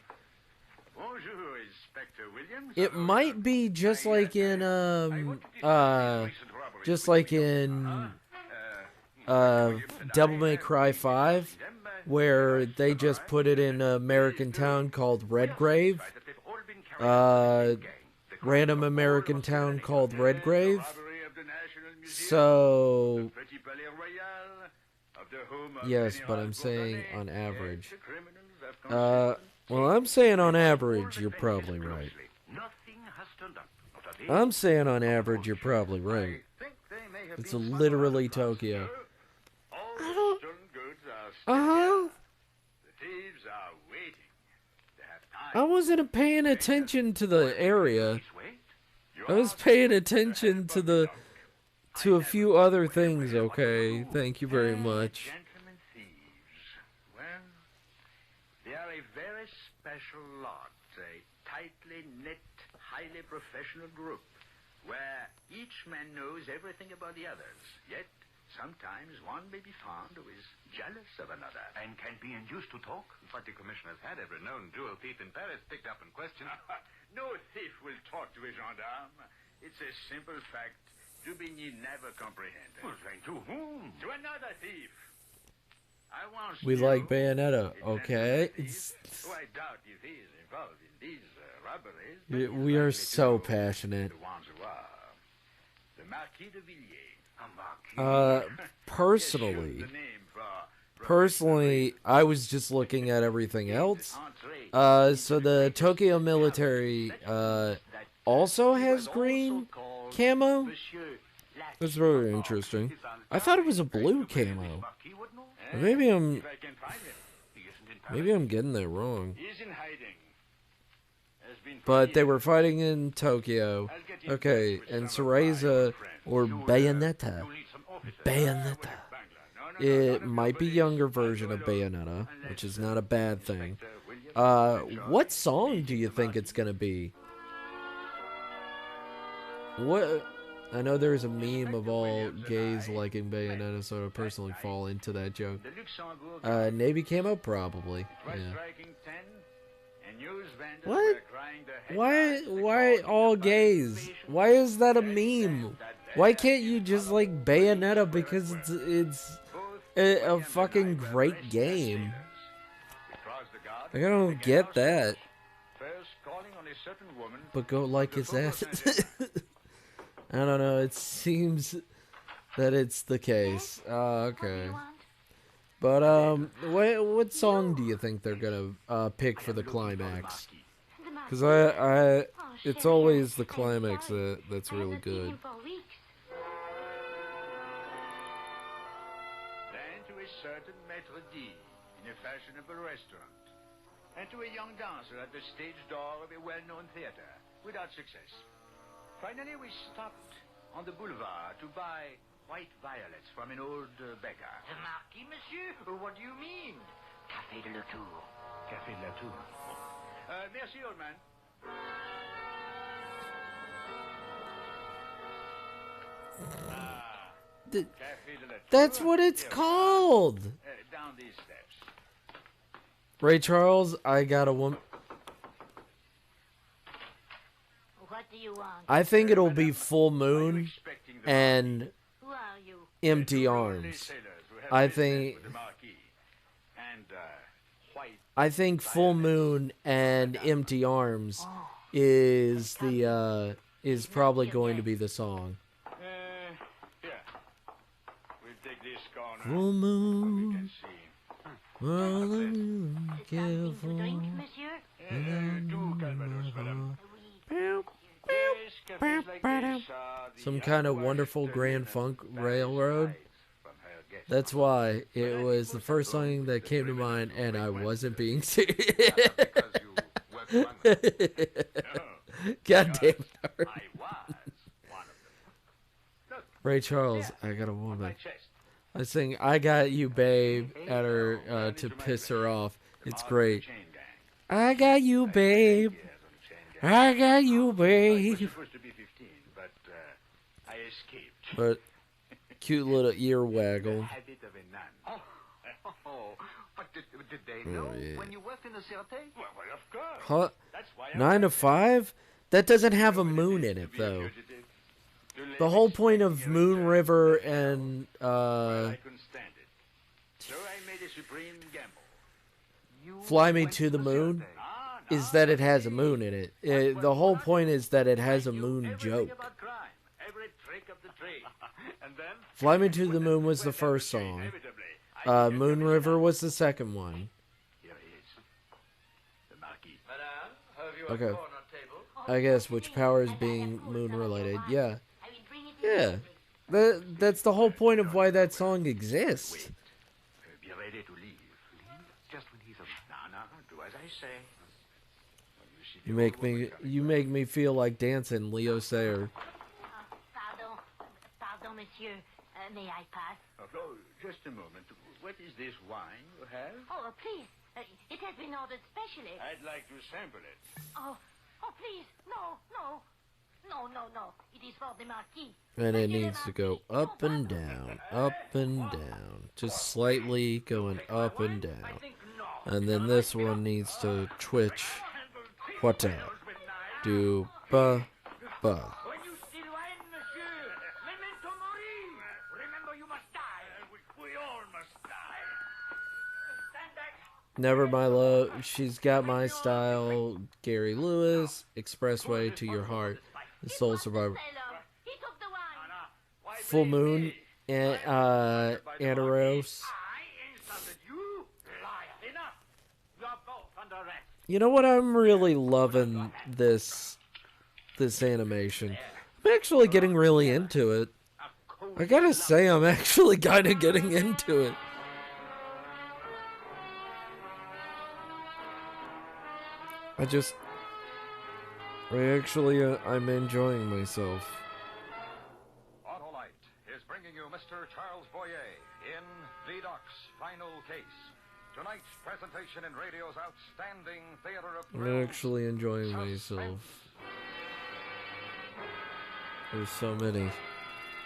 Bonjour, Inspector Williams. It might be just like in Devil May Cry 5, where they just put it in an American town called Redgrave. Random American town called Redgrave. So, yes, but I'm saying on average. Well, I'm saying on average, you're probably right. I'm saying on average, you're probably right. It's literally Tokyo. I don't... Uh-huh. I wasn't paying attention to the area. I was paying attention to a few other things, okay? Thank you very much. Gentlemen thieves. Well, they are a very special lot, a tightly knit, highly professional group, where each man knows everything about the others, yet sometimes one may be found who is jealous of another. And can be induced to talk? But the commissioner's had every known jewel thief in Paris picked up and questioned. No thief will talk to a gendarme. It's a simple fact Daubigny never comprehended. Well, then to whom? To another thief. I once We knew like Bayonetta, okay? who I doubt if he is involved in these robberies. but he's We are likely so to know passionate. the ones who are. The Marquis de Villiers. Personally, I was just looking at everything else. So the Tokyo military also has green camo. That's very interesting. I thought it was a blue camo. Maybe I'm getting that wrong. He's in hiding. But they were fighting in Tokyo. Okay, and Cereza or Bayonetta. Bayonetta. It might be younger version of Bayonetta, which is not a bad thing. What song do you think it's gonna be? What? I know there's a meme of all gays liking Bayonetta, so I personally fall into that joke. Navy camo, probably. Yeah. What? Why all gays? Why is that a meme? Why can't you just like Bayonetta because it's a fucking great game? Like, I don't get that. But go like his ass. I don't know, it seems that it's the case. Okay. But, what song do you think they're gonna pick for the climax? Because it's always the climax that's really good. Then to a certain maître d' in a fashionable restaurant. and to a young dancer at the stage door of a well-known theater, without success. Finally, we stopped on the boulevard to buy white violets from an old beggar. The Marquis, monsieur? What do you mean? Café de la Tour. Café de la Tour. Merci, old man. That's what it's called. Down these steps. Ray Charles, I got a woman. What do you want? I think it'll be Full Moon and Empty Arms. I think Full Moon and Empty Arms is probably going to be the song. Full Moon. Careful. Some kind of wonderful Grand Funk Railroad. That's why it was the first song that came to mind, and I wasn't being serious. God damn it. Ray Charles, I got a woman. I sing "I Got You, Babe" at her to piss her off. It's great. I got you, babe. I got you, babe. Supposed to be 15, but I escaped. But cute little ear waggle. Habit of a nun. Oh, but did they know when you worked in the Sûreté? Well, of course. Huh? That's why 9 to 5? That doesn't have a moon in it, though. The whole point of Moon River and I couldn't stand it. So I made a supreme gamble. Fly Me to the Moon is that it has a moon in it. The whole point is that it has a moon joke. Every trick of the trade. And then Fly Me to the Moon was the first song. Moon River was the second one. Here he is. The Marquis. Madame, have you Okay. I guess which power is being moon related. Yeah. Yeah. That's the whole point of why that song exists. Be ready to leave. Just when he's no, do as I say. You make me feel like dancing, Leo Sayer. Pardon, monsieur. May I pass? Oh, just a moment. What is this wine you have? Oh, please. It has been ordered specially. I'd like to sample it. Oh, please. No. It is for the Marquis. And it needs to go up and down, up and down. Just slightly going up and down. And then this one needs to twitch. What out? Do ba. When you steal wine, monsieur, memento mori. Remember, you must die. We all must die. Stand back. Never My Love. She's Got My Style. Gary Lewis. Expressway to Your Heart. The Soul Survivor. Full Moon. Anaros. You know what? I'm really loving this animation. I'm actually getting really into it. I gotta say, I'm actually kind of getting into it. I'm enjoying myself. Autolite is bringing you Mr. Charles Boyer in Vidoc's Final Case. Tonight's presentation in radio's outstanding theater of I'm thrills. actually enjoying myself. There's so many.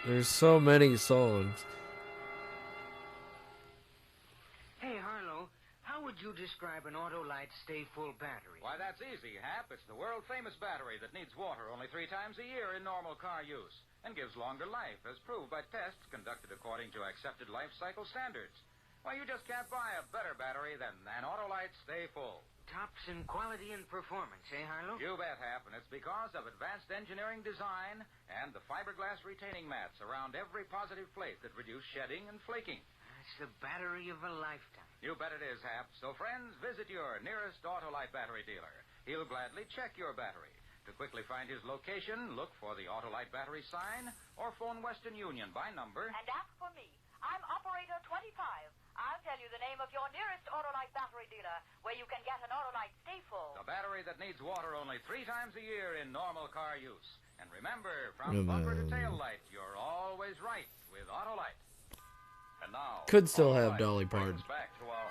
There's so many songs. Hey, Harlow, how would you describe an Autolite Stay Full battery? Why, that's easy, Hap. It's the world-famous battery that needs water only 3 times a year in normal car use and gives longer life, as proved by tests conducted according to accepted life cycle standards. Why, you just can't buy a better battery than an Autolite Stay Full. Tops in quality and performance, eh, Harlow? You bet, Hap, and it's because of advanced engineering design and the fiberglass retaining mats around every positive plate that reduce shedding and flaking. It's the battery of a lifetime. You bet it is, Hap. So, friends, visit your nearest Autolite battery dealer. He'll gladly check your battery. To quickly find his location, look for the Autolite battery sign or phone Western Union by number and ask for me. I'm Operator 25. I'll tell you the name of your nearest Autolite battery dealer, where you can get an Autolite Stay Full. The battery that needs water only 3 times a year in normal car use. And remember, from bumper to tail light, you're always right with Autolite. And now, Could still have Dolly Parton.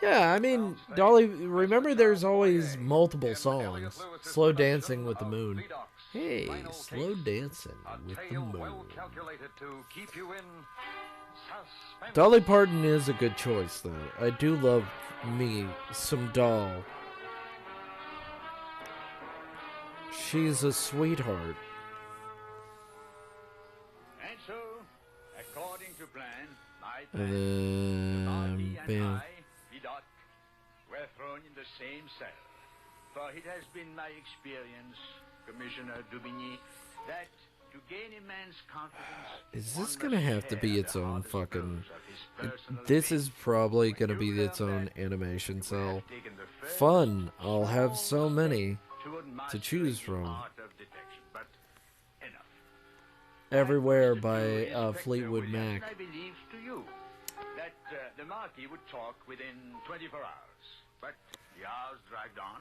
Yeah, I mean, Dolly, remember there's always multiple songs. Slow Dancing with the Moon. Hey, Slow Dancing with the Moon. Dolly Parton is a good choice, though. I do love me some Doll. She's a sweetheart. And so, according to plan, my And then, bam. Vidocq were thrown in the same cell. For it has been my experience, Commissioner Dubigny, that to gain a man's confidence... Is this gonna have to be its own fucking... This is probably gonna be its own animation cell. Fun! I'll have so many to choose from. Everywhere by Fleetwood Mac. I believe to you that the Marquis would talk within 24 hours. But the hours dragged on,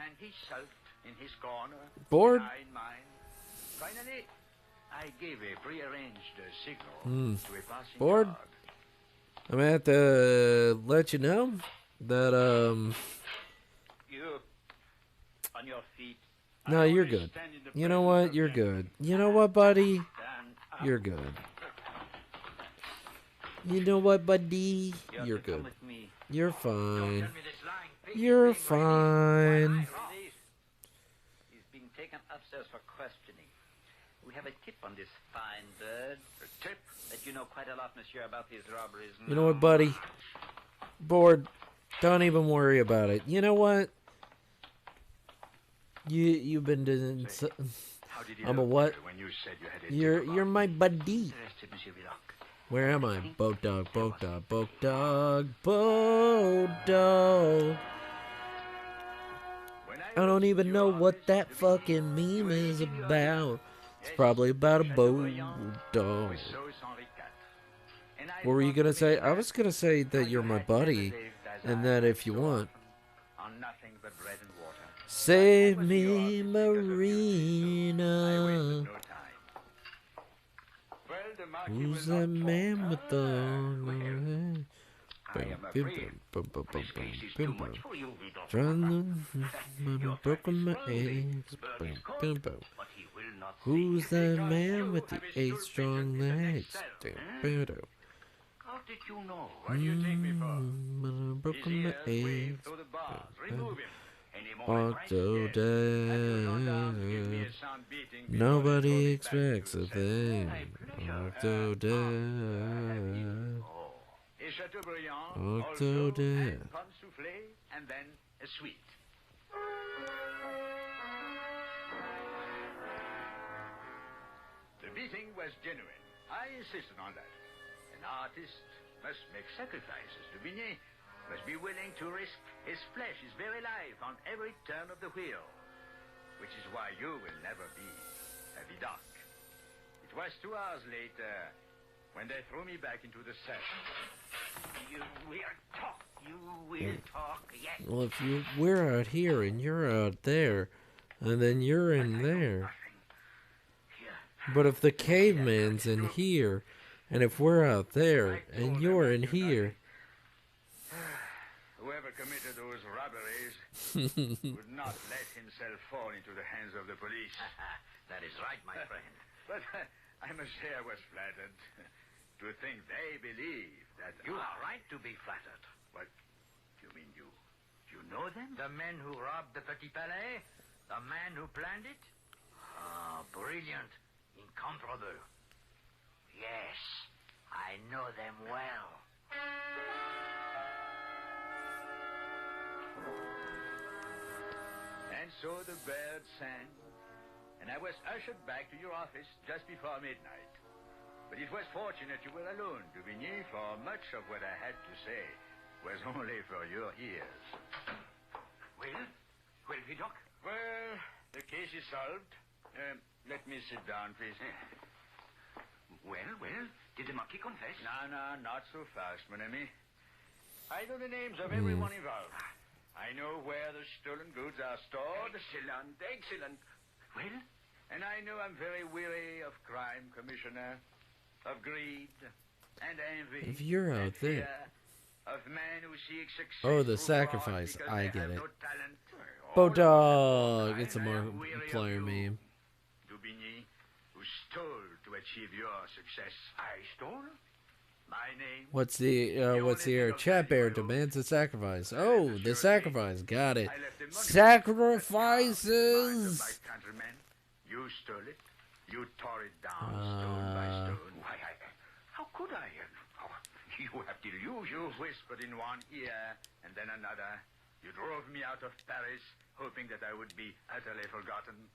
and he sulked in his corner. Bored? I in mine. Finally, I gave a prearranged signal to a passing Bored? guard. I'm gonna have to let you know that, You, on your feet. no, you're good. You know what? You're good. You know what, buddy? You're good. You know what, buddy? You're good. You're fine. You're fine. He's being taken upstairs for questioning. We have a tip on this fine bird. A tip? That you know quite a lot, monsieur, about these robberies. You know what, buddy? Bored. Don't even worry about it. You know what? You've been doing. I'm a what? You're my buddy. Where am I? Boat dog, boat dog, boat dog, boat dog. I don't even know what that fucking meme is about. It's probably about a boat dog. What were you gonna say? I was gonna say that you're my buddy, and that if you want, save me, Marina. Who's that man with the... Broken my eggs. Who's that man with the 8 strong legs? How did you know? Where do you take me for? Broken my eggs. To the bars. Remove him. Octo Dad. Nobody expects a thing. Octo Dad. A Chateaubriand, Octo also, Dad. and pain soufflé, and then a sweet. The beating was genuine. I insisted on that. An artist must make sacrifices. Dubigny must be willing to risk his flesh, his very life, on every turn of the wheel. Which is why you will never be a Vidocq. It was 2 hours later when they threw me back into the cell. You will talk. You will talk, yes. Well, if we're out here and you're out there, and then you're in there. But if the caveman's in here, and if we're out there and you're in here. Whoever committed those robberies would not let himself fall into the hands of the police. That is right, my friend. But I must say I was flattered to think they believe that... You are right to be flattered. What? You mean you know them? The men who robbed the Petit Palais? The man who planned it? Ah, brilliant. Incomparable. Yes, I know them well. And so the bird sang, and I was ushered back to your office just before midnight. But it was fortunate you were alone, Dubigny, for much of what I had to say was only for your ears. Well, Vidocq? Well, the case is solved. Let me sit down, please. Well, did the Marquis confess? No, not so fast, mon ami. I know the names of everyone involved. I know where the stolen goods are stored. Excellent, excellent. Well? And I know I'm very weary of crime, Commissioner. Of greed and envy. If you're out there. Of men who seek success. Oh, the sacrifice. I get it. Bodog. It's a Markiplier meme. Daubigny, who stole to achieve your success. I stole? My name. What's the Chat Bear demands a sacrifice. Oh, the sacrifice. Got it. Sacrifices. You stole it. You tore it down stone by stone. Why, how could I? You have delusions. You whispered in one ear and then another. You drove me out of Paris, hoping that I would be utterly forgotten.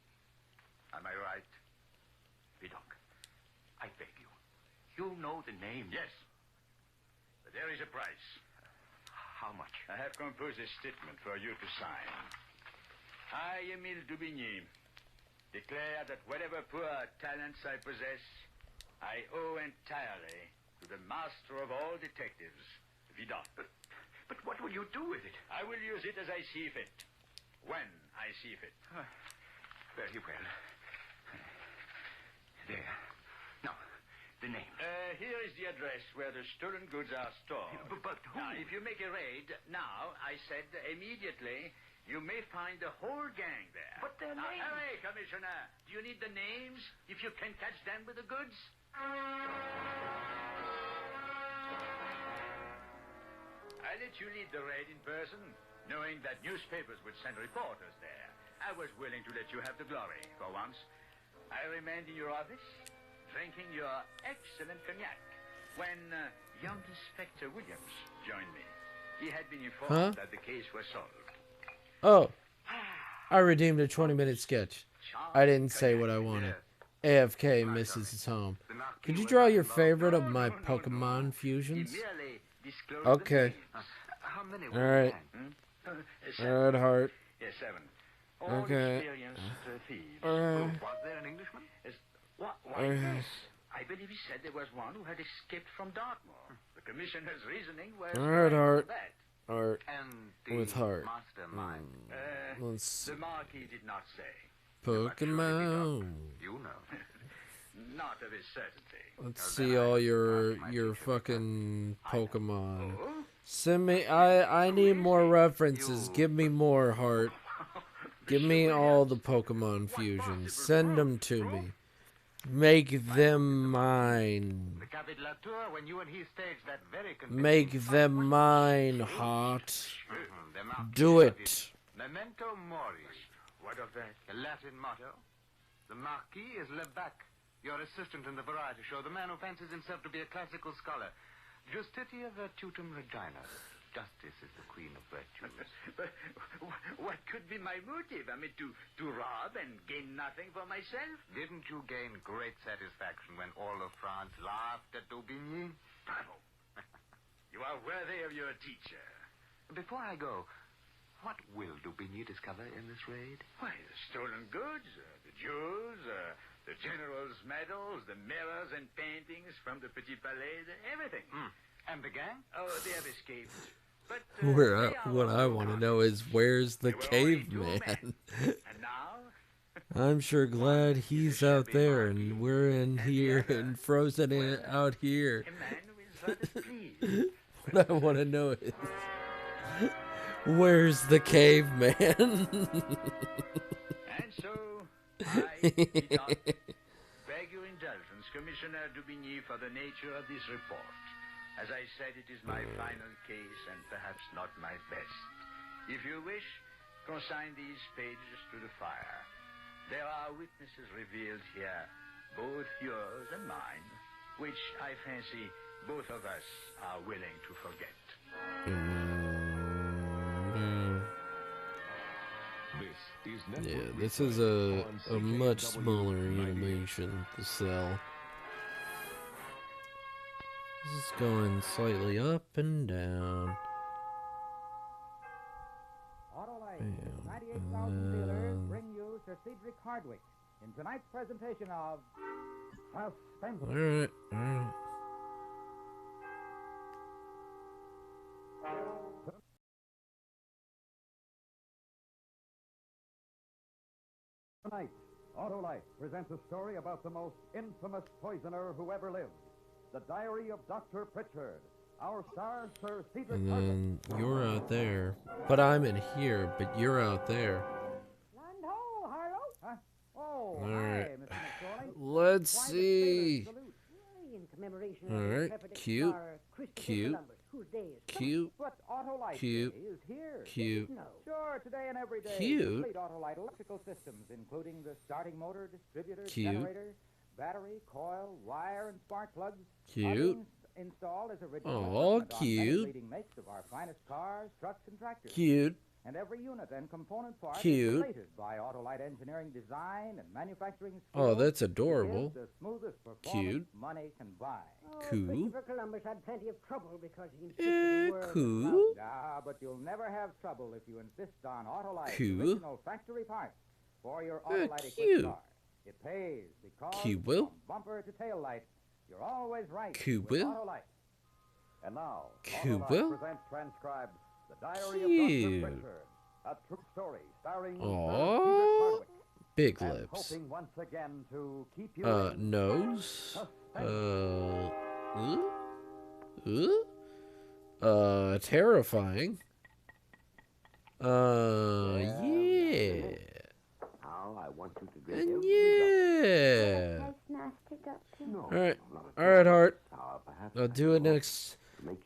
Am I right? Vidocq, I beg you. You know the name. Yes. But there is a price. How much? I have composed a statement for you to sign. I, Emile Daubigny, declare that whatever poor talents I possess, I owe entirely to the master of all detectives, Vidocq. But what will you do with it? I will use it as I see fit. When I see fit. Very well. There. Now, the name. Here is the address where the stolen goods are stored. But who? Now, if you make a raid, now, I said immediately, you may find the whole gang there. But their names. Hurry, Commissioner. Do you need the names if you can catch them with the goods? I let you lead the raid in person, knowing that newspapers would send reporters there. I was willing to let you have the glory for once. I remained in your office, drinking your excellent cognac, when young Inspector Williams joined me. He had been informed that the case was solved. Oh. I redeemed a 20-minute sketch. I didn't say what I wanted. AFK misses his home. Could you draw your favorite of my Pokemon fusions? Okay. Alright. Alright, Heart. Yes, 7. Okay. Was there an Englishman? Why, yes. I believe he said there was one who had escaped from Dartmoor. The commissioner's reasoning was... Alright, Heart. that. Heart. And With Heart. mastermind. Let's see. The Marquis did not say. Pokemon. You know. Not of his certainty. Let's see all your fucking Pokemon. Send me. I need more references. Give me more, Heart. Give me all the Pokemon fusions. Send them to me. Make them mine. Make them mine, Heart. Do it. Memento mori. What of that? The Latin motto. The Marquis is Lebec, your assistant in the variety show, the man who fancies himself to be a classical scholar. Justitia virtutum regina. Justice is the queen of virtues. But what could be my motive? I mean, to rob and gain nothing for myself? Didn't you gain great satisfaction when all of France laughed at Daubigny? Bravo. You are worthy of your teacher. Before I go, what will Daubigny discover in this raid? Why, the stolen goods, the jewels, the general's medals, the mirrors and paintings from the Petit Palais, everything. And the gang? Oh, they have escaped. But, What I want to know is where's the caveman? And now? I'm sure glad he's out there and we're in here and frozen out here. What I want to know is where's the caveman? And so, I beg your indulgence, Commissioner Daubigny, for the nature of this report. As I said, it is my final case and perhaps not my best. If you wish, consign these pages to the fire. There are witnesses revealed here, both yours and mine, which I fancy both of us are willing to forget. Yeah, this is a much smaller animation to sell. This is going slightly up and down. Autolite 98,000 dealers bring you Sir Cedric Hardwicke in tonight's presentation of Suspense. Alright. Tonight, Autolite presents a story about the most infamous poisoner who ever lived. The Diary of Dr. Pritchard. Our star, Sir Cedric And Carton. then you're out there. But I'm in here, but you're out there. Land ho, Harlow. Huh? Oh, Alright. hi, Mr. McSorley. Let's see. In commemoration All of right, intrepid cute, explorer Christopher cute, Columbus, whose day is cute, But Autolite cute, Day is here. cute. No. Sure, today and every day. Cute. Complete Autolite electrical systems, including the starting motor, distributor, Cute. generator, battery, coil, wire, and spark plugs. Cute. Are being installed as original Aw, equipment on many cute. leading makes of our finest cars, trucks, and tractors. Cute. And every unit and component part Cute. is related by Autolite engineering design and manufacturing Oh, skills that's to adorable. give the smoothest performance Cute. money can buy. Oh, Cool. Christopher Columbus had plenty of trouble because he insisted Eh, the world cool. Ah, but you'll never have trouble if you insist on Autolite Cool. original factory parts for your Autolite equipped cute. car. It pays because Cool. from bumper to tail light, you're always right Cool. with Autolite. And now, Cool. Autolite presents transcribed The Diary Cute. of Dr. Pritchard, a true story starring Sir Aw, Cedric Hardwicke. big And lips. hoping once again to keep you in Nose. Terrifying. Yeah. Now I want you to drink And every yeah. No, Alright. not at Alright, Hart. perhaps I'll do it next.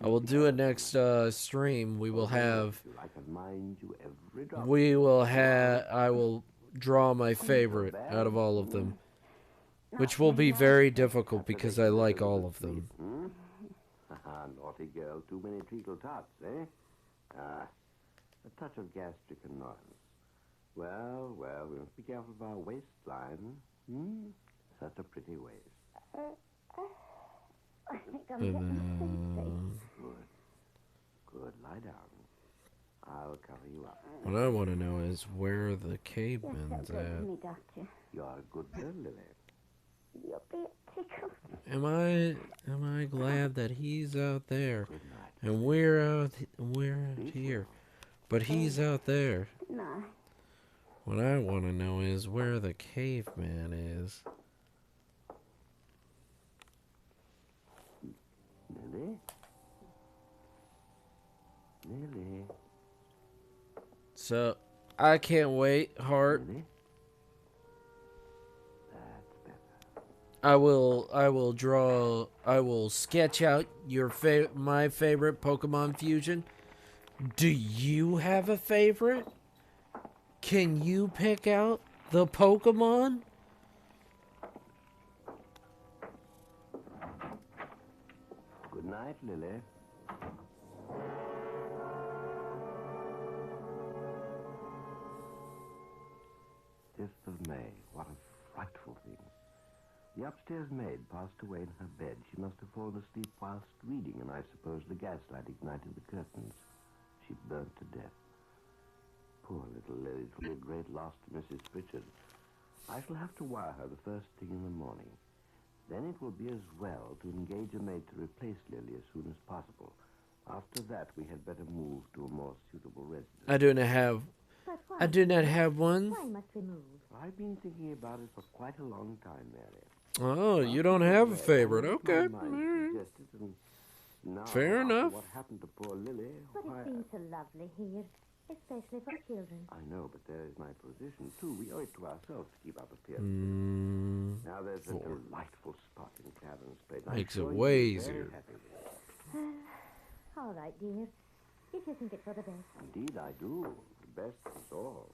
I will do it next stream. We will have. I can mind you every drop. We will have. I will draw my favorite out of all of them, which will be very difficult because I like all of them. Hmm? Naughty girl, too many treacle tots, eh? A touch of gastric annoyance. Well, we must be careful of our waistline. Hmm? Such a pretty waist. Good. Lie down. I'll cover you up. What I want to know is where the caveman's at. You're a good girl, Lily. You'll be tickled. Am I glad that he's out there, and we're out here, but he's out there. No. What I want to know is where the caveman is. Lily? Lily? So I can't wait, Hart. I will draw. I will sketch out my favorite Pokemon fusion. Do you have a favorite? Can you pick out the Pokemon? Good night, Lily. 5th of May. What a frightful thing. The upstairs maid passed away in her bed. She must have fallen asleep whilst reading, and I suppose the gaslight ignited the curtains. She burnt to death. Poor little Lily. It will be a great loss to Mrs. Pritchard. I shall have to wire her the first thing in the morning. Then it will be as well to engage a maid to replace Lily as soon as possible. After that, we had better move to a more suitable residence. I do not have one. Why must we move? I've been thinking about it for quite a long time, Mary. Oh, you don't have a favorite. Okay. My mind suggested, and now, Fair after enough. What happened to poor Lily? But why, it seems so lovely here, especially for children. I know, but there is my position, too. We owe it to ourselves to keep up appearances. Now, there's a delightful spot in Clarence Place. I'm Makes it sure you'll way be very easier. happy with it. All right, dear. If you think it for the best. Indeed, I do. The best is all.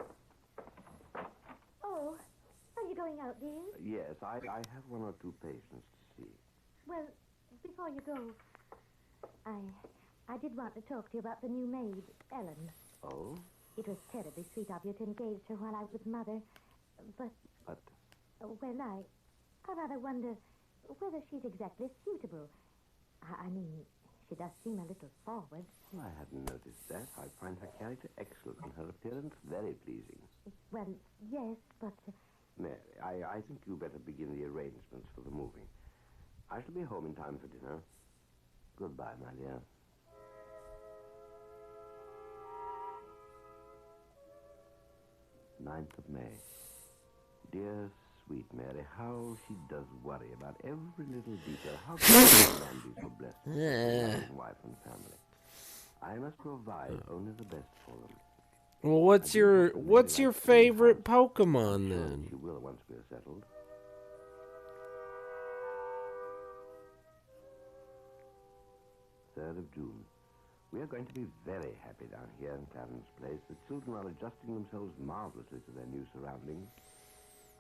Oh, are you going out, dear? Yes, I have one or two patients to see. Well, before you go, I did want to talk to you about the new maid, Ellen. Oh? It was terribly sweet of you to engage her while I was with Mother, but... But? Well, I rather wonder whether she's exactly suitable. I mean, she does seem a little forward. I hadn't noticed that. I find her character excellent and her appearance very pleasing. Well, yes, but... Mary, I think you better begin the arrangements for the moving. I shall be home in time for dinner. Goodbye, my dear. 9th of May. dear, sweet Mary, how she does worry about every little detail. How can man be so blessed with a loving wife and family? I must provide only the best for them. Well, what's your favorite Pokemon then? She will once we are settled. Third of June. We are going to be very happy down here in Clarence Place. The children are adjusting themselves marvelously to their new surroundings.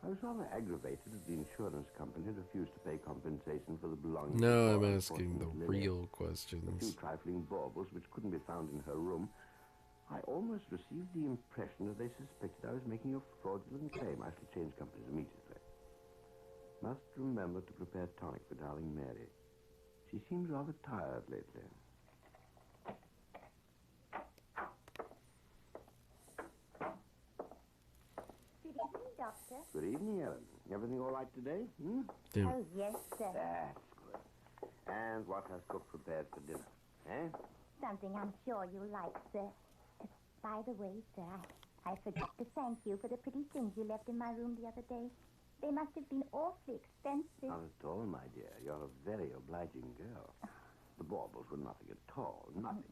I was rather aggravated that the insurance company refused to pay compensation for the belongings. No, I'm asking the real A questions. few trifling baubles which couldn't be found in her room. I almost received the impression that they suspected I was making a fraudulent claim. I shall change companies immediately. Must remember to prepare tonic for darling Mary. She seems rather tired lately. Good evening, Doctor. Good evening, Ellen. Everything all right today? Yeah. Oh, yes, sir. That's good. And what has cook prepared for dinner? Eh? Something I'm sure you like, sir. By the way, sir, I forgot to thank you for the pretty things you left in my room the other day. They must have been awfully expensive. Not at all, my dear. You're a very obliging girl. The baubles were nothing at all. Nothing.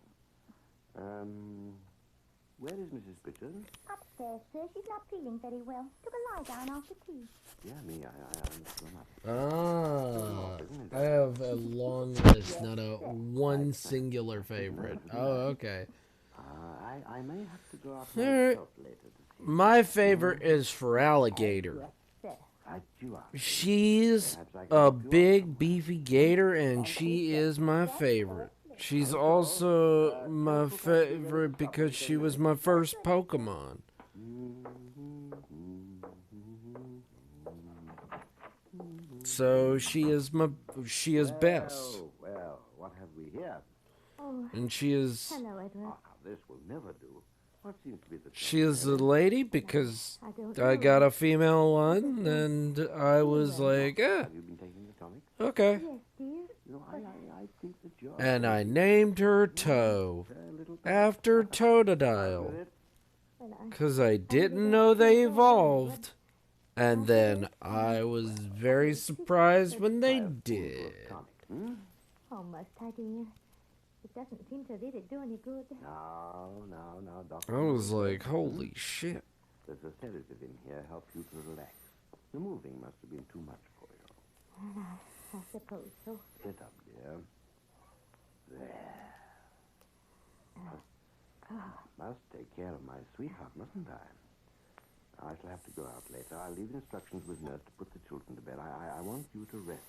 Where is Mrs. Pritchard? Upstairs, sir. She's not feeling very well. Took a lie down after tea. Yeah, me, I understand that. I have a long list, not a one singular favorite. Oh, okay. I may have to go out All right. myself later to see. My favorite is for Alligator. She's a big, beefy gator, and she is my favorite. She's also my favorite because she was my first Pokemon. So she is best. Well, what have we here? Oh, And she is hello, Edward. This will never do. What seems to be the she is a lady because I got a female one, and I was like, Have you been taking the tonic? okay. Yes, dear. You know, I think that you're... And I named her Toe after Totodile because I didn't know they evolved. And then I was very surprised when they did. Oh, must I, dear? It doesn't seem to really do any good. No, Doctor. I was like, holy shit. There's a sedative in here. Help you to relax. The moving must have been too much for you. Well, I suppose so. Sit up, dear. There. Must take care of my sweetheart, mustn't I? I shall have to go out later. I'll leave instructions with nurse to put the children to bed. I want you to rest.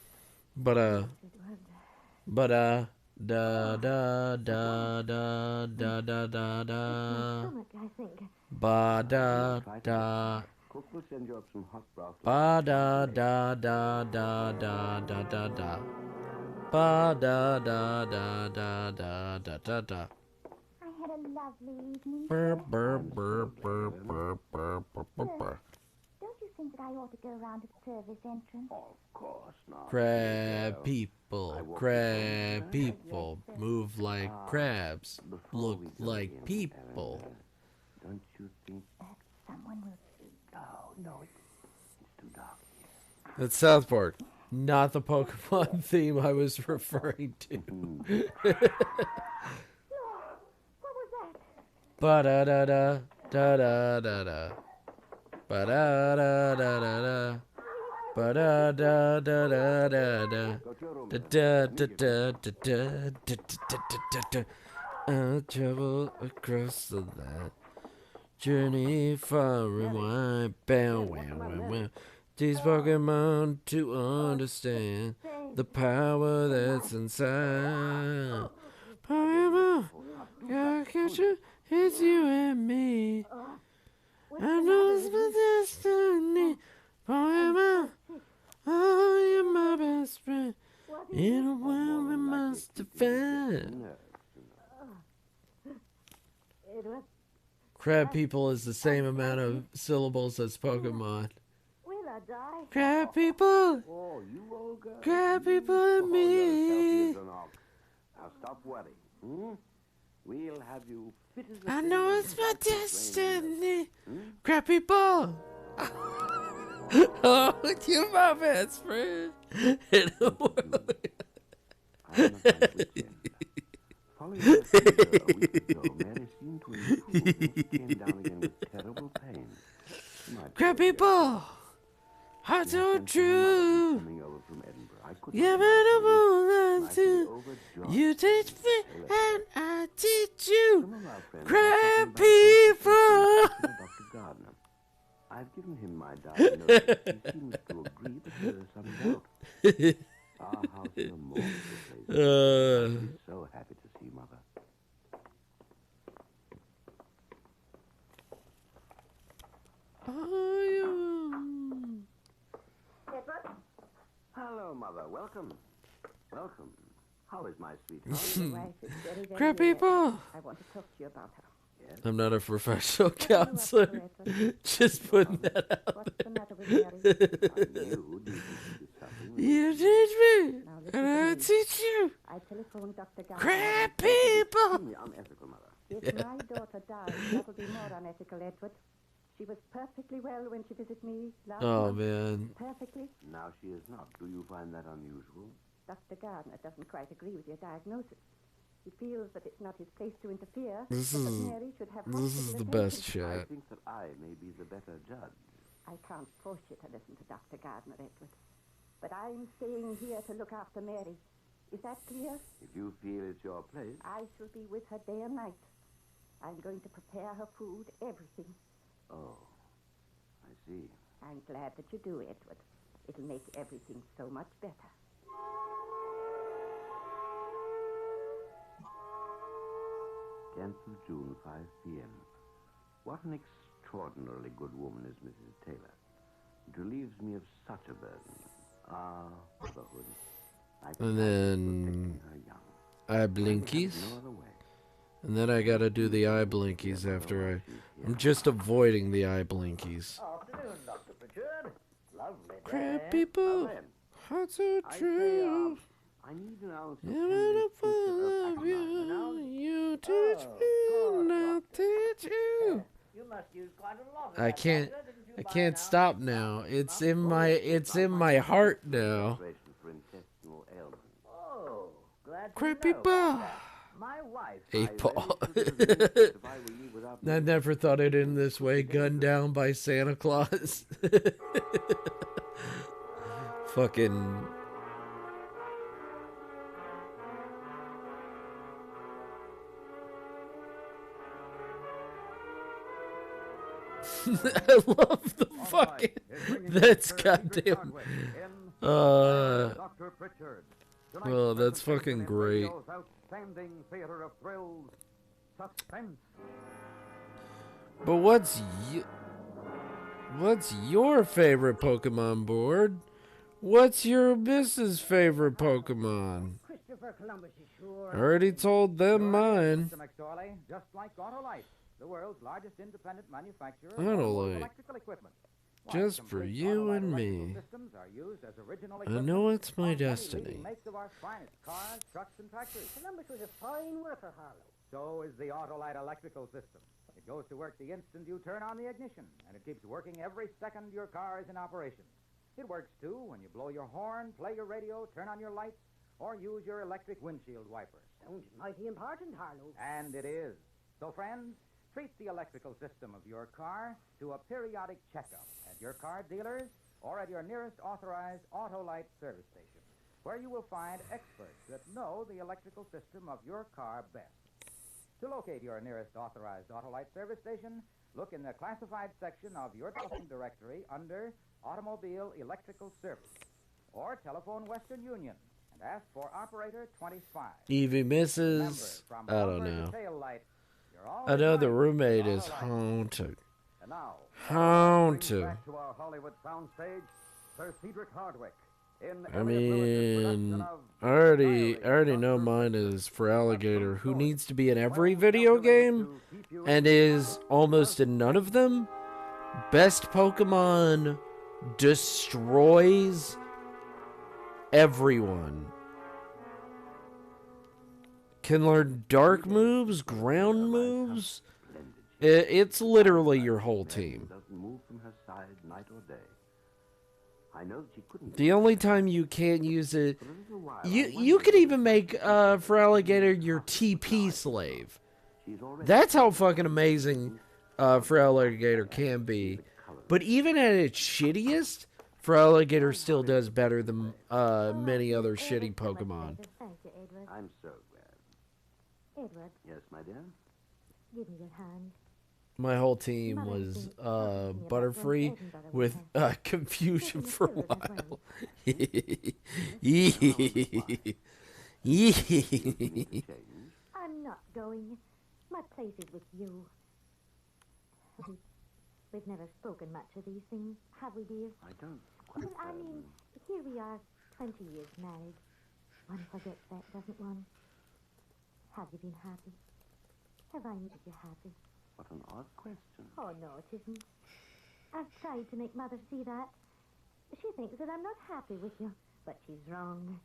Da da da da da da da da da. Stomach, I think. Ba da da. Cook will send you up some hot broth. Ba da da da da da da da da. Ba da da da da da da da da. I had a lovely evening. Burr sir. burr burr burr burr burr burr burr burr. Don't you think that I ought to go around to the service entrance? Of course not. Crab people, move like crabs, look like people. Don't you think? Someone will. No, it's too dark. That's South Park, not the Pokemon theme I was referring to. What was that? Ba da da da da da da da. Ba da da da da da. Ba da da da da da da. Da da da da da da da da. I'll travel across the land. Journey far and wide. Bow wow wow wow. These Pokemon to understand the power that's inside. Pokemon, gotta catch it. It's you and me. I know it's my destiny. Pokemon, oh, you're my best friend. In a world we must defend. Edward, Crab people is the same amount of syllables as Pokemon. will I die? Crab people, Oh, you old girl. crab people and me. Now stop worrying. We'll have you fit as a I thing know when it's my Dr. Strange destiny. Crab people. Oh, you're my best friend in the world. Following her finger a week ago, Mary seemed to improve and came down again with terrible pain. Crappy ball. Heart so true. You better move to. You teach me and I teach you. Crappy ball. Dr. Gardner. I've given him my diagnosis. He seems to agree, but there is some doubt. Our house is a mournful place. I'm so happy to see Mother. Hello, Mother. Welcome. Welcome. How is my sweetheart? Crappy ball. I want to talk to you about her. I'm not a professional counselor. Just putting that out there. You teach me, and I teach you. I telephoned Dr. Gardner. Crap people. Unethical, Mother. If my daughter dies, that'll be more unethical, Edward. She was perfectly well when she visited me last month. Man. Perfectly. Now she is not. Do you find that unusual? Dr. Gardner doesn't quite agree with your diagnosis. He feels that it's not his place to interfere. This but is that Mary should have this is the hospital best attention. I shot. think that I may be the better judge. I can't force you to listen to Dr. Gardner, Edward. But I'm staying here to look after Mary. Is that clear? If you feel it's your place. I shall be with her day and night. I'm going to prepare her food, everything. Oh, I see. I'm glad that you do, Edward. It'll make everything so much better. 10th of June, 5 p.m. What an extraordinarily good woman is Mrs. Taylor. It relieves me of such a burden. Ah, motherhood. And then eye blinkies. And then I gotta do the eye blinkies after I'm just avoiding the eye blinkies. Afternoon, Dr. Pritchard. Lovely day. Crap people. Heart so true. I need an ounce of you teach me and I'll teach you. You must use quite a lot of I that, can't Doctor, didn't you, I by can't now? stop now. It's in my heart now. Oh, glad to Crap know. people. My wife. A ball. I never thought it in this way. Gunned down by Santa Claus. Fucking. I love the fucking. That's goddamn. Dr. Pritchard. Well, that's fucking great. Outstanding theater of thrills, suspense. But what's your favorite Pokemon board? What's your Mrs. favorite Pokemon? Christopher Columbus is sure. I already told them mine. Mr. McSorley, just like Autolite, the world's largest independent manufacturer Autolite. of electrical equipment. Just for you and me. Systems are used as original I know it's my destiny. makes of our finest cars, trucks, and tractors. Columbus was a fine worker, Harlow. So is the Autolite electrical system. It goes to work the instant you turn on the ignition, and it keeps working every second your car is in operation. It works, too, when you blow your horn, play your radio, turn on your lights, or use your electric windshield wipers. Sounds mighty important, Harlow. And it is. So, friends, treat the electrical system of your car to a periodic checkup at your car dealers or at your nearest authorized Autolite service station, where you will find experts that know the electrical system of your car best. To locate your nearest authorized Autolite service station, look in the classified section of your telephone directory under Automobile Electrical Service, or telephone Western Union and ask for operator 25. Evie misses. I don't know. I know the roommate is haunted. And now, Haunted. back to our Hollywood soundstage, Sir Cedric Hardwick. I mean, I already know mine is for Alligator, who needs to be in every video game and is almost in none of them. Best Pokemon destroys everyone. Can learn dark moves, ground moves. It's literally your whole team. Doesn't move from her side night or day. I know that she couldn't. The only time you can't use it, you could even make for Alligator your TP slave. That's how fucking amazing for Alligator can be. But even at its shittiest, for Alligator still does better than many other shitty Pokemon. Thank you, Edward. I'm so glad. Edward, Yes, my dear? give me your hand. My whole team was Butterfree with Confusion for a while. I'm not going. My place is with you. We've never spoken much of these things, have we, dear? I don't. Well, I mean, here we are, 20 years married. One forgets that, doesn't one? Have you been happy? Have I made you happy? What an odd question. Oh, no, it isn't. I've tried to make Mother see that. She thinks that I'm not happy with you, but she's wrong.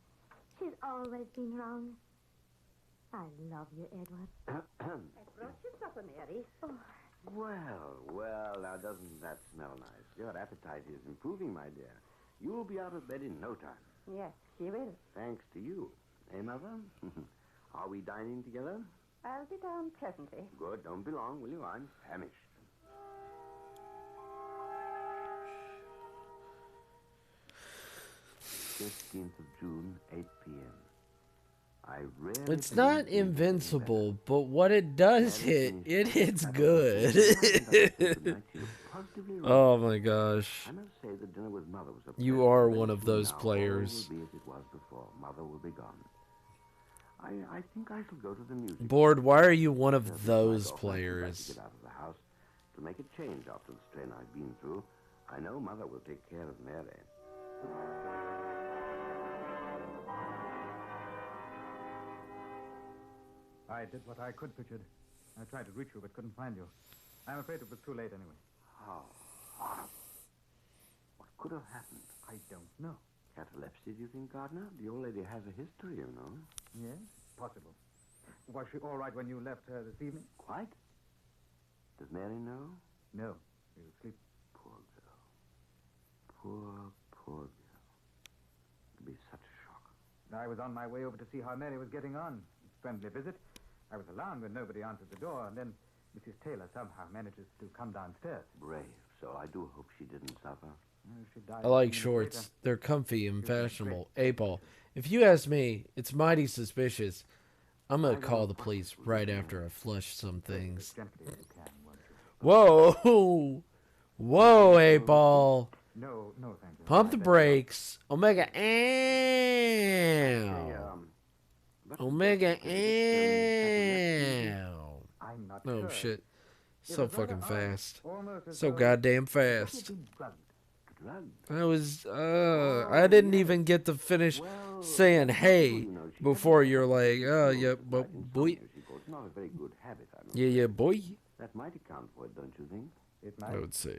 She's always been wrong. I love you, Edward. I brought you supper, Mary. Oh. Well, now doesn't that smell nice? Your appetite is improving, my dear. You'll be out of bed in no time. Yes, she will. Thanks to you. Eh, Mother? Are we dining together? I'll be down presently. Good. Don't be long, will you? I'm famished. June, 8 p.m. It's not invincible, but what it does hit, it hits good. Oh my gosh. I must say that dinner with Mother was a You are one of those players. All will be as it was before. Mother will be gone. I think I shall go to the music. Bored, why are you one of those players? Get out of the house to make a change after the strain I've been through. I know Mother will take care of Mary. I did what I could, Richard. I tried to reach you, but couldn't find you. I'm afraid it was too late anyway. How horrible. What could have happened? I don't know. Catalepsy, do you think, Gardner? The old lady has a history, you know. Yes, possible. Was she all right when you left her this evening? Quite. Does Mary know? No. She was asleep. Poor girl. Poor girl. It'll be such a shock. I was on my way over to see how Mary was getting on. Friendly visit. I was alarmed when nobody answered the door, and then Mrs. Taylor somehow manages to come downstairs. Brave. So I do hope she didn't suffer. She died I like shorts. They're comfy and fashionable. 8-Ball. If you ask me, it's mighty suspicious. I'm gonna call the police right after I flush some things. Whoa! Whoa, 8-Ball. No, thank you. Pump the brakes. Omega. Ow. Omega. Ow. Oh, shit. So fucking fast. So goddamn fast. I didn't even get to finish saying hey before you're like, oh, yeah, but boy. It's not a very good habit, I know. Yeah, boy. That might account for it, don't you think? I would say.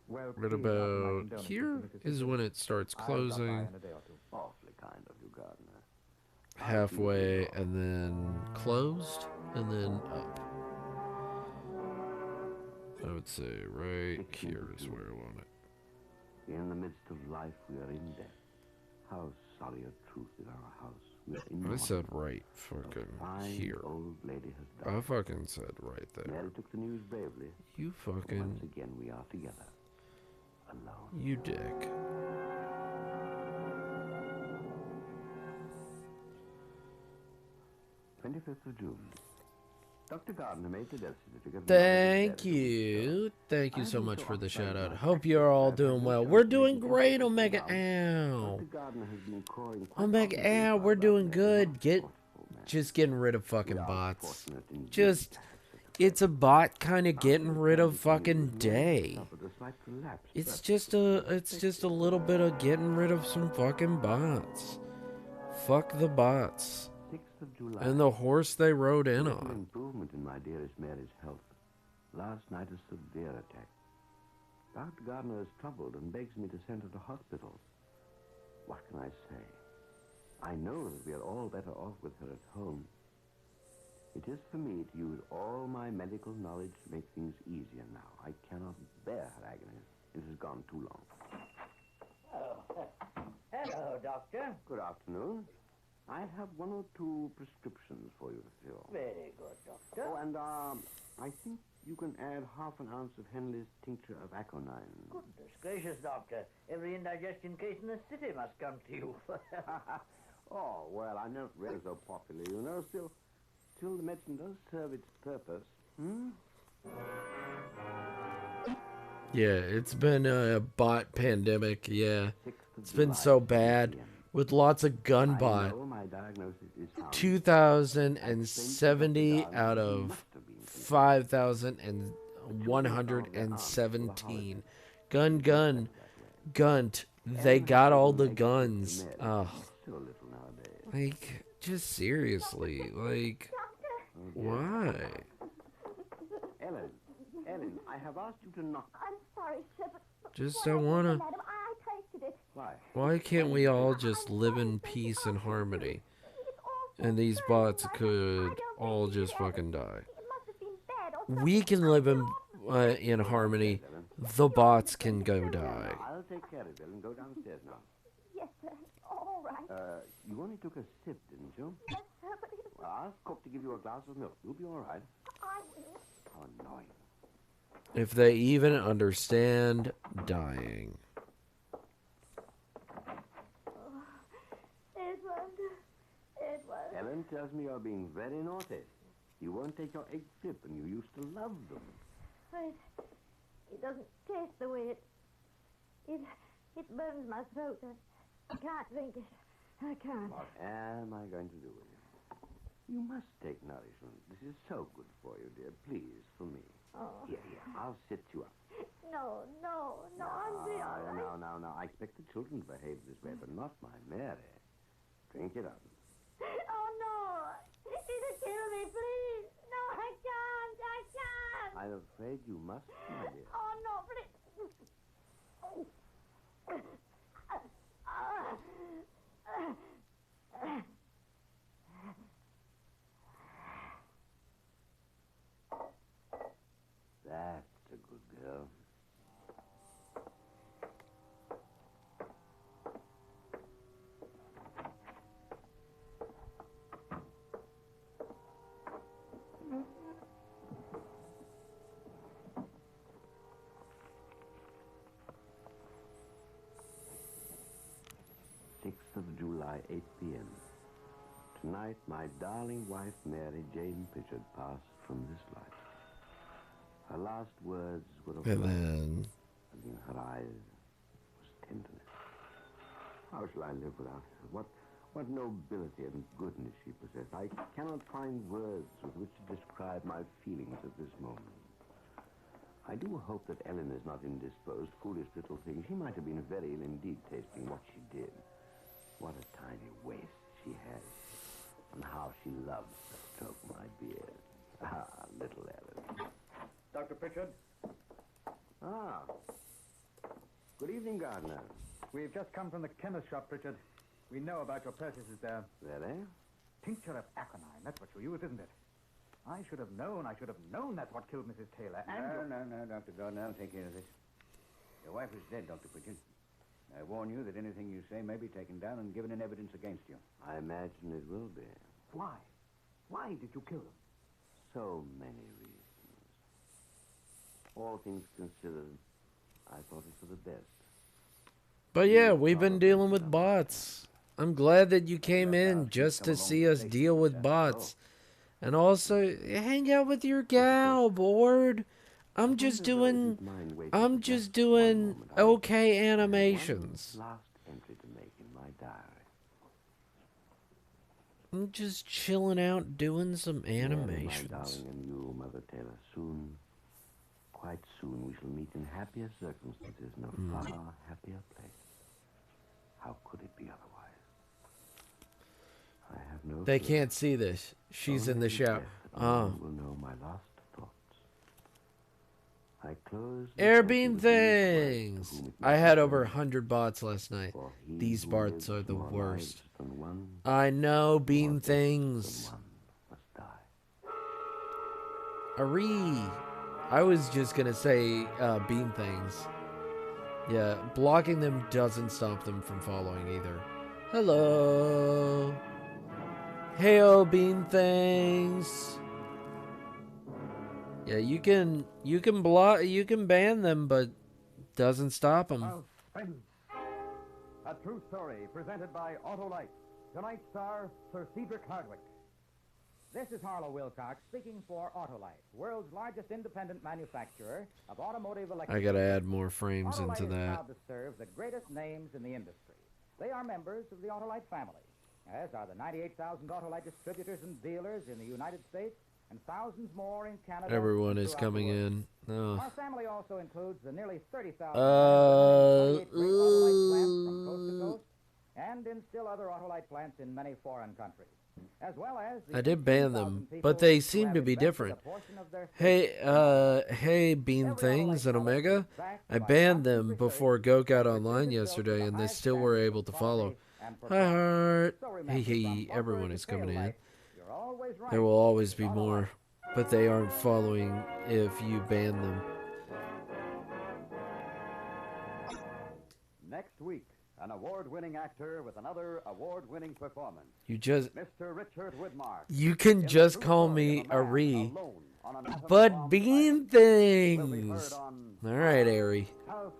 Right about here is when it starts closing. Awfully kind of you, Gardner. Halfway, and then closed, and then up. I would say right here is where I want it. In the midst of life, we are in death. How sorry a truth is our house. We are in I said right fucking here. Old lady has died. I fucking said right there. Mary took the news bravely. You fucking... Once again, we are together. Alone. You dick. June. Dr. Gardner made the death certificate. Thank you. Thank you so much for the shout out. Hope you're all doing well. We're doing great, Omega Ow. Omega Ow, we're doing good. Just getting rid of fucking bots. It's a bot kind of getting rid of fucking day. It's just a little bit of getting rid of some fucking bots. Fuck the bots. And the horse they rode in on. Improvement in my dearest Mary's health. Last night a severe attack. Dr. Gardner is troubled and begs me to send her to hospital. What can I say? I know that we are all better off with her at home. It is for me to use all my medical knowledge to make things easier now. I cannot bear her agony. It has gone too long. Oh, Hello, Doctor. Good afternoon. I have one or two prescriptions for you to fill. Very good, Doctor. Oh, and, I think you can add half an ounce of Henley's tincture of aconine. Goodness gracious, Doctor. Every indigestion case in the city must come to you. Oh, well, I'm not really so popular, you know. Still the medicine does serve its purpose. Hmm? Yeah, it's been a bot pandemic, yeah. It's been so bad. With lots of gun bot. 2,070 out of 5,117. Gunt. They got all the guns. Oh. Like, just seriously, like, why? Ellen, I have asked you to knock. I'm sorry, sir, but Just don't wanna. Madam, I tasted it. Why can't we all just live in peace and harmony? And these bots could all just fucking die. We can live in harmony. The bots can go die. I'll take care of it and go downstairs now. Yes, sir. All right. You only took a sip, didn't you? Yes, sir, but it Well, I'll ask cook to give you a glass of milk. You'll be all right. I will. How annoying. If they even understand dying. Edward. Ellen tells me you're being very naughty. You won't take your egg flip, and you used to love them. It doesn't taste the way it burns my throat. I can't drink it. I can't. What am I going to do with you? You must take nourishment. This is so good for you, dear. Please, for me. Oh. Here, I'll sit you up. No, I'm be all right. No. I expect the children to behave this way, but not my Mary. Drink it up. Oh, no. It'll kill me, please. No, I can't. I'm afraid you must, my dear. Oh, no, please. That's a good girl. July, 8 p.m. Tonight, my darling wife, Mary Jane Pritchard, passed from this life. Her last words were of And love, then and in her eyes was tenderness. How shall I live without her? What nobility and goodness she possessed. I cannot find words with which to describe my feelings at this moment. I do hope that Ellen is not indisposed, foolish little thing. She might have been very ill indeed, tasting what she did. What a tiny waist she has, and how she loves to stroke my beard. Ah, little Ellen. Dr. Pritchard? Ah. Good evening, Gardner. We've just come from the chemist shop, Pritchard. We know about your purchases there. Really? Tincture of aconine, that's what you used, isn't it? I should have known that's what killed Mrs. Taylor. No, Dr. Gardner, I'll take care of this. Your wife is dead, Dr. Pritchard. I warn you that anything you say may be taken down and given in evidence against you. I imagine it will be. Why? Why did you kill them? So many reasons. All things considered, I thought it for the best. But yeah, we've been dealing with bots. I'm glad that you came in just to see us deal with bots. And also, hang out with your gal, bored. I'm just doing okay animations. Last entry to make in my diary. I'm just chilling out doing some animations. My darling, and you, Mother Taylor, soon, quite soon, we shall meet in happier circumstances in a far happier place. How could it be otherwise? I have no. They can't see this. She's in the shower. Will know my last thoughts. I closed. Airbeam things. I had over 100 bots last night. These bots are the worst. I know, bean things. Aree. I was just gonna say bean things. Yeah, blocking them doesn't stop them from following either. Hello. Hey-o, bean things. Yeah, you can ban them, but doesn't stop them. A true story presented by Autolite. Tonight's star, Sir Cedric Hardwick. This is Harlow Wilcox speaking for Autolite, world's largest independent manufacturer of automotive electronics. I gotta add more frames Autolite into is that. proud to serve the greatest names in the industry. They are members of the Autolite family, as are the 98,000 Autolite distributors and dealers in the United States and thousands more in Canada. Everyone is coming in. Oh. Our family also includes the nearly 30,000 Uh, Autolite plants from coast to coast, and in still other Autolite plants in many foreign countries. As well as I did ban them, but they seem to be different. Hey, Bean Things and Omega. I banned them before Go got online yesterday, and they still were able to follow. Hi, Heart. Hey, everyone is coming in. There will always be more, but they aren't following if you ban them. Next week, an award-winning actor with another award-winning performance. Mr. Richard Widmark. You can just call me Ari. But Bean Things. All right, Ari. All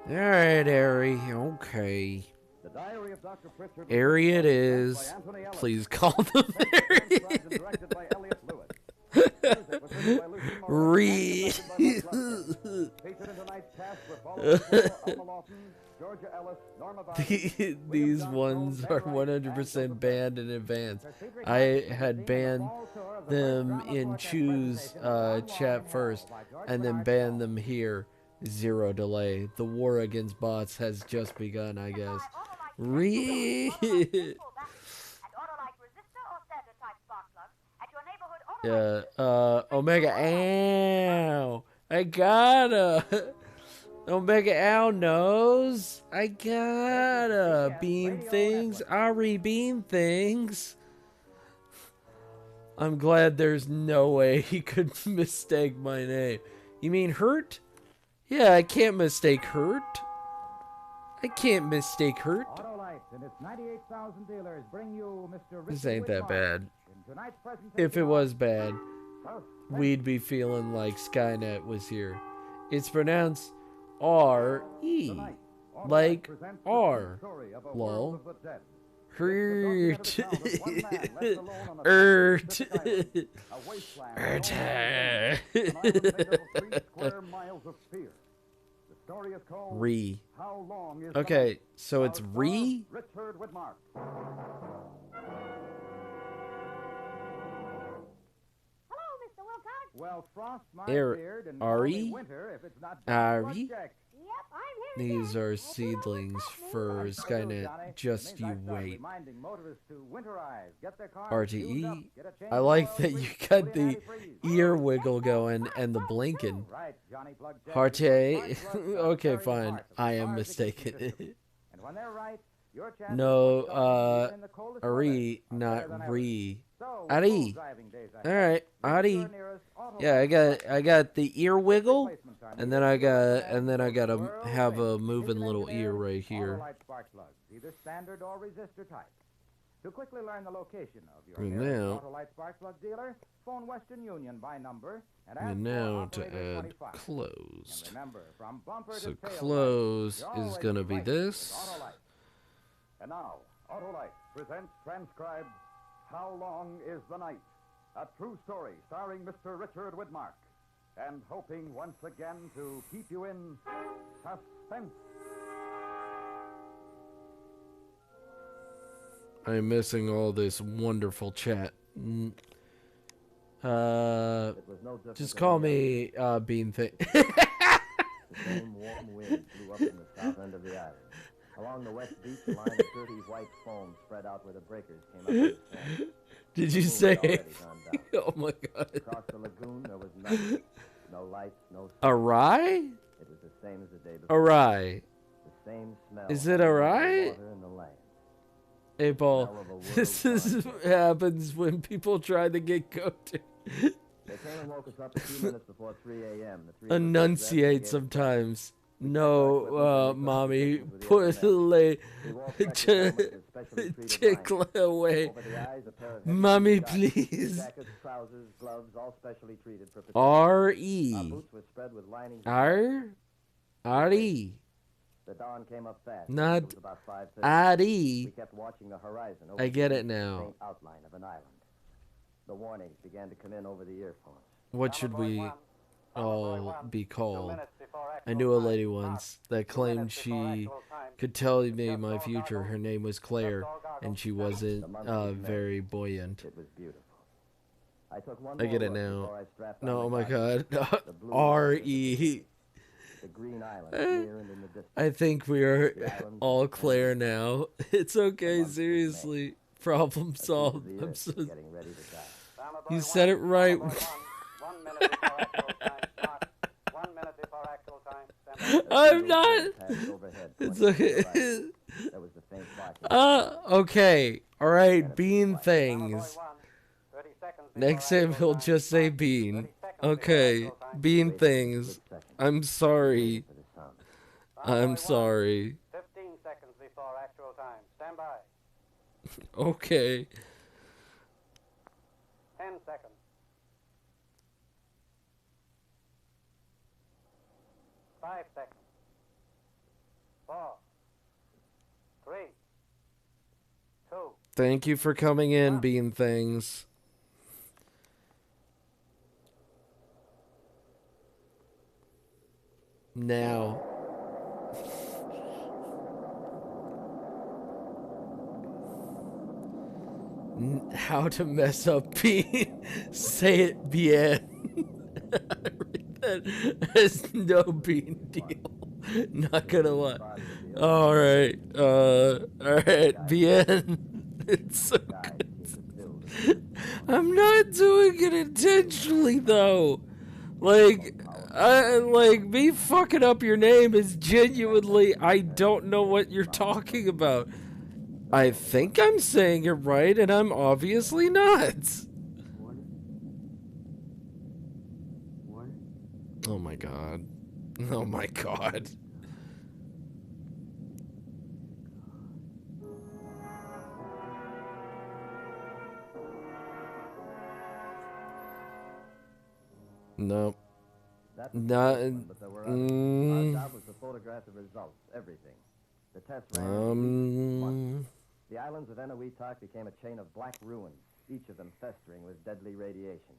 right, Ari. Okay. The Diary of Dr. Pritchard. Ari it is. Please call them Ari. Re. These ones are 100% banned in advance. I had banned them in Choose chat first, and then banned them here. 0 delay. The war against bots has just begun, I guess. Yeah, Omega, ow! I gotta! Omega, ow, knows! I gotta! Bean Things, Ari Bean Things! I'm glad there's no way he could mistake my name. You mean Hurt? Yeah, I can't mistake Hurt. I can't mistake Hurt. Autolite and its 98,000 dealers bring you Mr. This ain't that bad. Tonight's presentation If it was bad, we'd be feeling like Skynet was here. It's pronounced R-E. Like R. Lol. Hurt. Hurt. Re. Okay, so it's Re? Richard Widmark. Well, Frost, my beard, and Ari? winter if it's not Ari? Yep, I'm here. These are seedlings for Skynet. Just you wait. RTE. I like that you got the ear wiggle going and the blinking. Heartache. Okay, fine. I am mistaken. No, Ari, not Re. Ari. Alright, Ari. Yeah, I got the ear wiggle, and then I gotta have a moving little ear right here. Either standard or resistor type. To quickly learn the location of your And nearest now- Autolite spark plug dealer, phone Western Union by number and ask And for now to operator add 25. closed. And remember, from bumper So to tail close light, you're is always gonna be right. this. Autolite. And now, Autolite presents transcribed How Long is the Night? A true story starring Mr. Richard Widmark. And hoping once again to keep you in suspense. I'm missing all this wonderful chat. Just call me Bean Thing. The same warm wind blew up from the south end of the island. Along the west beach, a line of dirty white foam spread out where the breakers came up to the sand. Did you The moon say? had already gone down. Oh my God. Across the lagoon, there was nothing. No lights, no A rye? It was the same as the day before. A rye. The same smell. Is it a rye? Water in the land. Hey, Paul. Smell of a world This is what happens when people try to get go-to. They came and woke us up a few minutes before 3 a.m. The three of us were dressed Enunciate and sometimes. No, mommy, put the chicle away. Mommy, please. Jackets, trousers, gloves, all specially treated for R.E. Boots were spread with linings. R.E. The dawn came up fast. Not It was about 5:30. R.E. We kept watching the horizon. I get it the now. faint outline of an island. The warnings began to come in over the earphones. What should we all be called? I knew a lady once that claimed she could tell me my future. Her name was Claire, and she wasn't very buoyant. It was beautiful. I took one I get more it look now. before I strapped on No, oh my goggles. god. The blue R.E. The green island near and in the distance. I think we are The islands all of the Claire now. It's okay, seriously. Problem solved. I'm so... getting ready to die. You said it right. 1 minute before actual time. Mark. 1 minute before actual time. Stand by. I'm not. It's okay. There was the faint barking. Okay. All right. Bean things. Next time he'll just say bean. Okay. Bean things. I'm sorry. I'm sorry. 15 seconds before actual time. Stand by. Okay. 10 seconds. 5 seconds. 4, 3, 2. Thank you for coming in, bean things. Now. How to mess up bean. Say it bien. I read that as no bean deal. Not gonna lie. Alright. Alright, bien. It's so good. I'm not doing it intentionally though. Like me fucking up your name is genuinely, I don't know what you're talking about. I think I'm saying it right, and I'm obviously not. Oh my god. Oh my god. No. Not. But there were others. Our job was to photograph the results, everything. The test ran. The islands of Eniwetok became a chain of black ruins, each of them festering with deadly radiation.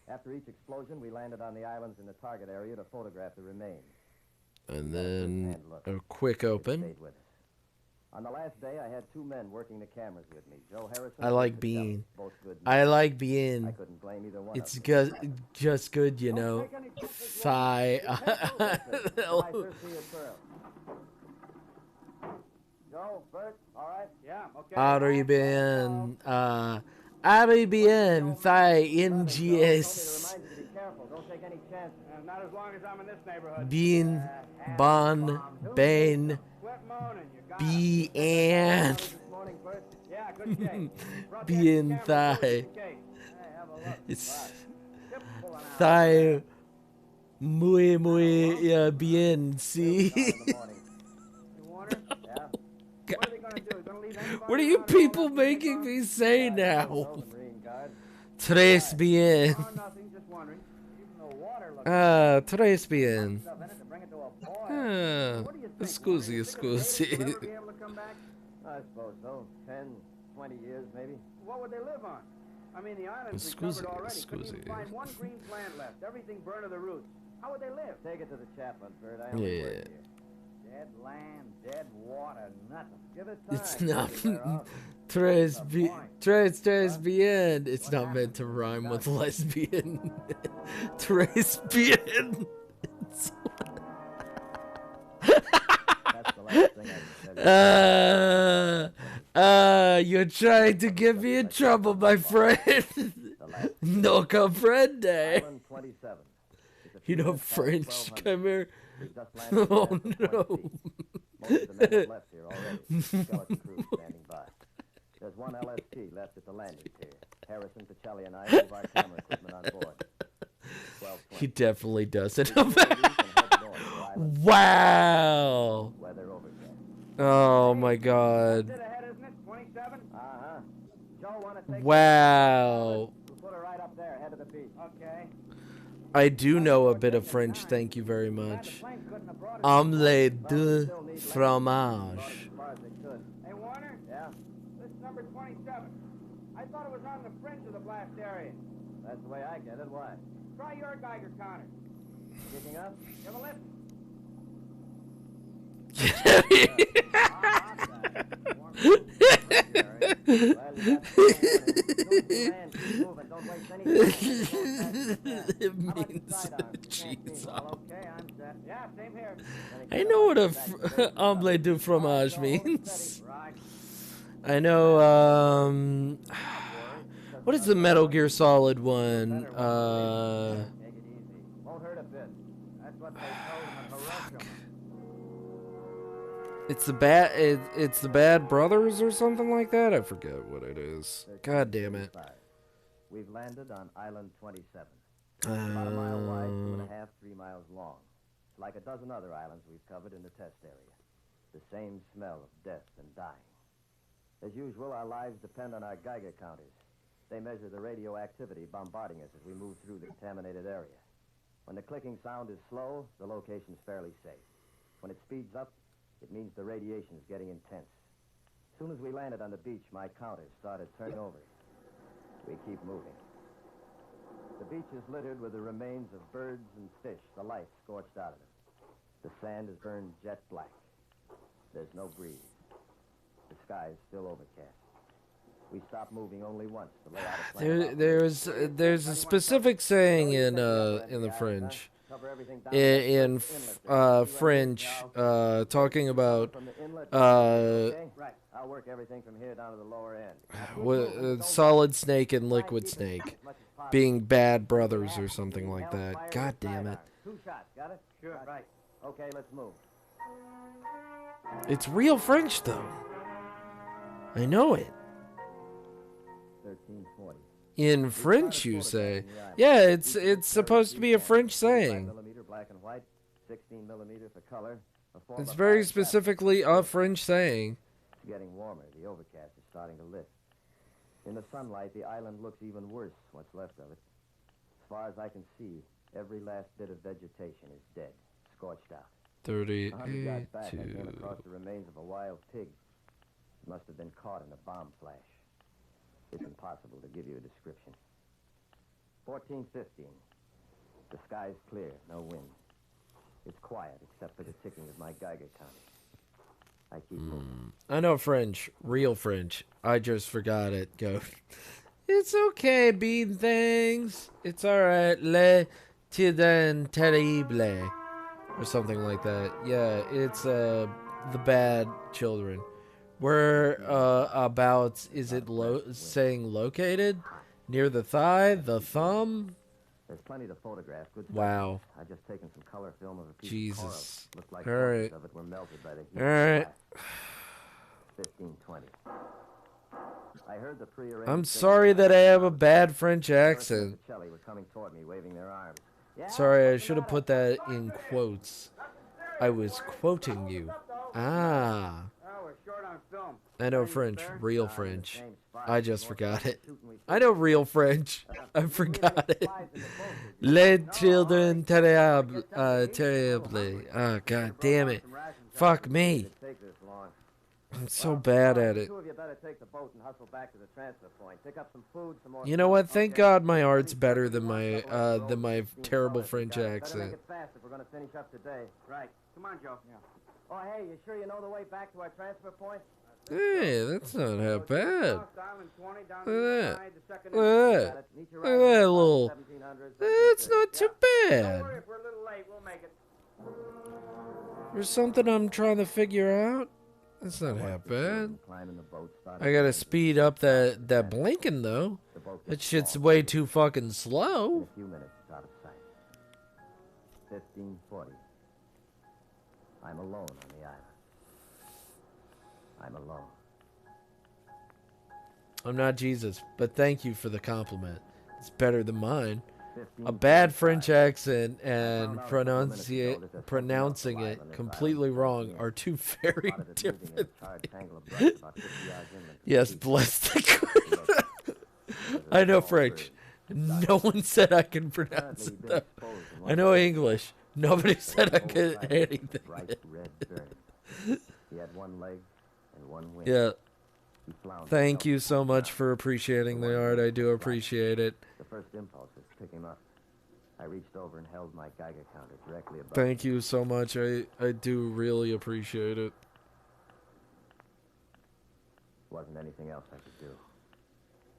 After each explosion, we landed on the islands in the target area to photograph the remains. And then a quick open. On the last day, I had 2 men working the cameras with me. Joe Harrison. I like bean. I like bean. I couldn't blame either one. It's just good, you know. Sigh. Joe, Bert, all right? Yeah, okay. Ari bien. Ari bien. Thai NGS. Be careful. Don't take any chances. Not as long as I'm in this neighborhood. Bean. Bon. Bain. Bien. Yeah, good shake. Bien Thai. It's Thai. Muy, muy bien. See? What are you people making me say now? Tres bien. Tres bien. Scusi. I suppose so. 10, 20 years, maybe. What would they live on? I mean, the island's been covered already. Couldn't even find one green plant left. Everything burned to the roots. How would they live? Take it to the chaplain, Bert. I only work here. Dead land, dead water, nothing. Give it time. It's not. Tres bien. It's not meant to rhyme with lesbian. Tres bien. You're trying to get me in trouble, my friend. No comprende. You know French, come here. Oh no. Most of the men have left here already. Skeleton crew standing by. There's one LST left at the landing pier. Harrison, Pichelli, and I move our camera equipment on board. He definitely doesn't. Wow. Weather overcast. Oh my God. Ahead, isn't it? 27? Uh-huh. Joe, want to take Wow. We'll put her right up there, head of the beach. Okay. I do know a bit of French, thank you very much. Omelette de fromage. Hey, Warner? Yeah? This is number 27. I thought it was on the fringe of the blast area. That's the way I get it. Why? Try your Geiger counter. Kicking up? Give a listen. It means cheese. Okay, I'm set. Yeah, same here. I know what a omelette du fromage means. I know, what is the Metal Gear Solid one? Won't hurt a bit. That's what they told him at Hiroshima. It's the Bad Brothers or something like that. I forget what it is. God damn it. We've landed on Island 27. About a mile wide, 2.5, 3 miles long. Like a dozen other islands we've covered in the test area. The same smell of death and dying. As usual, our lives depend on our Geiger counters. They measure the radioactivity bombarding us as we move through the contaminated area. When the clicking sound is slow, the location's fairly safe. When it speeds up, it means the radiation's getting intense. As soon as we landed on the beach, my counters started turning over. We keep moving. The beach is littered with the remains of birds and fish, the life scorched out of them. The sand is burned jet black. There's no breeze. The sky is still overcast. We stop moving only once to lay out a plan. There's a specific saying in the French, in French, talking about I'll work everything from here down to the lower end. Solid Snake and Liquid Snake being bad brothers or something like that. God damn it! 2 shots, got it? Sure, right. Okay, let's move. It's real French though. I know it. 1340. In French, you say? Yeah, it's supposed to be a French saying. Black and white, 16 millimeter for color. It's very specifically a French saying. It's getting warmer. The overcast is starting to lift. In the sunlight, the island looks even worse, what's left of it. As far as I can see, every last bit of vegetation is dead, scorched out. 38 100 yards back, I came across the remains of a wild pig. It must have been caught in a bomb flash. It's impossible to give you a description. 14:15. The sky's clear, no wind. It's quiet except for the ticking of my Geiger counter. I keep moving. I know French, real French. I just forgot it. Go. It's okay, bean things. It's alright. Le tidin terrible. Or something like that. Yeah, it's the bad children. Where about is it saying located? Near the thigh, the thumb? There's plenty to photograph. Good stuff. Wow. I just taken some color film of a piece Jesus. of coral. Looked like All right. of it were melted by the heat. All right. 15:20. I heard the prearranged. I'm sorry that I have a bad French accent. Shelley were coming toward me, waving their arms. Sorry, I should have put that in quotes. I was quoting you. Ah. Oh, we're short on film. I know French, real French. I just forgot it. I know real French. I forgot it. Les children terrible. Terribly. Oh, god damn it. Fuck me. I'm so bad at it. Two of you better take the boat and hustle back to the transfer point. Pick up some food, some more. You know what? Thank God my art's better than my terrible French Better make accent. it fast if we're going to finish up today. Right. Come on, Joe. Yeah. Oh, hey, you sure you know the way back to our transfer point? Hey, that's not half bad. Look at that. Look at that. Look at that little. That's not too bad. Don't worry, if we're a little late, we'll make it. There's something I'm trying to figure out. That's not half bad. I gotta speed up that blinking though. That shit's way too fucking slow. A few minutes, it's out of sight. 15:40. I'm alone on the island. I'm alone. I'm not Jesus, but thank you for the compliment. It's better than mine. a bad French accent and pronouncing it completely wrong are two very different things. Yes, bless the queen. I know French. No one said I can pronounce it, though. I know English. Nobody said I could anything. He had one leg and one wing. Yeah. Thank you so much for appreciating the art. I do appreciate it. The first impulse was to pick him up. I reached over and held my Geiger counter directly above. Thank you so much. I do really appreciate it. Wasn't anything else I could do.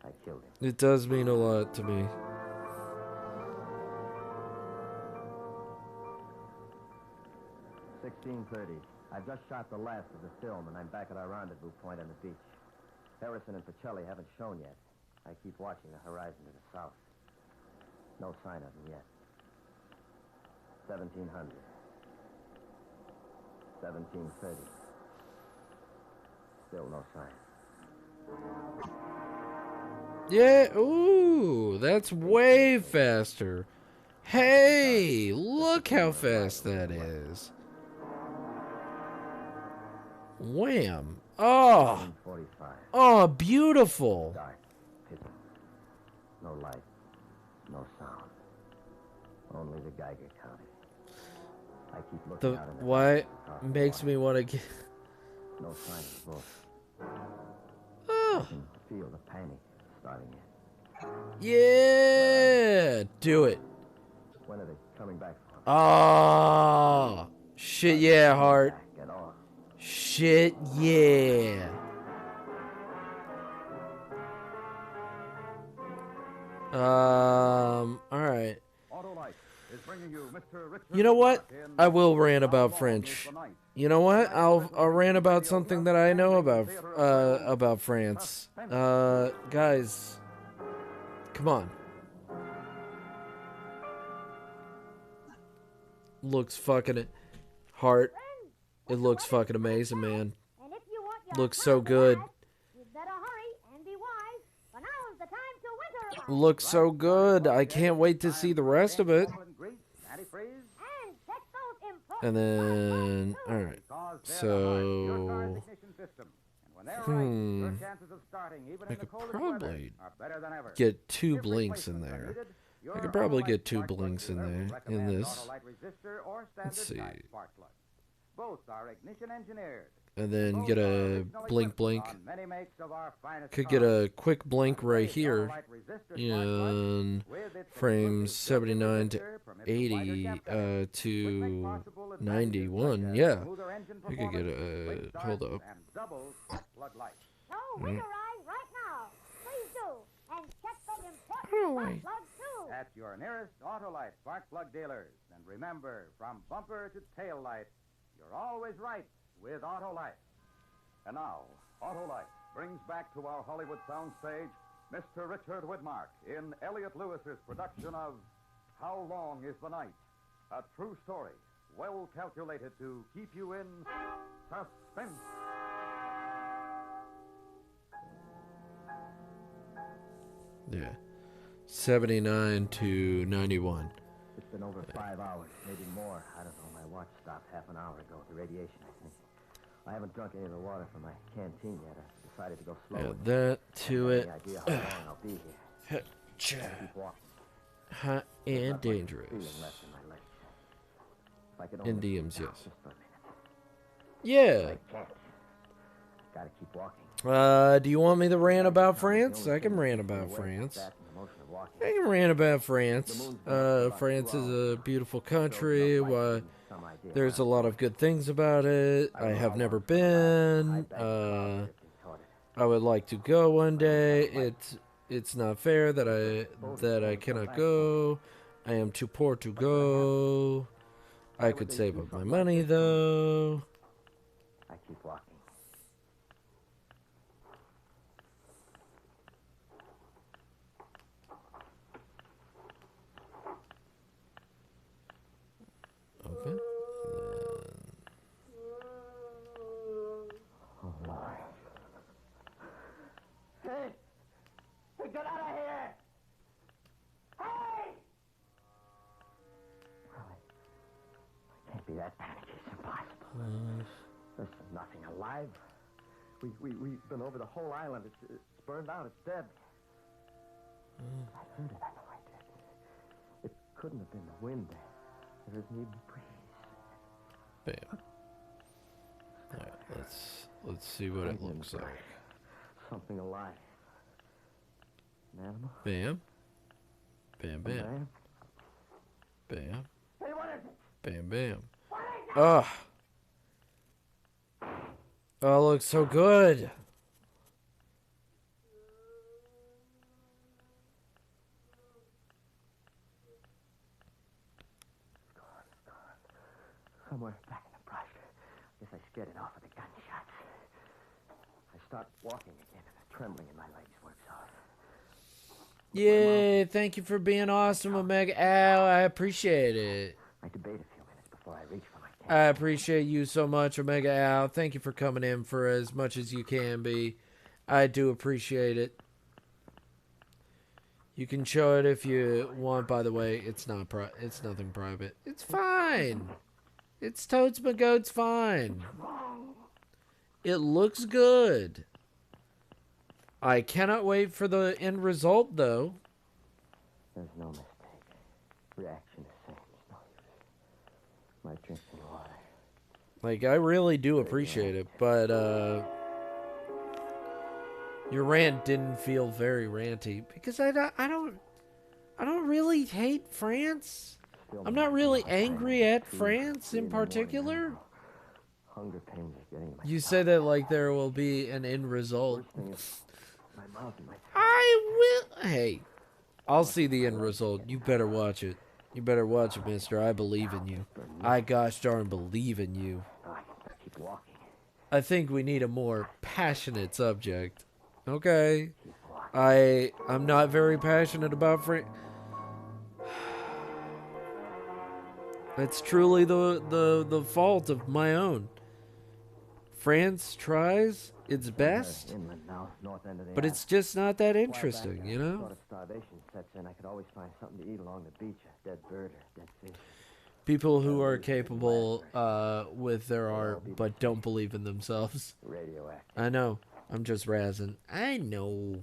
I killed him. It does mean a lot to me. $16:30. I've just shot the last of the film, and I'm back at our rendezvous point on the beach. Harrison and Pacelli haven't shown yet. I keep watching the horizon to the south. No sign of him yet. 1700. 1730. Still no sign. Yeah, ooh, that's way faster. Hey, look how fast that is. Wham. Oh. Oh, beautiful. Dark, pitting. No light, no sound. Only the Geiger counter. I keep looking out in the why makes me want to get... No sign of the boat. Oh. I can feel the panic starting in. Yeah, do it. When are they coming back from? Oh, shit, yeah, Hart. Get off. Shit, yeah. All right. You know what? I will rant about French. You know what? I'll rant about something that I know about France. Guys, come on. Looks fucking Heart. It looks fucking amazing, man. Looks so good. Looks so good. I can't wait to see the rest of it. And then, alright. So, I could probably get 2 blinks in there. I could probably get 2 blinks in there, in this. Let's see. And then get a blink. Could get a quick blink right here in frames 79 to 80 to 91. Yeah, we could get a hold up. At your nearest Autolite spark plug dealers, and remember, from bumper to tail light, you're always right with Autolite. And now, Autolite brings back to our Hollywood soundstage Mr. Richard Widmark in Elliot Lewis's production of How Long is the Night? A true story, well calculated to keep you in suspense. Yeah. 79 to 91. It's been over 5 hours, maybe more. I don't know. My watch stopped half an hour ago with the radiation, I think. I haven't drunk any of the water from my canteen yet. I decided to go slow. Add that to it. Idea how long I'll be here. Keep walking. Hot and dangerous. Indians, yes. Yeah. Gotta keep walking. Do you want me to rant about France? I can rant about France. I can rant about France. France is a beautiful country. There's a lot of good things about it. I have never been. I would like to go one day. It's not fair that I cannot go. I am too poor to go. I could save up my money though. I keep walking. Okay. Oh, Lord. Hey! Hey, get out of here! Hey! that panic. It's impossible. There's nothing alive. We've been over the whole island. It's burned out. It's dead. I heard it. I know I did. It couldn't have been the wind. There isn't even a breeze. Bam. All right, let's see what it looks like. Something alive. An animal? Bam. Bam, bam. Bam. Hey, what is it? Bam, bam. Ugh. Oh, it looks so good. Somewhere back in the brush. Guess I scared it off with the gunshots. I start walking again, and the trembling in my legs works off. Yeah, thank you for being awesome, Omega Al. I appreciate it. I debate a few minutes before I reach for my camera. I appreciate you so much, Omega Al. Thank you for coming in for as much as you can be. I do appreciate it. You can show it if you want, by the way. It's not it's nothing private. It's fine. It's Toads McGoat's fine. It looks good. I cannot wait for the end result, though. There's no mistake. Reaction is same. It's no use. My drinking water. Like, I really do appreciate it, but, your rant didn't feel very ranty, because I don't really hate France. I'm not really angry at France in particular. Hunger pains are getting my You say that like there will be an end result. my mouth and my I will. Hey, I'll see the end result. You better watch it. You better watch it, mister. I believe in you. I gosh darn believe in you. keep walking. I think we need a more passionate subject. Okay. I'm not very passionate about France. It's truly the fault of my own. France tries its best, but it's just not that interesting, you know? Sort of starvation sets in. I could always find something to eat along the beach, a dead bird or dead fish. People who are capable with their art, but don't believe in themselves. Radioactive. I know. I'm just razzing. I know.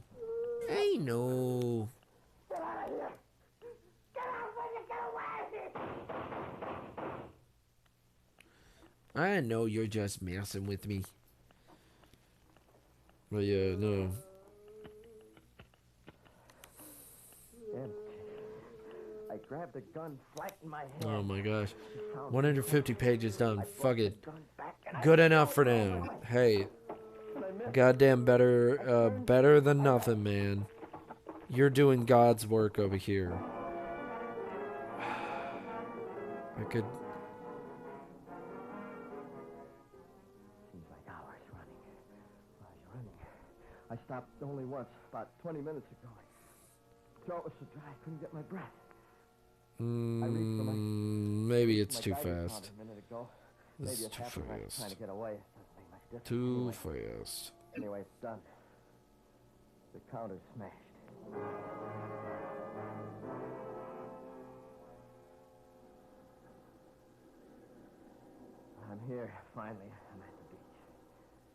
I know. Get out of here! Get out when you get away! I know you're just messing with me. But yeah, no. I grabbed the gun, flattened my head. Oh my gosh. 150 pages done. Fuck it. Good enough for now. Hey. Goddamn better than nothing, man. You're doing God's work over here. I could... Seems like hours running. I was running. I stopped only once, about 20 minutes ago. My throat was so dry I couldn't get my breath. Maybe it's too fast. This is too fast. Trying to get away. Too fast. Anyway, it's done. The counter's smashed. I'm here, finally. I'm at the beach.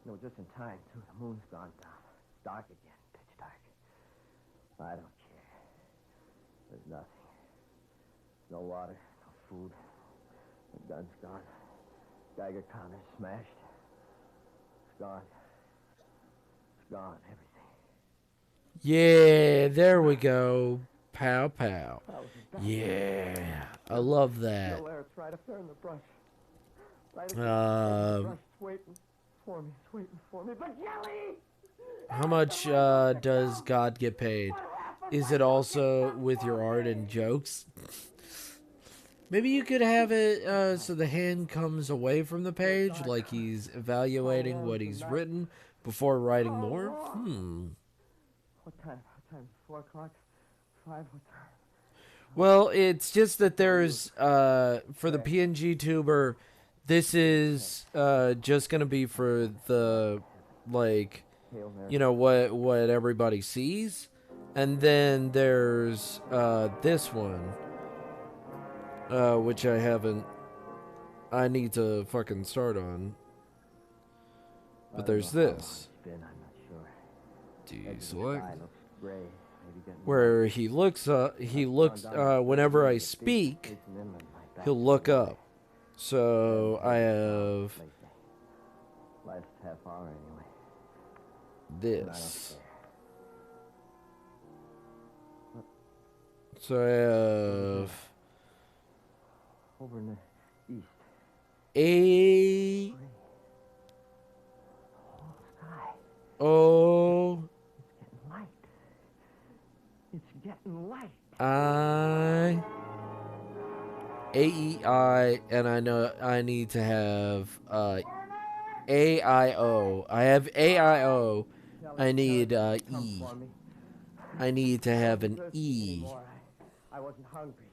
No, just in time, too. The moon's gone down. It's dark again, pitch dark. I don't care. There's nothing. No water, no food. The gun's gone. Geiger counter's smashed. It's gone. It's gone, everything. Yeah, there we go. Pow, pow. Yeah, I love that. Nowhere, it's right up there in the brush. Right up there. It's waiting for me. It's waiting for me. But Jelly! How much does God get paid? Is it also with your art and jokes? Maybe you could have it so the hand comes away from the page, like he's evaluating what he's written before writing more. What time? 4 o'clock? 5? What time? Well, it's just that there's, for the PNG tuber, this is just going to be for the, like, you know, what everybody sees. And then there's this one, which I haven't I need to fucking start on. But there's this. Deselect. Where he looks whenever I speak, he'll look up. So I have last half hour anyway. This. So I have over in the east. A-O. It's getting light. A-E-I, and I know I need to have A-I-O. I have A-I-O. I need E. I need to have an E. I wasn't hungry.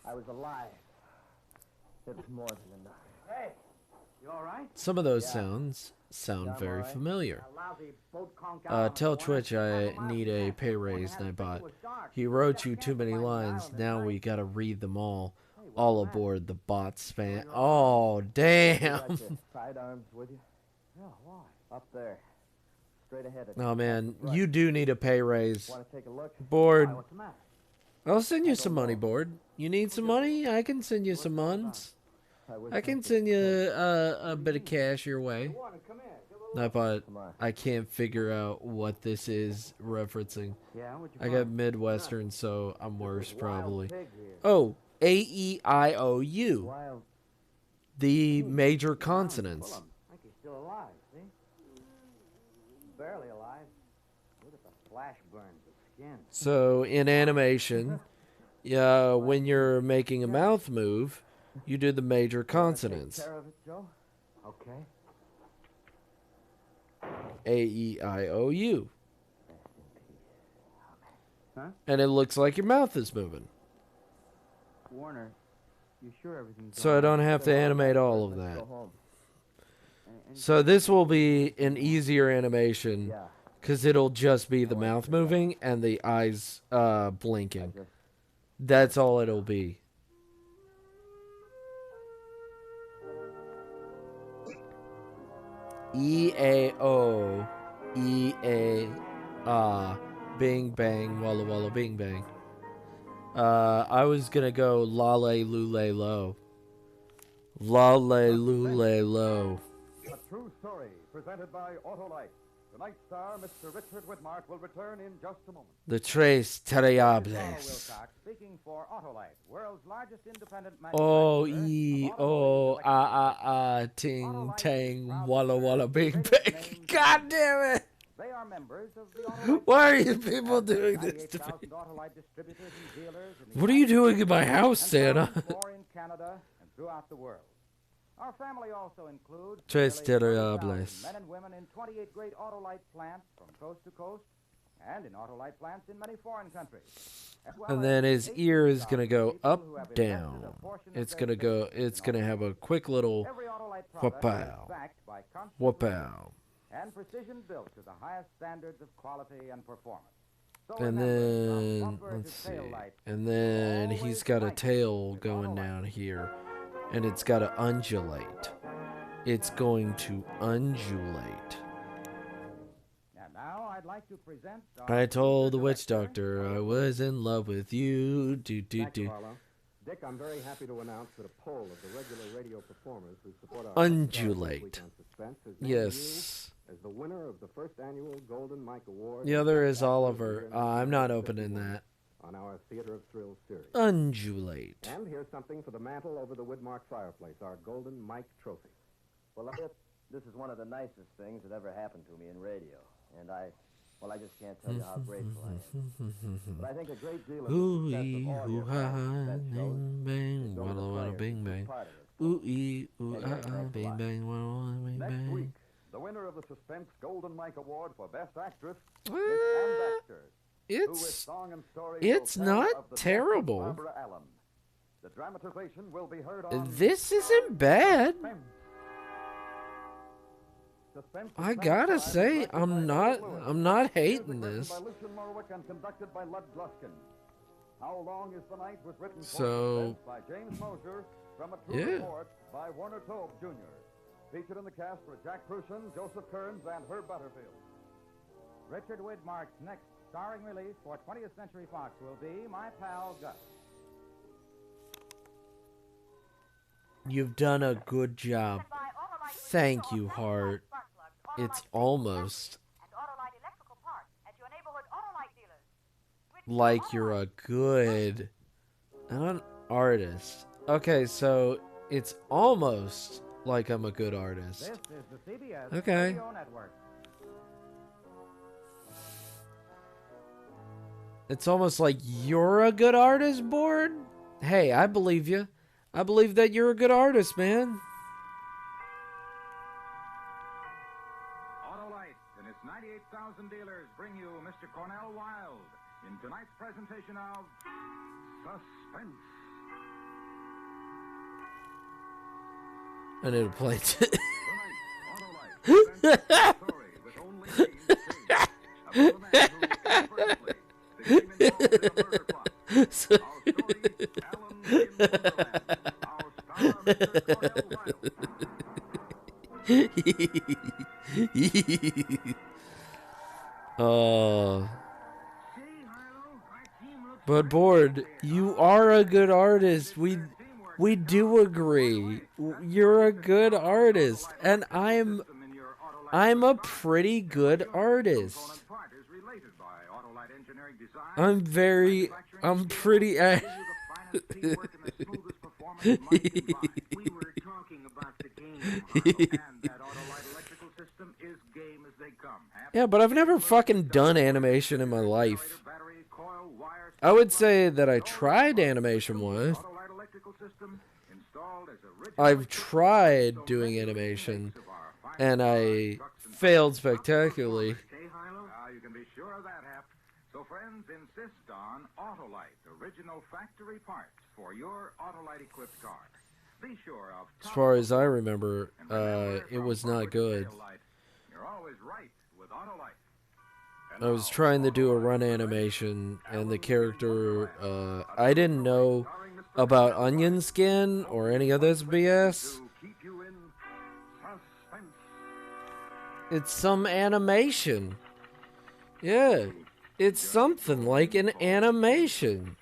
I was alive. It was more than enough. Hey, you all right? Some of those sounds sound very familiar. Tell Twitch I need a pay raise, Nightbot. He wrote you too many lines. Now we gotta read them all. All aboard the bot span. Oh, damn. Sidearms with you? Yeah, why? Up there. Straight ahead. Oh, man. You do need a pay raise. Want to take a look? Board. I'll send you some money, Board. You need some money? I can send you some muns. I can send you a bit of cash your way. Nightbot, I can't figure out what this is referencing. I got Midwestern, so I'm worse, probably. Oh, A-E-I-O-U. The major consonants. I think he's still alive, see? Barely alive. Look at the flash burns of skin. So, in animation, when you're making a mouth move, you do the major consonants. Take care of it, Joe? Okay. A-E-I-O-U. Huh? And it looks like your mouth is moving. Warner, you sure everything's So I don't have to animate all of that. So this will be an easier animation because it'll just be the mouth moving and the eyes blinking. That's all it'll be. E-A-O, E-A, bing bang, walla walla bing bang. I was gonna go lale lule lo. Lale lule lo. A true story presented by Autolite. Tonight's star, Mr. Richard Widmark, will return in just a moment. The Tres Terribles. Speaking for Autolite, world's largest independent O E O A ting tang walla walla bing bang. God damn it! They are members of the Autolite. Why are you people doing this to me? What are you doing in my house, Santa? More in Canada and throughout the world. Our family also includes Tres nearly Terribles. 30,000 men and women in 28 great Autolite plants from coast to coast, and in Autolite plants in many foreign countries. And then his ear is gonna go up, down. It's gonna have a quick little whoop-ow. Whoop-ow. And precision built to the highest standards of quality and performance. And then, let's see. And then he's got a tail going down here. And it's got to undulate. It's going to undulate. And now I'd like to present I told the witch doctor I was in love with you. Do. Dick, I'm very happy to announce that a poll of the regular radio performers who support our Undulate. Suspense has named Yes. you as the winner of the first annual Golden Mike Award. The other is Oliver. I'm not opening that. On our Theater of Thrills series. Undulate. And here's something for the mantle over the Widmark fireplace, our Golden Mike trophy. Well, this is one of the nicest things that ever happened to me in radio. And I just can't tell you how grateful I am. But I think a great deal of the success of all your fans, bang, walla walla bing bang. Ooh ee, ooh bing bang, walla walla bing Next bang. week, the winner of the Suspense Golden Mike Award for Best Actress is Ann Baxter. It's not terrible. The dramatization will be heard on This isn't bad. I gotta say, I'm not hating this. By Lucian Morwick and conducted by Lud Gluskin. How Long is the Night was written So by James Mosher from a true report by Warner Tobe, Jr. Featured in the cast were Jack Prussian, Joseph Kearns, and Herb Butterfield. Richard Widmark's next starring release for 20th Century Fox will be My Pal Gus. You've done a good job. Thank you, Hart. It's almost like you're a good artist. Okay, so it's almost like I'm a good artist. This is the CBS Okay. Radio Network. It's almost like you're a good artist, Board? Hey, I believe you. I believe that you're a good artist, man. Autolite and its 98,000 dealers bring you Mr. Cornell Wilde in tonight's presentation of Suspense. I need to play But Board, you are a good artist. We do agree. You're a good artist, and I'm a pretty good artist. I'm pretty. Yeah, but I've never fucking done animation in my life. I would say that I tried animation once. I've tried doing animation, and I failed spectacularly. You can be sure of that, Hap. So friends insist on Autolite, original factory parts for your Autolite-equipped car. Be sure of... As far as I remember, it was not good. You're always right with Autolite. I was trying to do a run animation, and the character, I didn't know about onion skin or any of this BS. It's some animation. Yeah, it's something like an animation.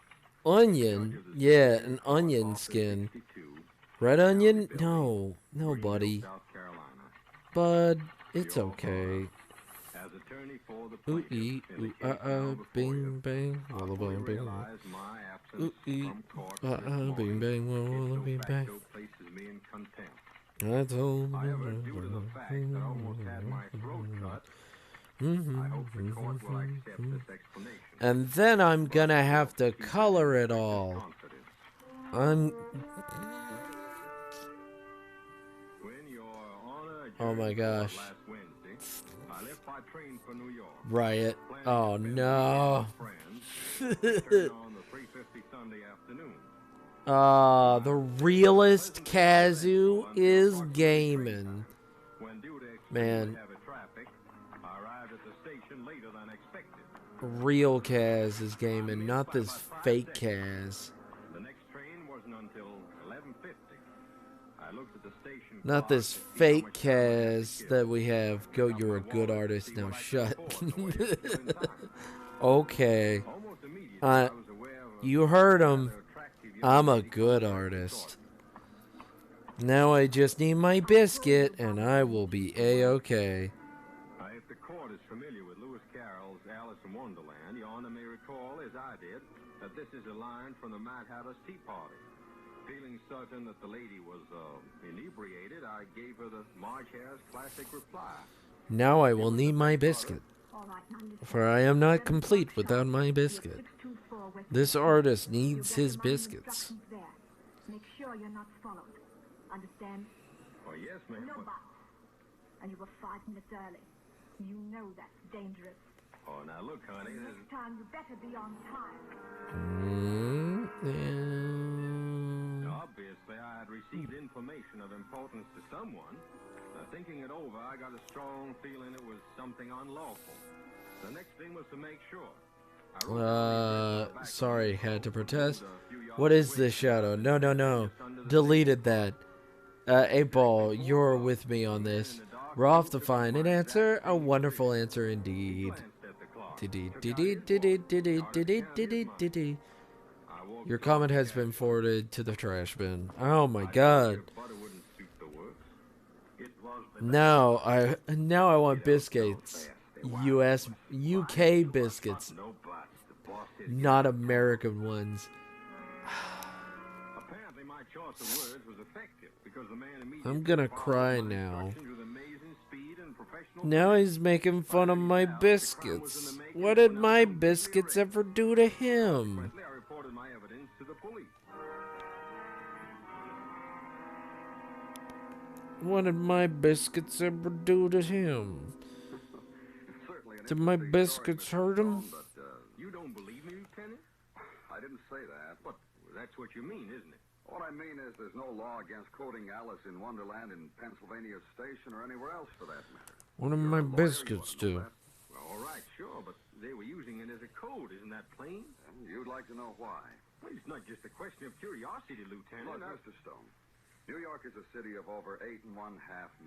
Onion, yeah, an onion skin. Red onion? No, no, buddy. Bud, it's okay. Ooh ee, ooh bing bang, walla bing bang. Ooh ee, bing bang, walla bing bang. I told and then I'm gonna have to color it all. Oh my gosh. Riot. Oh no. The realist Kazu is gaming. Man. Real Kaz is gaming, not this fake Kaz. Not this fake Kaz that we have. Go, you're a good artist. Now shut. Okay. You heard him. I'm a good artist. Now I just need my biscuit and I will be A-okay. If the court is familiar with Lewis Carroll's Alice in Wonderland, Your Honor may recall, as I did, that this is a line from the Mad Hatter's Tea Party. Feeling certain that the lady was inebriated, I gave her the Marge Hare's classic reply. Now I will need my biscuit, for I am not complete without my biscuit. This artist needs his biscuits. Make sure you're not followed. Understand? Oh, yes, ma'am. No buts. And you were 5 minutes early. You know that's dangerous. Oh, now look, honey. Next time you better be on time. Obviously, I had received information of importance to someone. Thinking it over, I got a strong feeling it was something unlawful. The next thing was to make sure. Sorry, had to protest. What is this shadow? No, no, no. deleted that. 8-Ball, you're with me on this. Rolf to find an answer. A wonderful answer indeed. Your comment has been forwarded to the trash bin. Oh my god. Now I want biscuits. UK biscuits. Not American ones. I'm gonna cry now. Now he's making fun of my biscuits. What did my biscuits ever do to him? What did my biscuits ever do to him? Did my biscuits hurt him? You don't believe me, Lieutenant? I didn't say that, but that's what you mean, isn't it? What I mean is there's no law against quoting Alice in Wonderland in Pennsylvania Station or anywhere else for that matter. What did my biscuits do? Well, all right, sure, but they were using it as a code. Isn't that plain? You'd like to know why. Well, it's not just a question of curiosity, Lieutenant. Look, Mr. Stone, New York is a city of over 8.5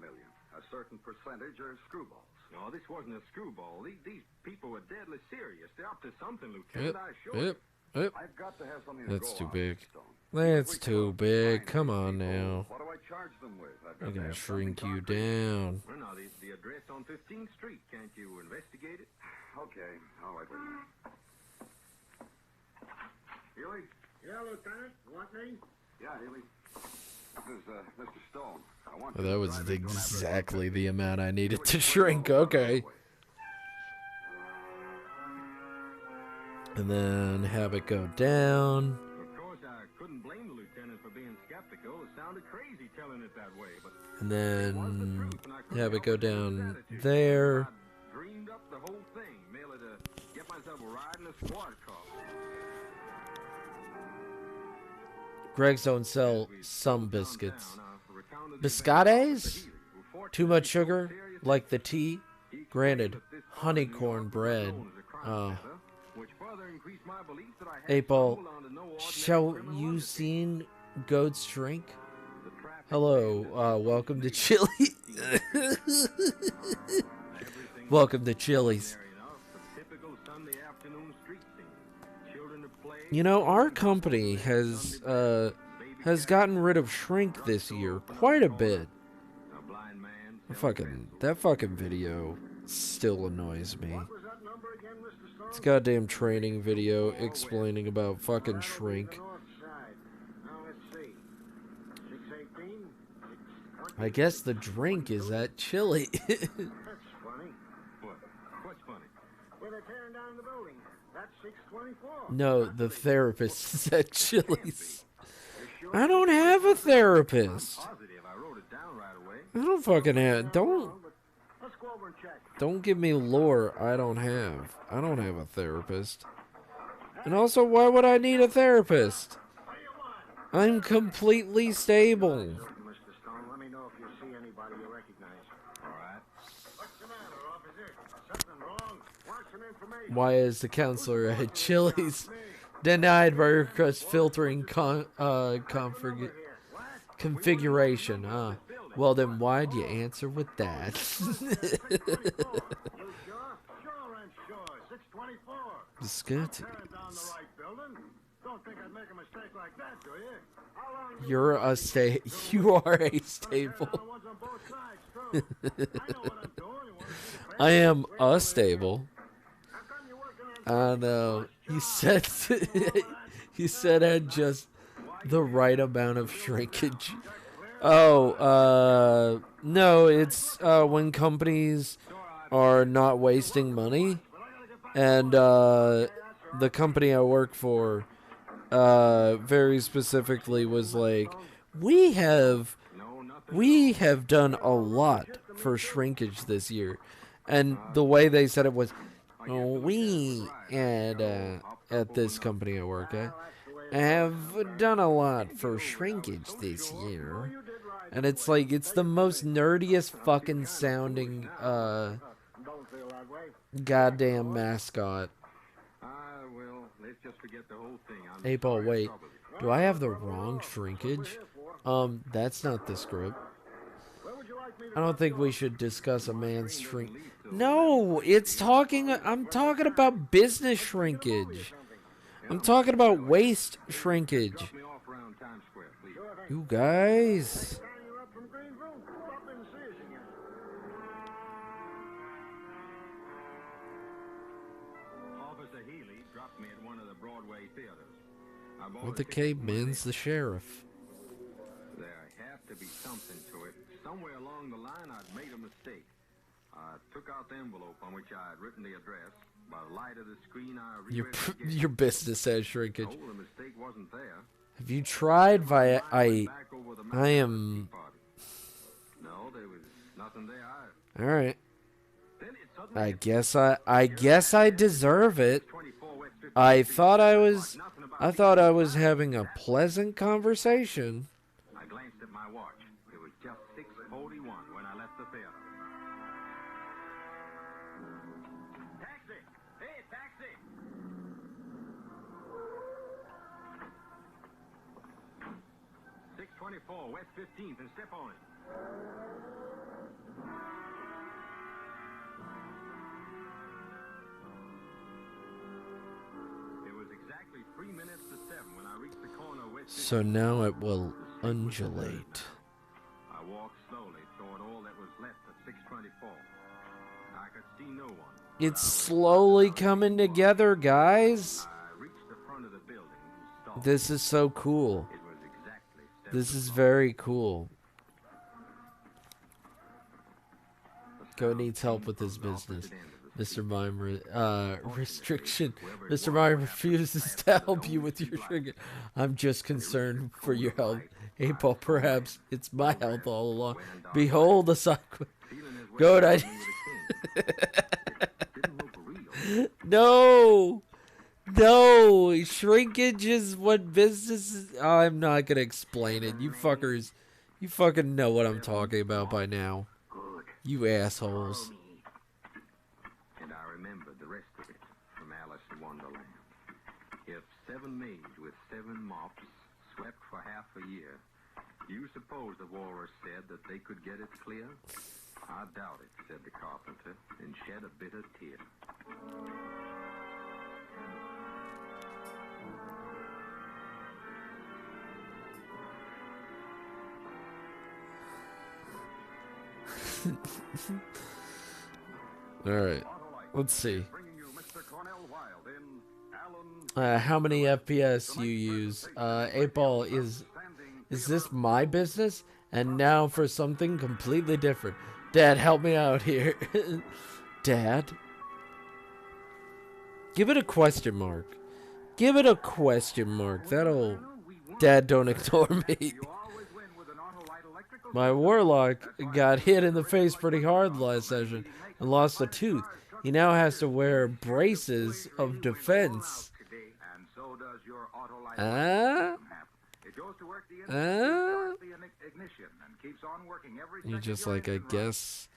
million. A certain percentage are screwballs. No, this wasn't a screwball. These people were deadly serious. They're up to something, Lieutenant. I assure you. I've got to have something That's to too go big. on, Stone. That's too big. Come on now. What do I charge them with? I'm gonna shrink you down. Well, now, the address on 15th Street. Can't you investigate it? Okay. All right, wait a minute. Healy? Yeah, Lieutenant. Want me? Yeah, Healy. This is Mr. Stone. I want That was exactly the amount I needed to shrink. Okay. And then have it go down. Of course, I couldn't blame the lieutenant for being skeptical. It sounded crazy telling it that way, but And then have it go down there. dreamed up the whole thing, merely to get myself a ride in a squad car. Greg's don't sell some biscuits. Biscottes? Too much sugar? Like the tea? Granted, honeycorn bread. Which further increased my belief that I had 8-Ball, stumbled onto no ordinary shall criminal you underground. seen goats shrink? Hello, welcome to Chile. Welcome to Chili's. You know, our company has gotten rid of shrink this year quite a bit. That fucking video still annoys me. It's a goddamn training video explaining about fucking shrink. I guess the drink is at Chili. That's funny. What? What's funny? Well, they're tearing down the building. That's 624. No, the therapist is at Chili's. I don't have a therapist. I don't fucking have. Don't give me lore I don't have. I don't have a therapist. And also, why would I need a therapist? I'm completely stable. Mr. Stone, let me know if you see anybody you recognize. All right. What's the matter, officer? Something wrong? Want some information? Why is the counselor at Chili's denied by request filtering configuration? Well, then why'd you answer with that? Biscuits. You are a stable. I am unstable. I know. He said he said I had just the right amount of shrinkage. Oh, no, it's when companies are not wasting money, and the company I work for very specifically was like, we have done a lot for shrinkage this year, and the way they said it was, we at this company I work at have done a lot for shrinkage this year. And it's like, it's the most nerdiest fucking sounding goddamn mascot. Well, let's just forget the whole thing. 8-Ball, wait. Do I have the wrong shrinkage? That's not the script. I don't think we should discuss a man's shrink. No, it's talking. I'm talking about business shrinkage. I'm talking about waste shrinkage. You guys. Officer Healy dropped me at one of the Broadway theaters. With the caveman's the sheriff. There had to be something to it. Somewhere along the line, I'd made a mistake. I took out the envelope on which I had written the address. By the light of the screen, I Your business has shrinkage. No, the mistake wasn't there. Have you tried via I am. No, there was nothing there either. All right. I guess I deserve it. I thought I was having a pleasant conversation. I glanced at my watch. It was just 6:41 when I left the theater. Taxi! Hey, taxi! 624 West 15th and step on it. It was exactly 3 minutes to 7 when I reached the corner West 15th. So now it will undulate. I walked slowly toward all that was left of 624. I could see no one. It's slowly coming together, guys. I reached the front of the building and stopped. This is so cool. It was exactly This is very cool. Go needs help with his business. Mr. Mime restriction. Mr. Mime refuses to help you with your trigger. I'm just concerned for your health. Hey, Paul, perhaps it's my health all along. Behold the cycle. Good idea. No! No! Shrinkage is what business is. I'm not gonna explain it. You fuckers. You fucking know what I'm talking about by now. You assholes. And I remembered the rest of it from Alice in Wonderland. If 7 maids with 7 mops swept for half a year, do you suppose the walrus said that they could get it clear? I doubt it, said the carpenter, and shed a bitter tear. All right, let's see. How many FPS you use? 8-Ball, is this my business? And now for something completely different. Dad, help me out here. Dad? Give it a question mark. Give it a question mark. That'll... Dad, don't ignore me. My warlock got hit in the face pretty hard last session and lost a tooth. He now has to wear braces of defense. You just like, I guess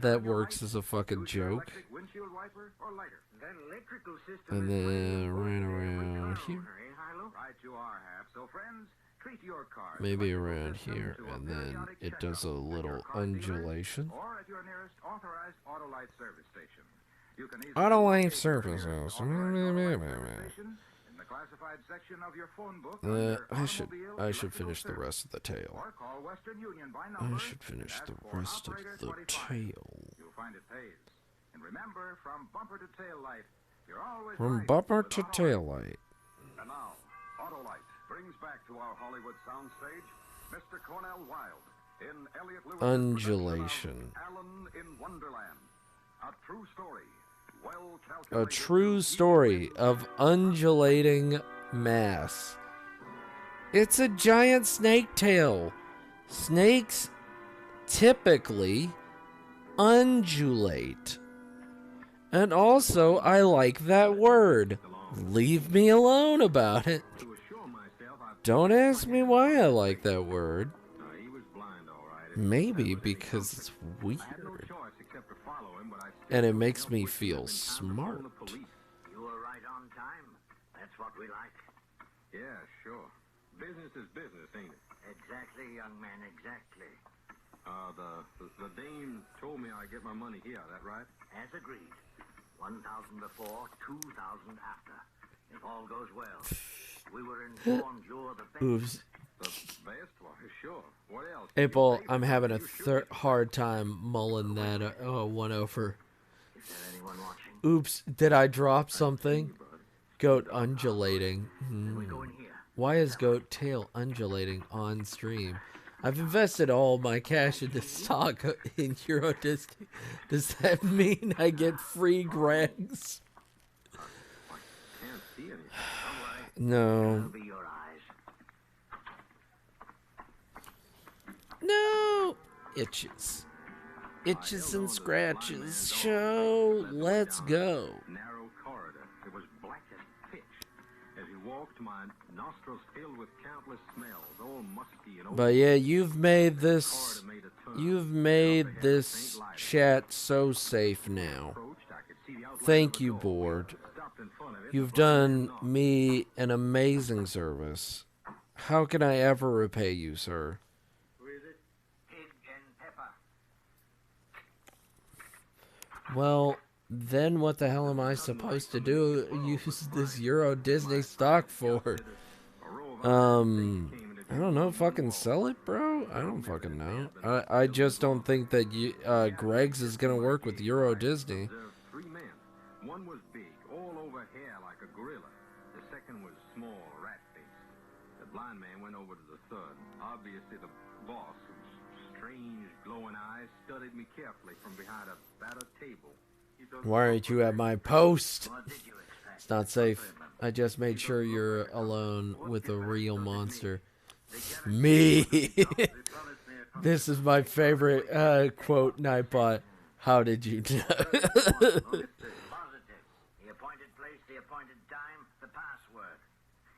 that works as a fucking joke. And then right around here. Maybe around here, and then it does a little undulation. Autolife services. I should finish the rest of the tale. I should finish the rest of the tale. From bumper to tail light. And now, Autolite brings back to our Hollywood soundstage Mr. Cornell Wilde in Elliot Lewis' Undulation. Alan in Wonderland. A true story. A true story of undulating mass. It's a giant snake tail. Snakes typically undulate. And also, I like that word. Leave me alone about it. Don't ask me why I like that word. Maybe because it's weird. And it makes me feel smart. You were right on time. That's what we like. Yeah, sure. Business is business, ain't it? Exactly, young man, exactly. The dame told me I'd get my money here, that right? As agreed. 1,000 before, 2,000 after. If all goes well. We were informed you're the best. Oops. The best? Well, sure. What else? April, I'm having a hard time mulling that one over. Is there anyone watching? Oops, did I drop something? Goat undulating. Why is goat tail undulating on stream? I've invested all my cash into stock in Euro Disney. Does that mean I get free Gregs? No. No. Itches. Itches and scratches. Show. Let's go. Narrow corridor. It was black as pitch. As he walked, my nostrils filled with countless smells, all musty and old. But yeah, you've made this chat so safe now. Thank you, board. You've done me an amazing service. How can I ever repay you, sir? Well, then what the hell am I supposed to do? Use this Euro Disney stock for? I don't know. Fucking sell it, bro? I don't fucking know. I just don't think that Greg's is gonna work with Euro Disney. Three men. One was big, all over hair like a gorilla. The second was small, rat-faced. The blind man went over to the third. Obviously, the boss, whose strange, glowing eyes studied me carefully from behind a battered table. Why aren't you at my post? It's not safe. I just made sure you're alone with a real monster. Me. This is my favorite quote, Nightbot. How did you know? The appointed place, the appointed time, the password.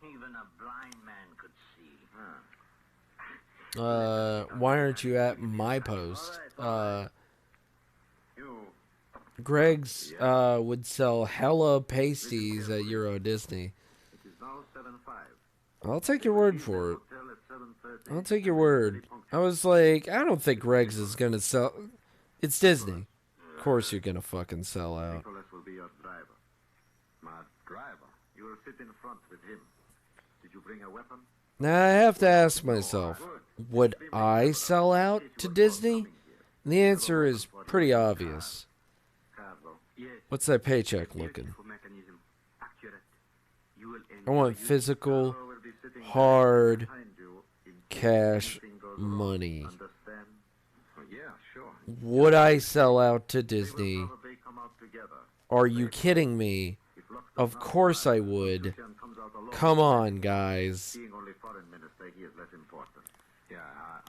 Even a blind man could see. Why aren't you at my post? Greg's would sell hella pasties at Euro Disney. I'll take your word for it. I'll take your word. I was like, I don't think Greg's is gonna sell. It's Disney. Of course you're gonna fucking sell out. Nicholas will be your driver. My driver? You will sit in front with him. Did you bring a weapon? Now I have to ask myself, would I sell out to Disney? And the answer is pretty obvious. What's that paycheck looking? I want physical, hard, cash money. Would I sell out to Disney? Are you kidding me? Of course I would. Come on, guys. Seeing only foreign minister, he is less important. Yeah,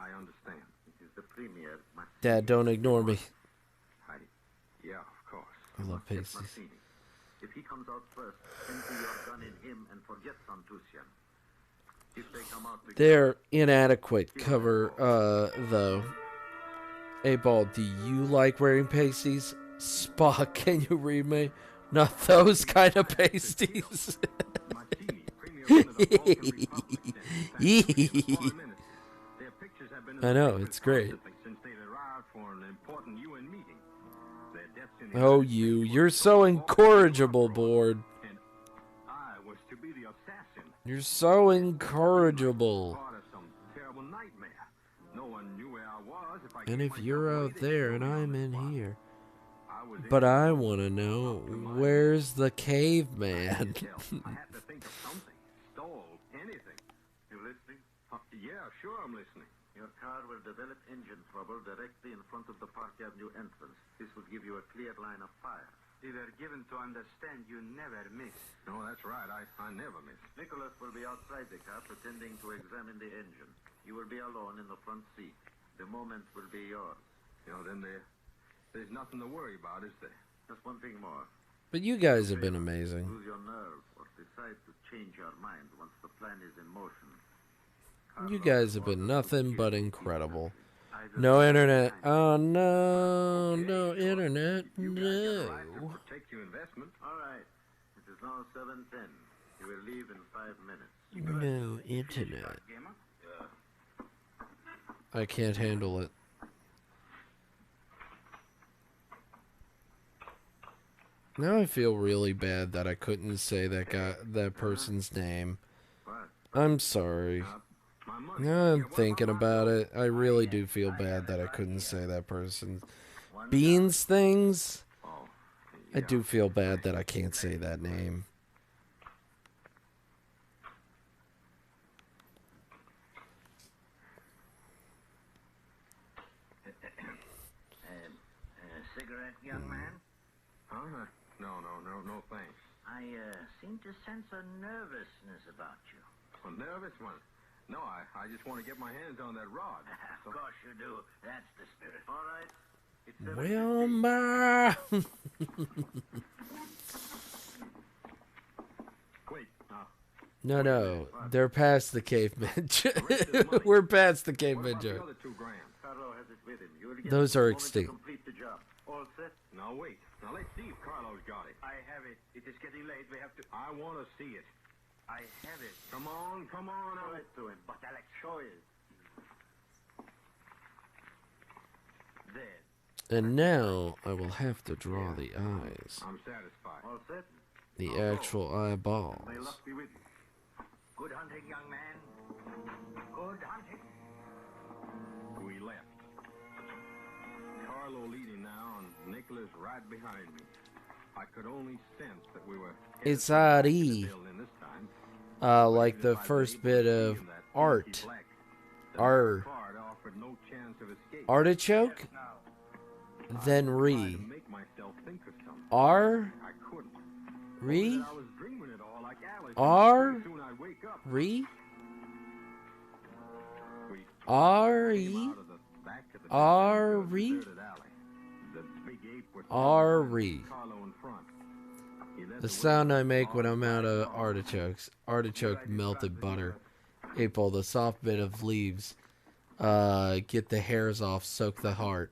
I understand. It is the premier. Dad, don't ignore me. Yeah, of course. I love pasties. If he comes out first, empty your gun in him and forget Santusian. If they come out together, They're inadequate cover, though. Hey, Ball, do you like wearing pasties? Spock, can you read me? Not those kind of pasties. I know, it's great. Oh, you're so incorrigible, board. You're so incorrigible. And if you're out there and I'm in here, but I want to know, where's the caveman? I had to think of something. Stole anything. You listening? Yeah, sure I'm listening. Your car will develop engine trouble directly in front of the Park Avenue entrance. This will give you a clear line of fire. We were given to understand you never miss. No, that's right. I never miss. Nicholas will be outside the car pretending to examine the engine. You will be alone in the front seat. The moment will be yours. You know, then there's nothing to worry about, is there? Just one thing more. But you guys have been amazing. Lose your nerve or decide to change your mind once the plan is in motion. You guys have been nothing but incredible. No internet. Oh, no. No internet. No. All right. It is now 7:10. He will leave in 5 minutes. No internet. Yeah. I can't handle it. Now I feel really bad that I couldn't say that person's name. I'm sorry. Now I'm thinking about it. I really do feel bad that I couldn't say that person's Beans things. I do feel bad that I can't say that name. Cigarette, young man? Huh? No, thanks. I seem to sense a nervousness about you. A nervous one? No, I just want to get my hands on that rod. Of course you do. That's the spirit. All right. It's Wilma! Wait. No. They're past the caveman. We're past the caveman joke. Carlo has it with him. You'll get Those are a moment to extinct. complete the job. All set? Now wait. Now let's see if Carlo's got it. I have it. It is getting late. We have to. I want to see it. I have it. Come on. Show it to him. But Alex, show it. There. And now I will have to draw the eyes. I'm satisfied. All set? The actual eyeballs. May luck be with you. Good hunting, young man. Good hunting. We left. Carlo leading now, and Nicholas right behind me. I could only sense that we were. It's Ari. Like the first bit of art. Artichoke? Then re. R? Re? R? Re? R? E? R? Re? R? Re? The sound I make when I'm out of artichokes. Artichoke melted butter. April, the soft bit of leaves. Get the hairs off, soak the heart.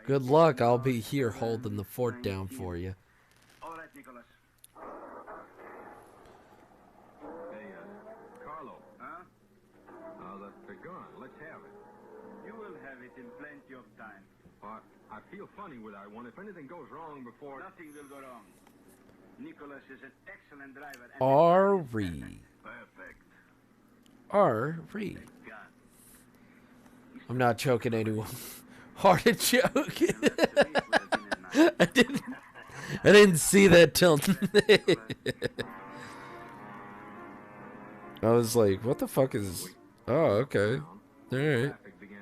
Good luck, I'll be here holding the fort down for you. All right, Nicholas. Hey, Carlo. Huh? The gun. Let's have it. You will have it in plenty of time. I feel funny with that one. If anything goes wrong before... Nothing will go wrong. Nicholas is an excellent driver. R-re. Perfect. R-re. I'm not choking anyone. Artichoke. I didn't see that till I was like, what the fuck is... Oh, okay. Alright.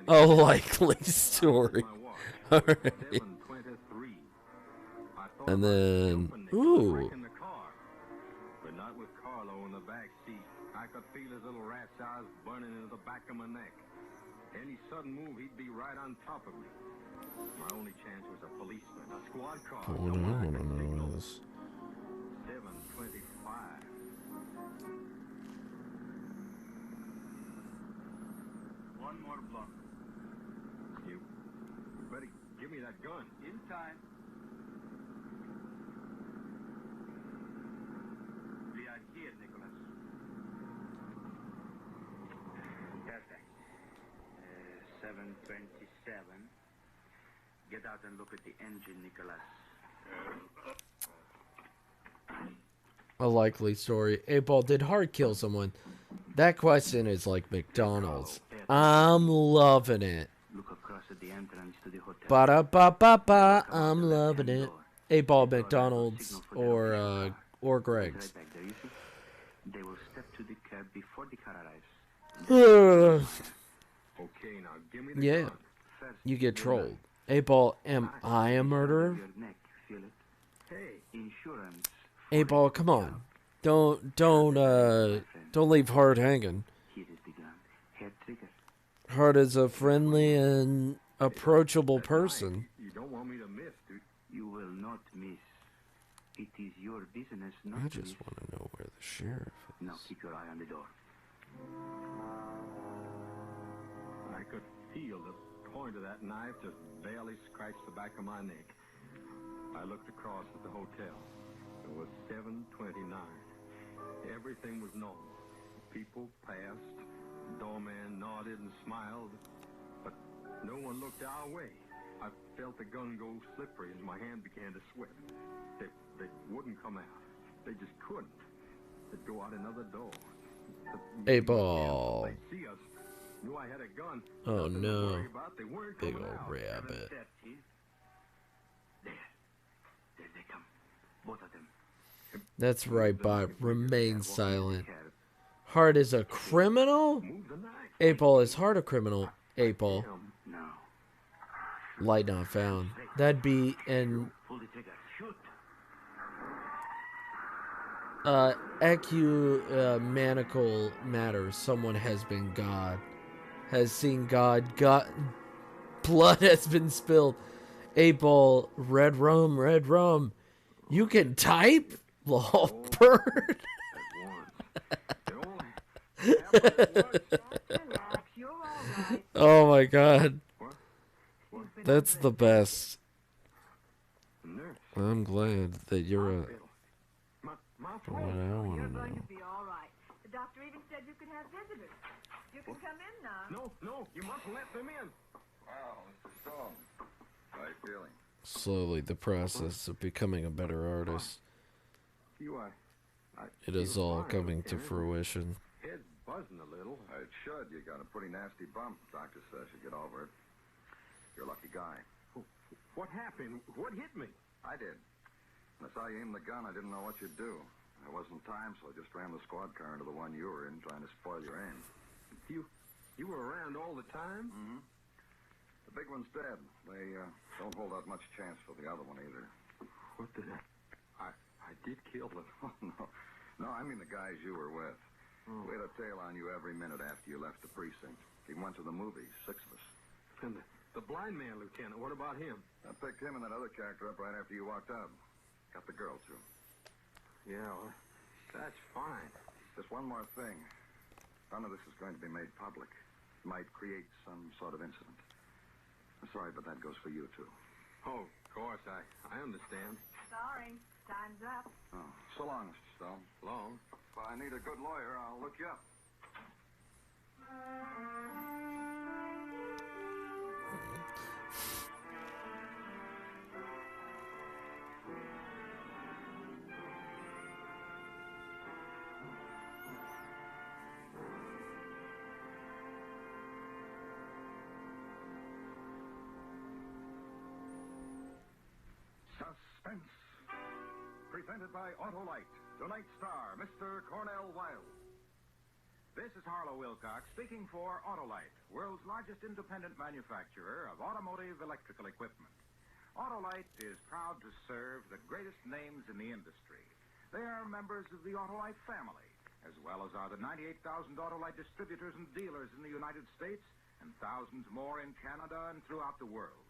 A likely story. Alright. And then... Ooh. But not with Carlo in the back seat. I could feel his little rat's eyes burning into the back of my neck. Any sudden move, he'd be right on top of me. My only chance was a policeman, a squad car. But what I want to know is... 7:25. One more block. You better give me that gun. In time. We are here, Nicholas. Perfect. 7:27. Get out and look at the engine, Nicholas. A likely story. 8-Ball, did Hart kill someone? That question is like McDonald's. I'm loving it. Look across at the entrance to the hotel. Ba-da-ba-ba-ba, I'm loving it. 8-Ball, McDonald's, or Greg's. Right back there, you see? They will step to the curb before the car arrives. Okay, now give me the Yeah, gun. you get trolled. 8-Ball, am I a murderer? Your neck, feel it? Hey, insurance. 8-Ball, come on. Don't leave Hart hanging. Here is the gun. Head trigger. Hart is a friendly and approachable person. You don't want me to miss, dude. You will not miss. It is your business not I to just miss. want to know where the sheriff is. Now keep your eye on the door. I could feel the point of that knife just barely scratched the back of my neck. I looked across at the hotel. It was 7:29. everything was normal. People passed, the doorman nodded and smiled, but no one looked our way. I felt the gun go slippery and my hand began to sweat. They wouldn't come out. They just couldn't. They'd go out another door. A ball. They see us. Knew I had a gun. Oh no. They weren't Big coming old out. rabbit. There they come. Both of them. That's right, Bob. Remain silent. Hart is a criminal? 8-Ball is Hart a criminal? 8-Ball. Light not found. That'd be an ecumenical matter. Someone has been God. Has seen God. Blood has been spilled. 8-Ball. Red rum. Red rum. You can type? Lol, bird. Oh my god. That's the best. I'm glad that you're a... What I want to know. Be all right. The doctor even said you could have visitors. You can come in now. No, you must let them in. Wow, Mr. Stone. How are you feeling? Slowly, the process of becoming a better artist. It is all coming to fruition. Head's buzzing a little. It should. You got a pretty nasty bump. Doctor says you get over it. You're a lucky guy. What happened? What hit me? I did. When I saw you aim the gun, I didn't know what you'd do. There wasn't time, so I just ran the squad car into the one you were in, trying to spoil your aim. You were around all the time? Mm-hmm. The big one's dead. They don't hold out much chance for the other one either. What the... I did kill them. Oh, no. No, I mean the guys you were with. We had a tail on you every minute after you left the precinct. He went to the movies, 6 of us. And the blind man, Lieutenant, what about him? I picked him and that other character up right after you walked out. Got the girl, too. Yeah, well, that's fine. Just one more thing. None of this is going to be made public. It might create some sort of incident. I'm sorry, but that goes for you, too. Oh, of course, I understand. Sorry. Time's up. Oh, so long, Mr. Stone. Long? If I need a good lawyer, I'll look you up. Suspense. Presented by Autolite. Tonight's star, Mr. Cornell Wilde. This is Harlow Wilcox speaking for Autolite, world's largest independent manufacturer of automotive electrical equipment. Autolite is proud to serve the greatest names in the industry. They are members of the Autolite family, as well as are the 98,000 Autolite distributors and dealers in the United States and thousands more in Canada and throughout the world.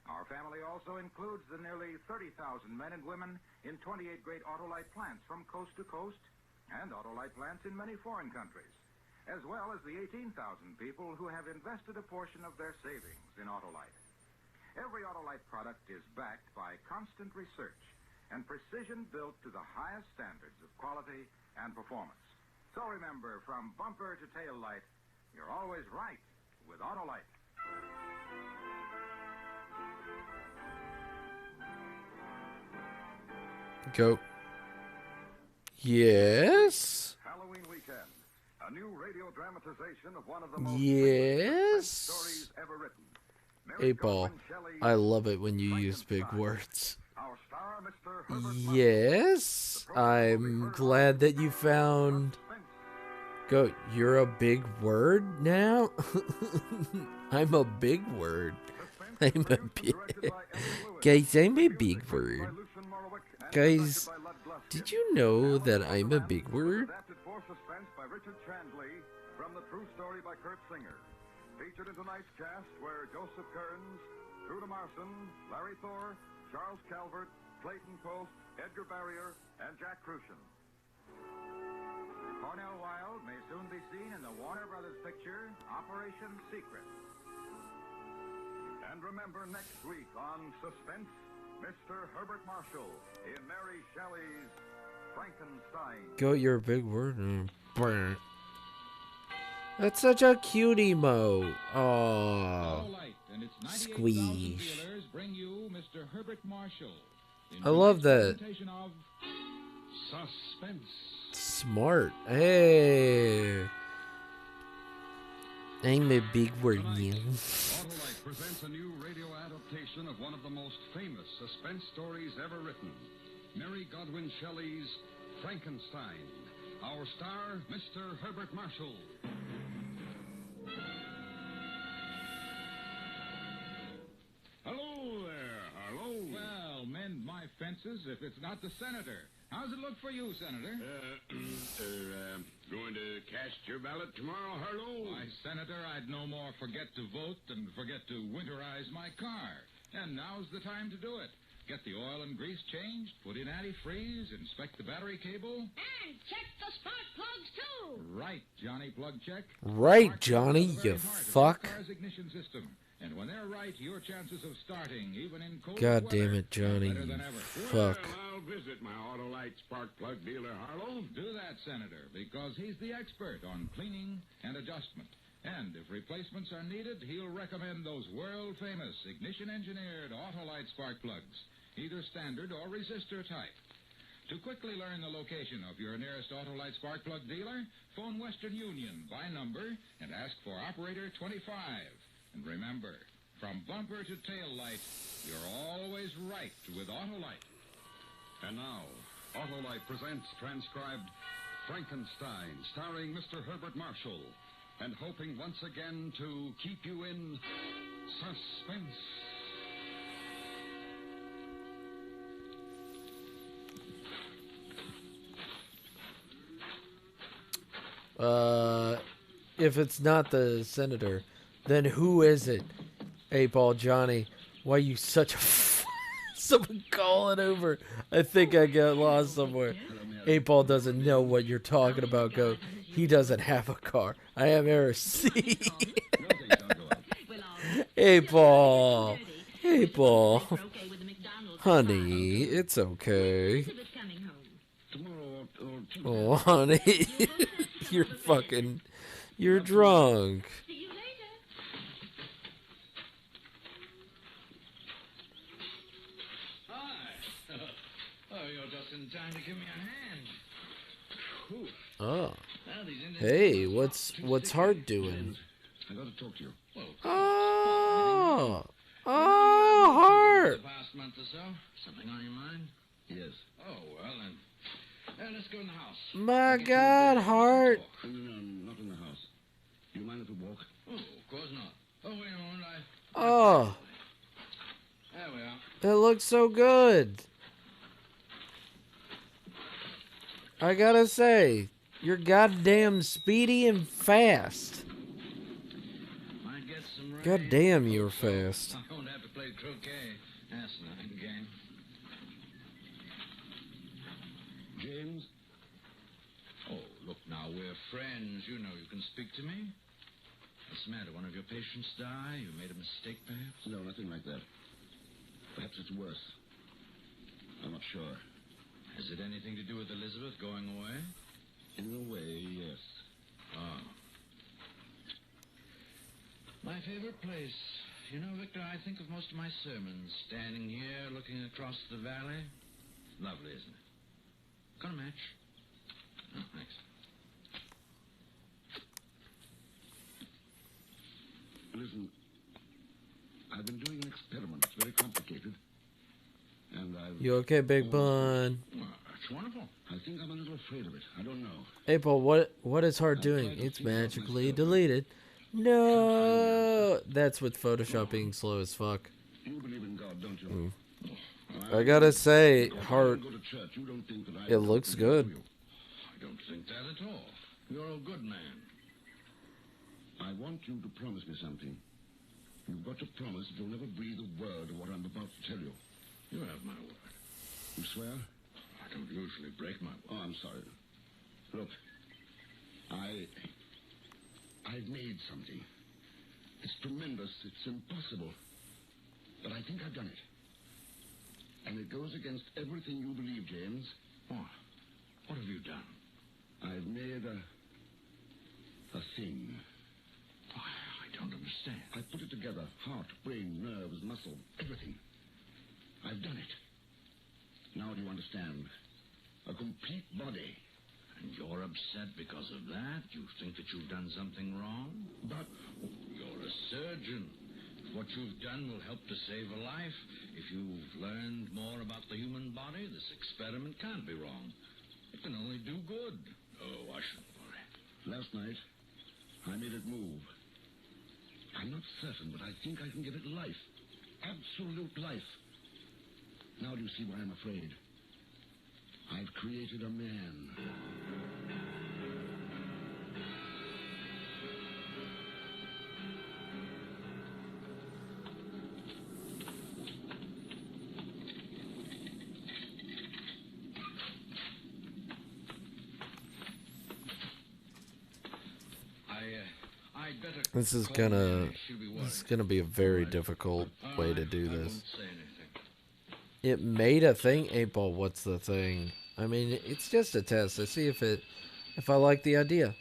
Our family also includes the nearly 30,000 men and women in 28 great Autolite plants from coast to coast and Autolite plants in many foreign countries, as well as the 18,000 people who have invested a portion of their savings in Autolite. Every Autolite product is backed by constant research and precision built to the highest standards of quality and performance. So remember, from bumper to tail light, you're always right with Autolite. Go. Yes? Halloween weekend. A new radio dramatization of one of the most Yes? stories ever written. 8-Ball. I love it when you use big words. Our star, Mr. Herbert Yes? I'm glad that you found... Go, you're a big word now? I'm a big word. I'm a big... Guys, I'm a big word. Guys, did you know that I'm a big word? Adapted for suspense by Richard Chandley from The True Story by Kurt Singer. Featured in tonight's cast were Joseph Kearns, Truda Marson, Larry Thor, Charles Calvert, Clayton Post, Edgar Barrier, and Jack Crucian. Cornell Wilde may soon be seen in the Warner Brothers picture, Operation Secret. And remember next week on Suspense, Mr. Herbert Marshall in Mary Shelley's Frankenstein. Goat, you're a big word. Brr. That's such a cutie mo. Oh, squeeze. Bring you Mr. Herbert Marshall. I love that. Of suspense. Smart. Hey. I'm a big word. Autolite presents a new radio adaptation of one of the most famous suspense stories ever written. Mary Godwin Shelley's Frankenstein. Our star, Mr. Herbert Marshall. Hello there, Harlow. Well, mend my fences if it's not the senator. How's it look for you, Senator? Going to cast your ballot tomorrow, Harlow? Why, Senator, I'd no more forget to vote than forget to winterize my car. And now's the time to do it. Get the oil and grease changed, put in antifreeze, inspect the battery cable. And check the spark plugs, too. Right, Johnny Plug Check. Right, Johnny, you fuck. Car's ignition system. And when they're right, your chances of starting, even in cold God weather, damn it, Johnny, better you than ever. fuck. Well, I'll visit my Autolite spark plug dealer, Harlow. Do that, Senator, because he's the expert on cleaning and adjustment. And if replacements are needed, he'll recommend those world-famous ignition-engineered Autolite spark plugs, either standard or resistor type. To quickly learn the location of your nearest Autolite spark plug dealer, phone Western Union by number and ask for operator 25. And remember, from bumper to tail light, you're always right with Autolite. And now, Autolite presents transcribed Frankenstein, starring Mr. Herbert Marshall, and hoping once again to keep you in suspense. If it's not the senator, then who is it? 8-Ball Johnny, why you such a someone calling over? I think I got lost somewhere. 8-Ball doesn't know what you're talking about, Goat. He doesn't have a car. I am RC. 8-Ball. 8-Ball. Honey, it's okay. Oh, honey. You're drunk. Time to give me a hand. Oh. Hey, what's Hart doing? I got to talk to you. Oh. Oh, Hart. The past month or so? Something on your mind? Yes. Oh, well, then. Let's go in the house. My God, Hart. No, not in the house. Do you mind if we walk? Oh, of course not. Oh, wait a moment. Oh. There we are. It looks so good. I gotta say, you're goddamn speedy and fast. Might get some rain. God damn, you're fast. I won't have to play croquet. That's a nice game. James? Oh, look now, we're friends. You know you can speak to me. What's the matter? One of your patients die? You made a mistake, perhaps? No, nothing like that. Perhaps it's worse. I'm not sure. Has it anything to do with Elizabeth going away? In a way, yes. Oh. My favorite place. You know, Victor, I think of most of my sermons standing here looking across the valley. Lovely, isn't it? Got a match? Oh, thanks. Listen, I've been doing an experiment. It's very complicated. And I've... You okay, Big Bun? Well, that's wonderful. I think I'm a little afraid of it. I don't know. April, what is Hart doing? It's magically deleted. No! That's with Photoshop being slow as fuck. You believe in God, don't you? I gotta say, Hart, it looks good. I don't think that at all. You're a good man. I want you to promise me something. You've got to promise that you'll never breathe a word of what I'm about to tell you. You have my word. You swear? I don't usually break my word. Oh, I'm sorry. Look, I've made something. It's tremendous. It's impossible. But I think I've done it. And it goes against everything you believe, James. What? What have you done? I've made a thing. I don't understand. I put it together. Heart, brain, nerves, muscle, everything. I've done it. Now do you understand? A complete body. And you're upset because of that? You think that you've done something wrong? But you're a surgeon. What you've done will help to save a life. If you've learned more about the human body, this experiment can't be wrong. It can only do good. Oh, I shouldn't worry. Last night, I made it move. I'm not certain, but I think I can give it life. Absolute life. Now do you see why I'm afraid? I've created a man. This is gonna be a very difficult way to do this. It made a thing. 8-Ball, what's the thing? I mean, it's just a test to see if I like the idea.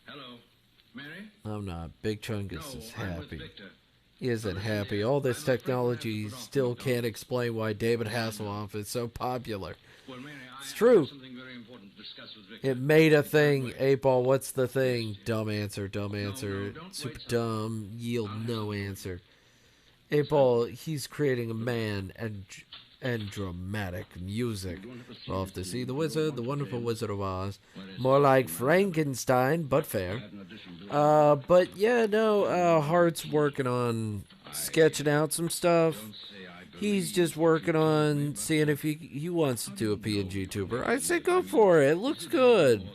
Hello, Mary? I'm not. Big Chungus is happy. He isn't happy. All this technology still can't explain why David Hasselhoff is so popular. It's true. It made a thing. 8-Ball, what's the thing? Dumb answer, dumb answer. Super dumb. Yield no answer. 8-Ball, he's creating a man and dramatic music. We'll off to see The Wizard, The Wonderful Wizard of Oz. More like Frankenstein, but fair. But yeah, no, Hart's working on sketching out some stuff. He's just working on seeing if he wants to do a PNG tuber. I say go for it. It looks good.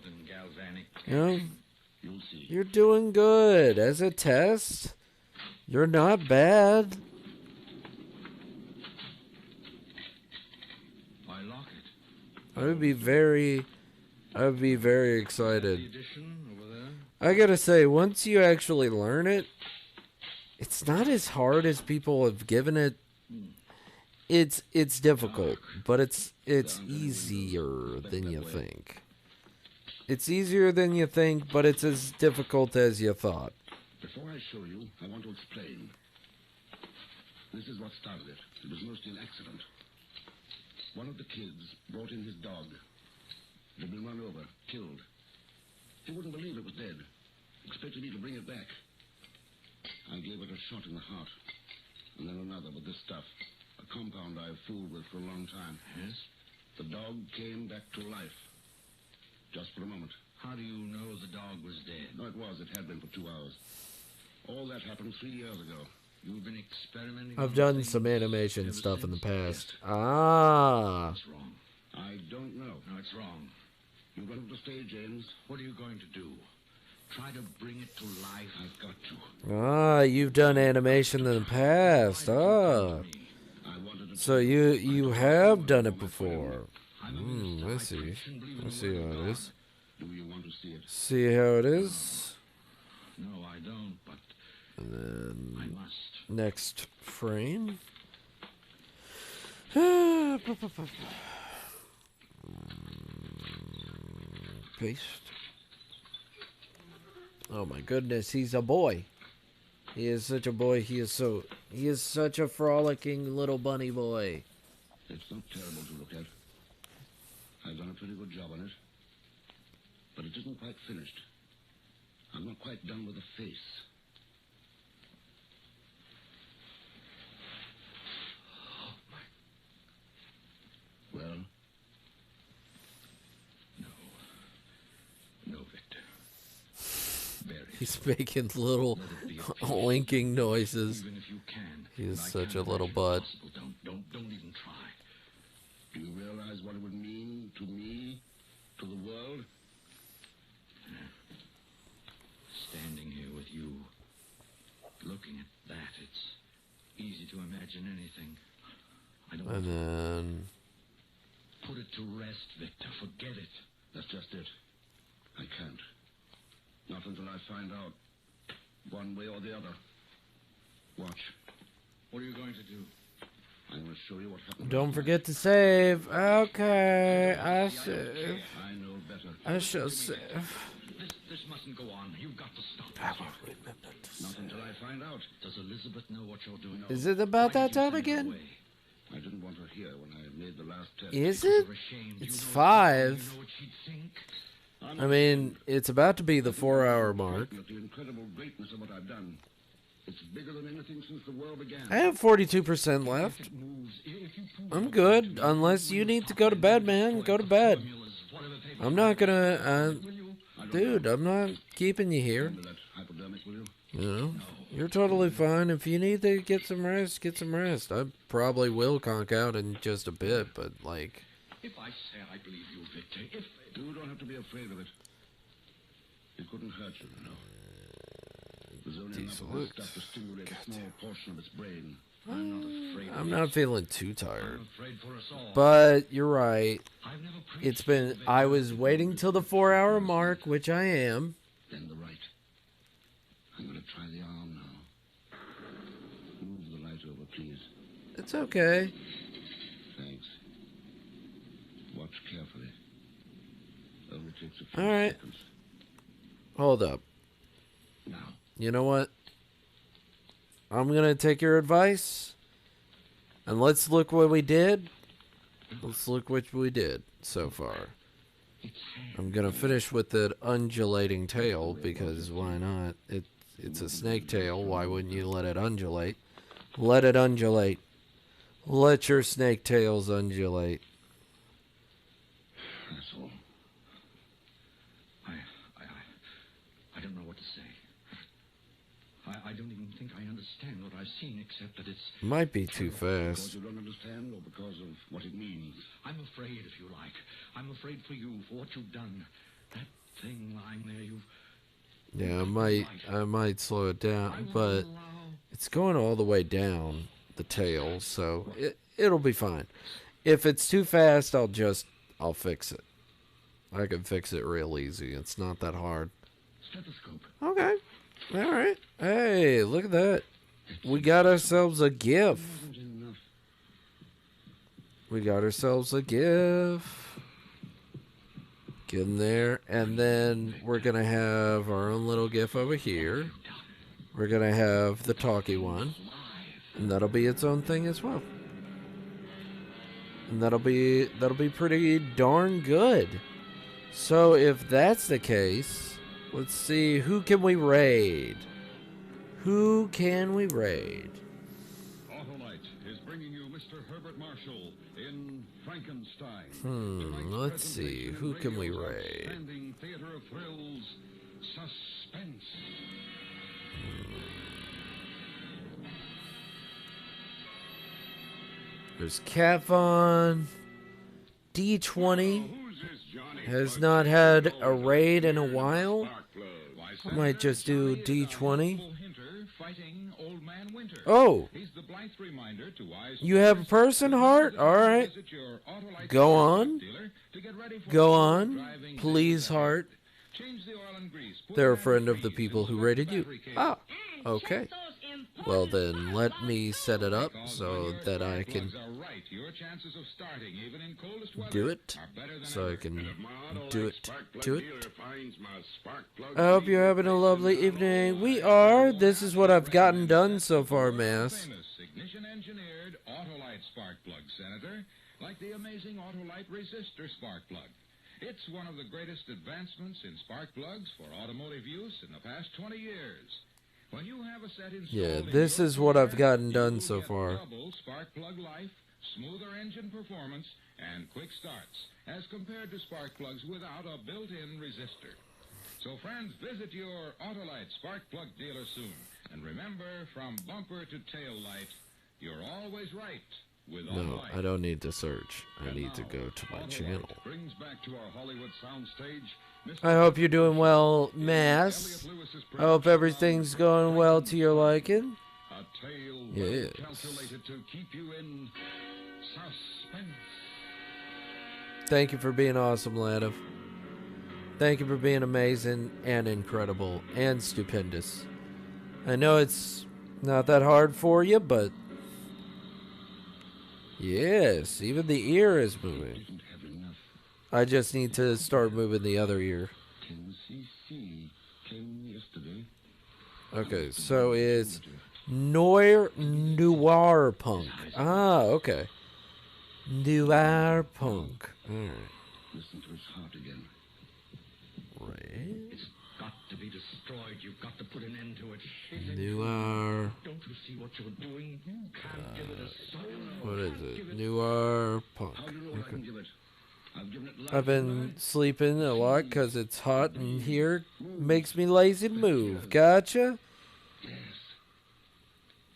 You know, you're doing good. As a test, you're not bad. I would be very excited. I gotta say, once you actually learn it, it's not as hard as people have given it. It's difficult, but it's easier than you think. It's easier than you think, but it's as difficult as you thought. Before I show you, I want to explain. This is what started it. It was mostly an accident. One of the kids brought in his dog. It had been run over, killed. He wouldn't believe it was dead. Expected me to bring it back. I gave it a shot in the heart, and then another with this stuff. A compound I've fooled with for a long time. Yes? The dog came back to life. Just for a moment. How do you know the dog was dead? No, it was. It had been for 2 hours. All that happened 3 years ago. You've been experimenting. I've done some animation stuff in the past. Yes. Ah. It's wrong. I don't know. No, it's wrong. You got to stay, James. What are you going to do? Try to bring it to life? I've got to. Ah, you've done animation in the past. Ah. So you have done it before. I see. I see how it is. Do you want to see it? See how it is? No, I don't, but and then I must. Next frame. Paste. Oh my goodness, he's a boy. He is such a boy. He is such a frolicking little bunny boy. It's not terrible to look at. I've done a pretty good job on it. But it isn't quite finished. I'm not quite done with the face. Well? No, Victor. Bury it. He's making little oinking noises. Even if you can. He is such a little butt. Don't even try. Do you realize what it would mean to me, to the world? Standing here with you, looking at that, it's easy to imagine anything. I don't. And then put it to rest, Victor. Forget it. That's just it. I can't. Not until I find out one way or the other. Watch. What are you going to do? I'm going to show you what happened. Don't forget to save. Okay, I save. I know better. I shall save. This mustn't go on. You've got to stop. Not until I find out. Does Elizabeth know what you're doing? Is it about that time again? I didn't want her here when I made the last test. Is it? It's 5. I mean, it's about to be the 4-hour mark. The incredible greatness of what I've done. It's bigger than anything since the world began. I have 42% left. I'm good. Unless you need to go to bed, man. Go to bed. I'm not gonna... dude, I'm not keeping you here. You know? You're totally fine. If you need to get some rest, get some rest. I probably will conk out in just a bit, but, like... If I say I believe you, Victor, if... You don't have to be afraid of it. It couldn't hurt you, you know. There's only enough of this stuff to stimulate a small portion of its brain. I'm not afraid. I'm not feeling too tired. I'm afraid for us all. But you're right. It's been... I was waiting till the 4-hour mark, which I am. Then the right. I'm going to try the arm now. Move the light over, please. It's okay. Thanks. Watch carefully. Only takes a few All right. seconds. Hold up. Now. You know what? I'm going to take your advice. And let's look what we did. Let's look what we did so far. I'm going to finish with the undulating tail because why not? It's a snake tail. Why wouldn't you let it undulate? Let it undulate. Let your snake tails undulate. That's all. I don't know what to say. I don't even think I understand what I've seen, except that it's... Might be too Because fast. you don't understand or because of what it means? I'm afraid, if you like. I'm afraid for you, for what you've done. That thing lying there, you've... Yeah, I might slow it down, but it's going all the way down the tail, so it'll be fine. If it's too fast, I'll fix it. I can fix it real easy. It's not that hard. Stethoscope. Okay. All right. Hey, look at that. We got ourselves a gift. We got ourselves a gift. Get in there. And then we're going to have our own little gift over here. We're going to have the talkie one. And that'll be its own thing as well. And that'll be pretty darn good. So if that's the case, let's see, who can we raid? Who can we raid? Autolite is bringing you Mr. Herbert Marshall in Frankenstein. Let's see, who can we raid? Outstanding theater of thrills, Suspense. There's Cat Von. D20 has not had a raid in a while. I might just do D20. Oh, you have a person heart? Alright. Go on. Go on. Please heart. They're a friend of the people who raided you. Ah, okay. Well then, let me set it up so that I can do it. So I can do it. I hope you're having a lovely evening. We are. This is what I've gotten done so far, Mass. Ignition-engineered Autolite spark plug, Senator, like the amazing Autolite resistor spark plug. It's one of the greatest advancements in spark plugs for automotive use in the past 20 years. When you have a set installed Yeah, this is what I've gotten done so far. double spark plug life, smoother engine performance, and quick starts, as compared to spark plugs without a built-in resistor. So, friends, visit your Autolite spark plug dealer soon. And remember, from bumper to tail light, you're always right with No, Autolite. I don't need to search. I need to go to my channel. Brings back to our Hollywood soundstage I hope you're doing well, Mass. I hope everything's going well to your liking. a tale Yes. calculated to keep you in suspense. Thank you for being awesome, Ladiv. Thank you for being amazing and incredible and stupendous. I know it's not that hard for you, but Yes, even the ear is moving. I just need to start moving the other ear. Okay, so it's noir punk. Ah, okay. Noir punk. Alright. Listen to his heart again. Right. It's got to be destroyed. You've got to put an end to it. Noir. Don't you see what you're doing? You can't give it a soul. What is it? Noir punk. How do you know what I can give it? I've given it life. I've been sleeping a lot because it's hot in here. Makes me lazy to move. Gotcha? Yes.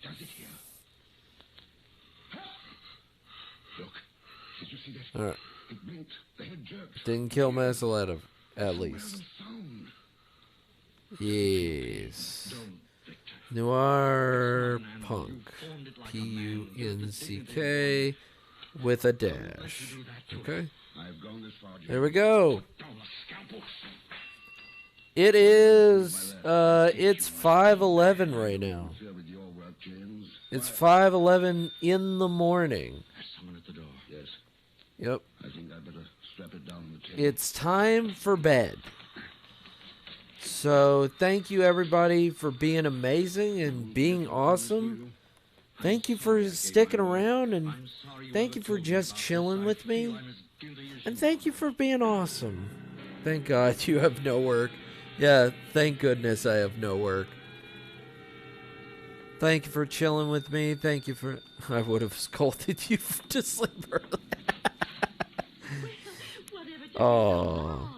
Does it here? Look. Did you see that? Alright. It blinked. The head jerked. Didn't kill Masaleta, at least. Yes. Noir punk. P-U-N-C-K with a dash. Okay. There we go. It is, it's 5:11 right now. It's 5:11 in the morning. Someone at the door. Yes. Yep. I think I better strap it down on the table. It's time for bed. So thank you everybody for being amazing and being awesome. Thank you for sticking around, and thank you for just chilling with me. And thank you for being awesome. Thank God you have no work. Yeah, thank goodness I have no work. Thank you for chilling with me. Thank you for... I would have scolded you to sleep early. Oh.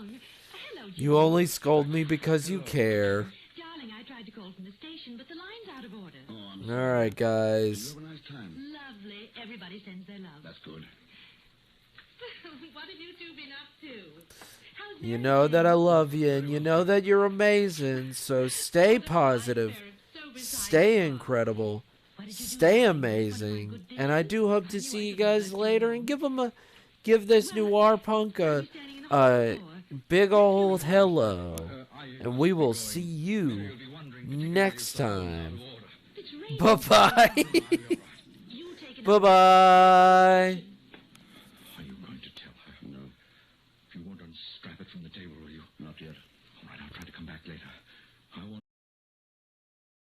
You only scold me because you care. Darling, I tried to call from the station, but the line's out of order. Alright, guys. You have a nice time. Lovely. Everybody sends their love. That's good. What have you two been up to? You know that I love you, and you know that you're amazing, so stay positive, stay incredible, stay amazing, and I do hope to see you guys later, and give this Noir punk a big old hello, and we will see you next time. Bye-bye. Bye-bye.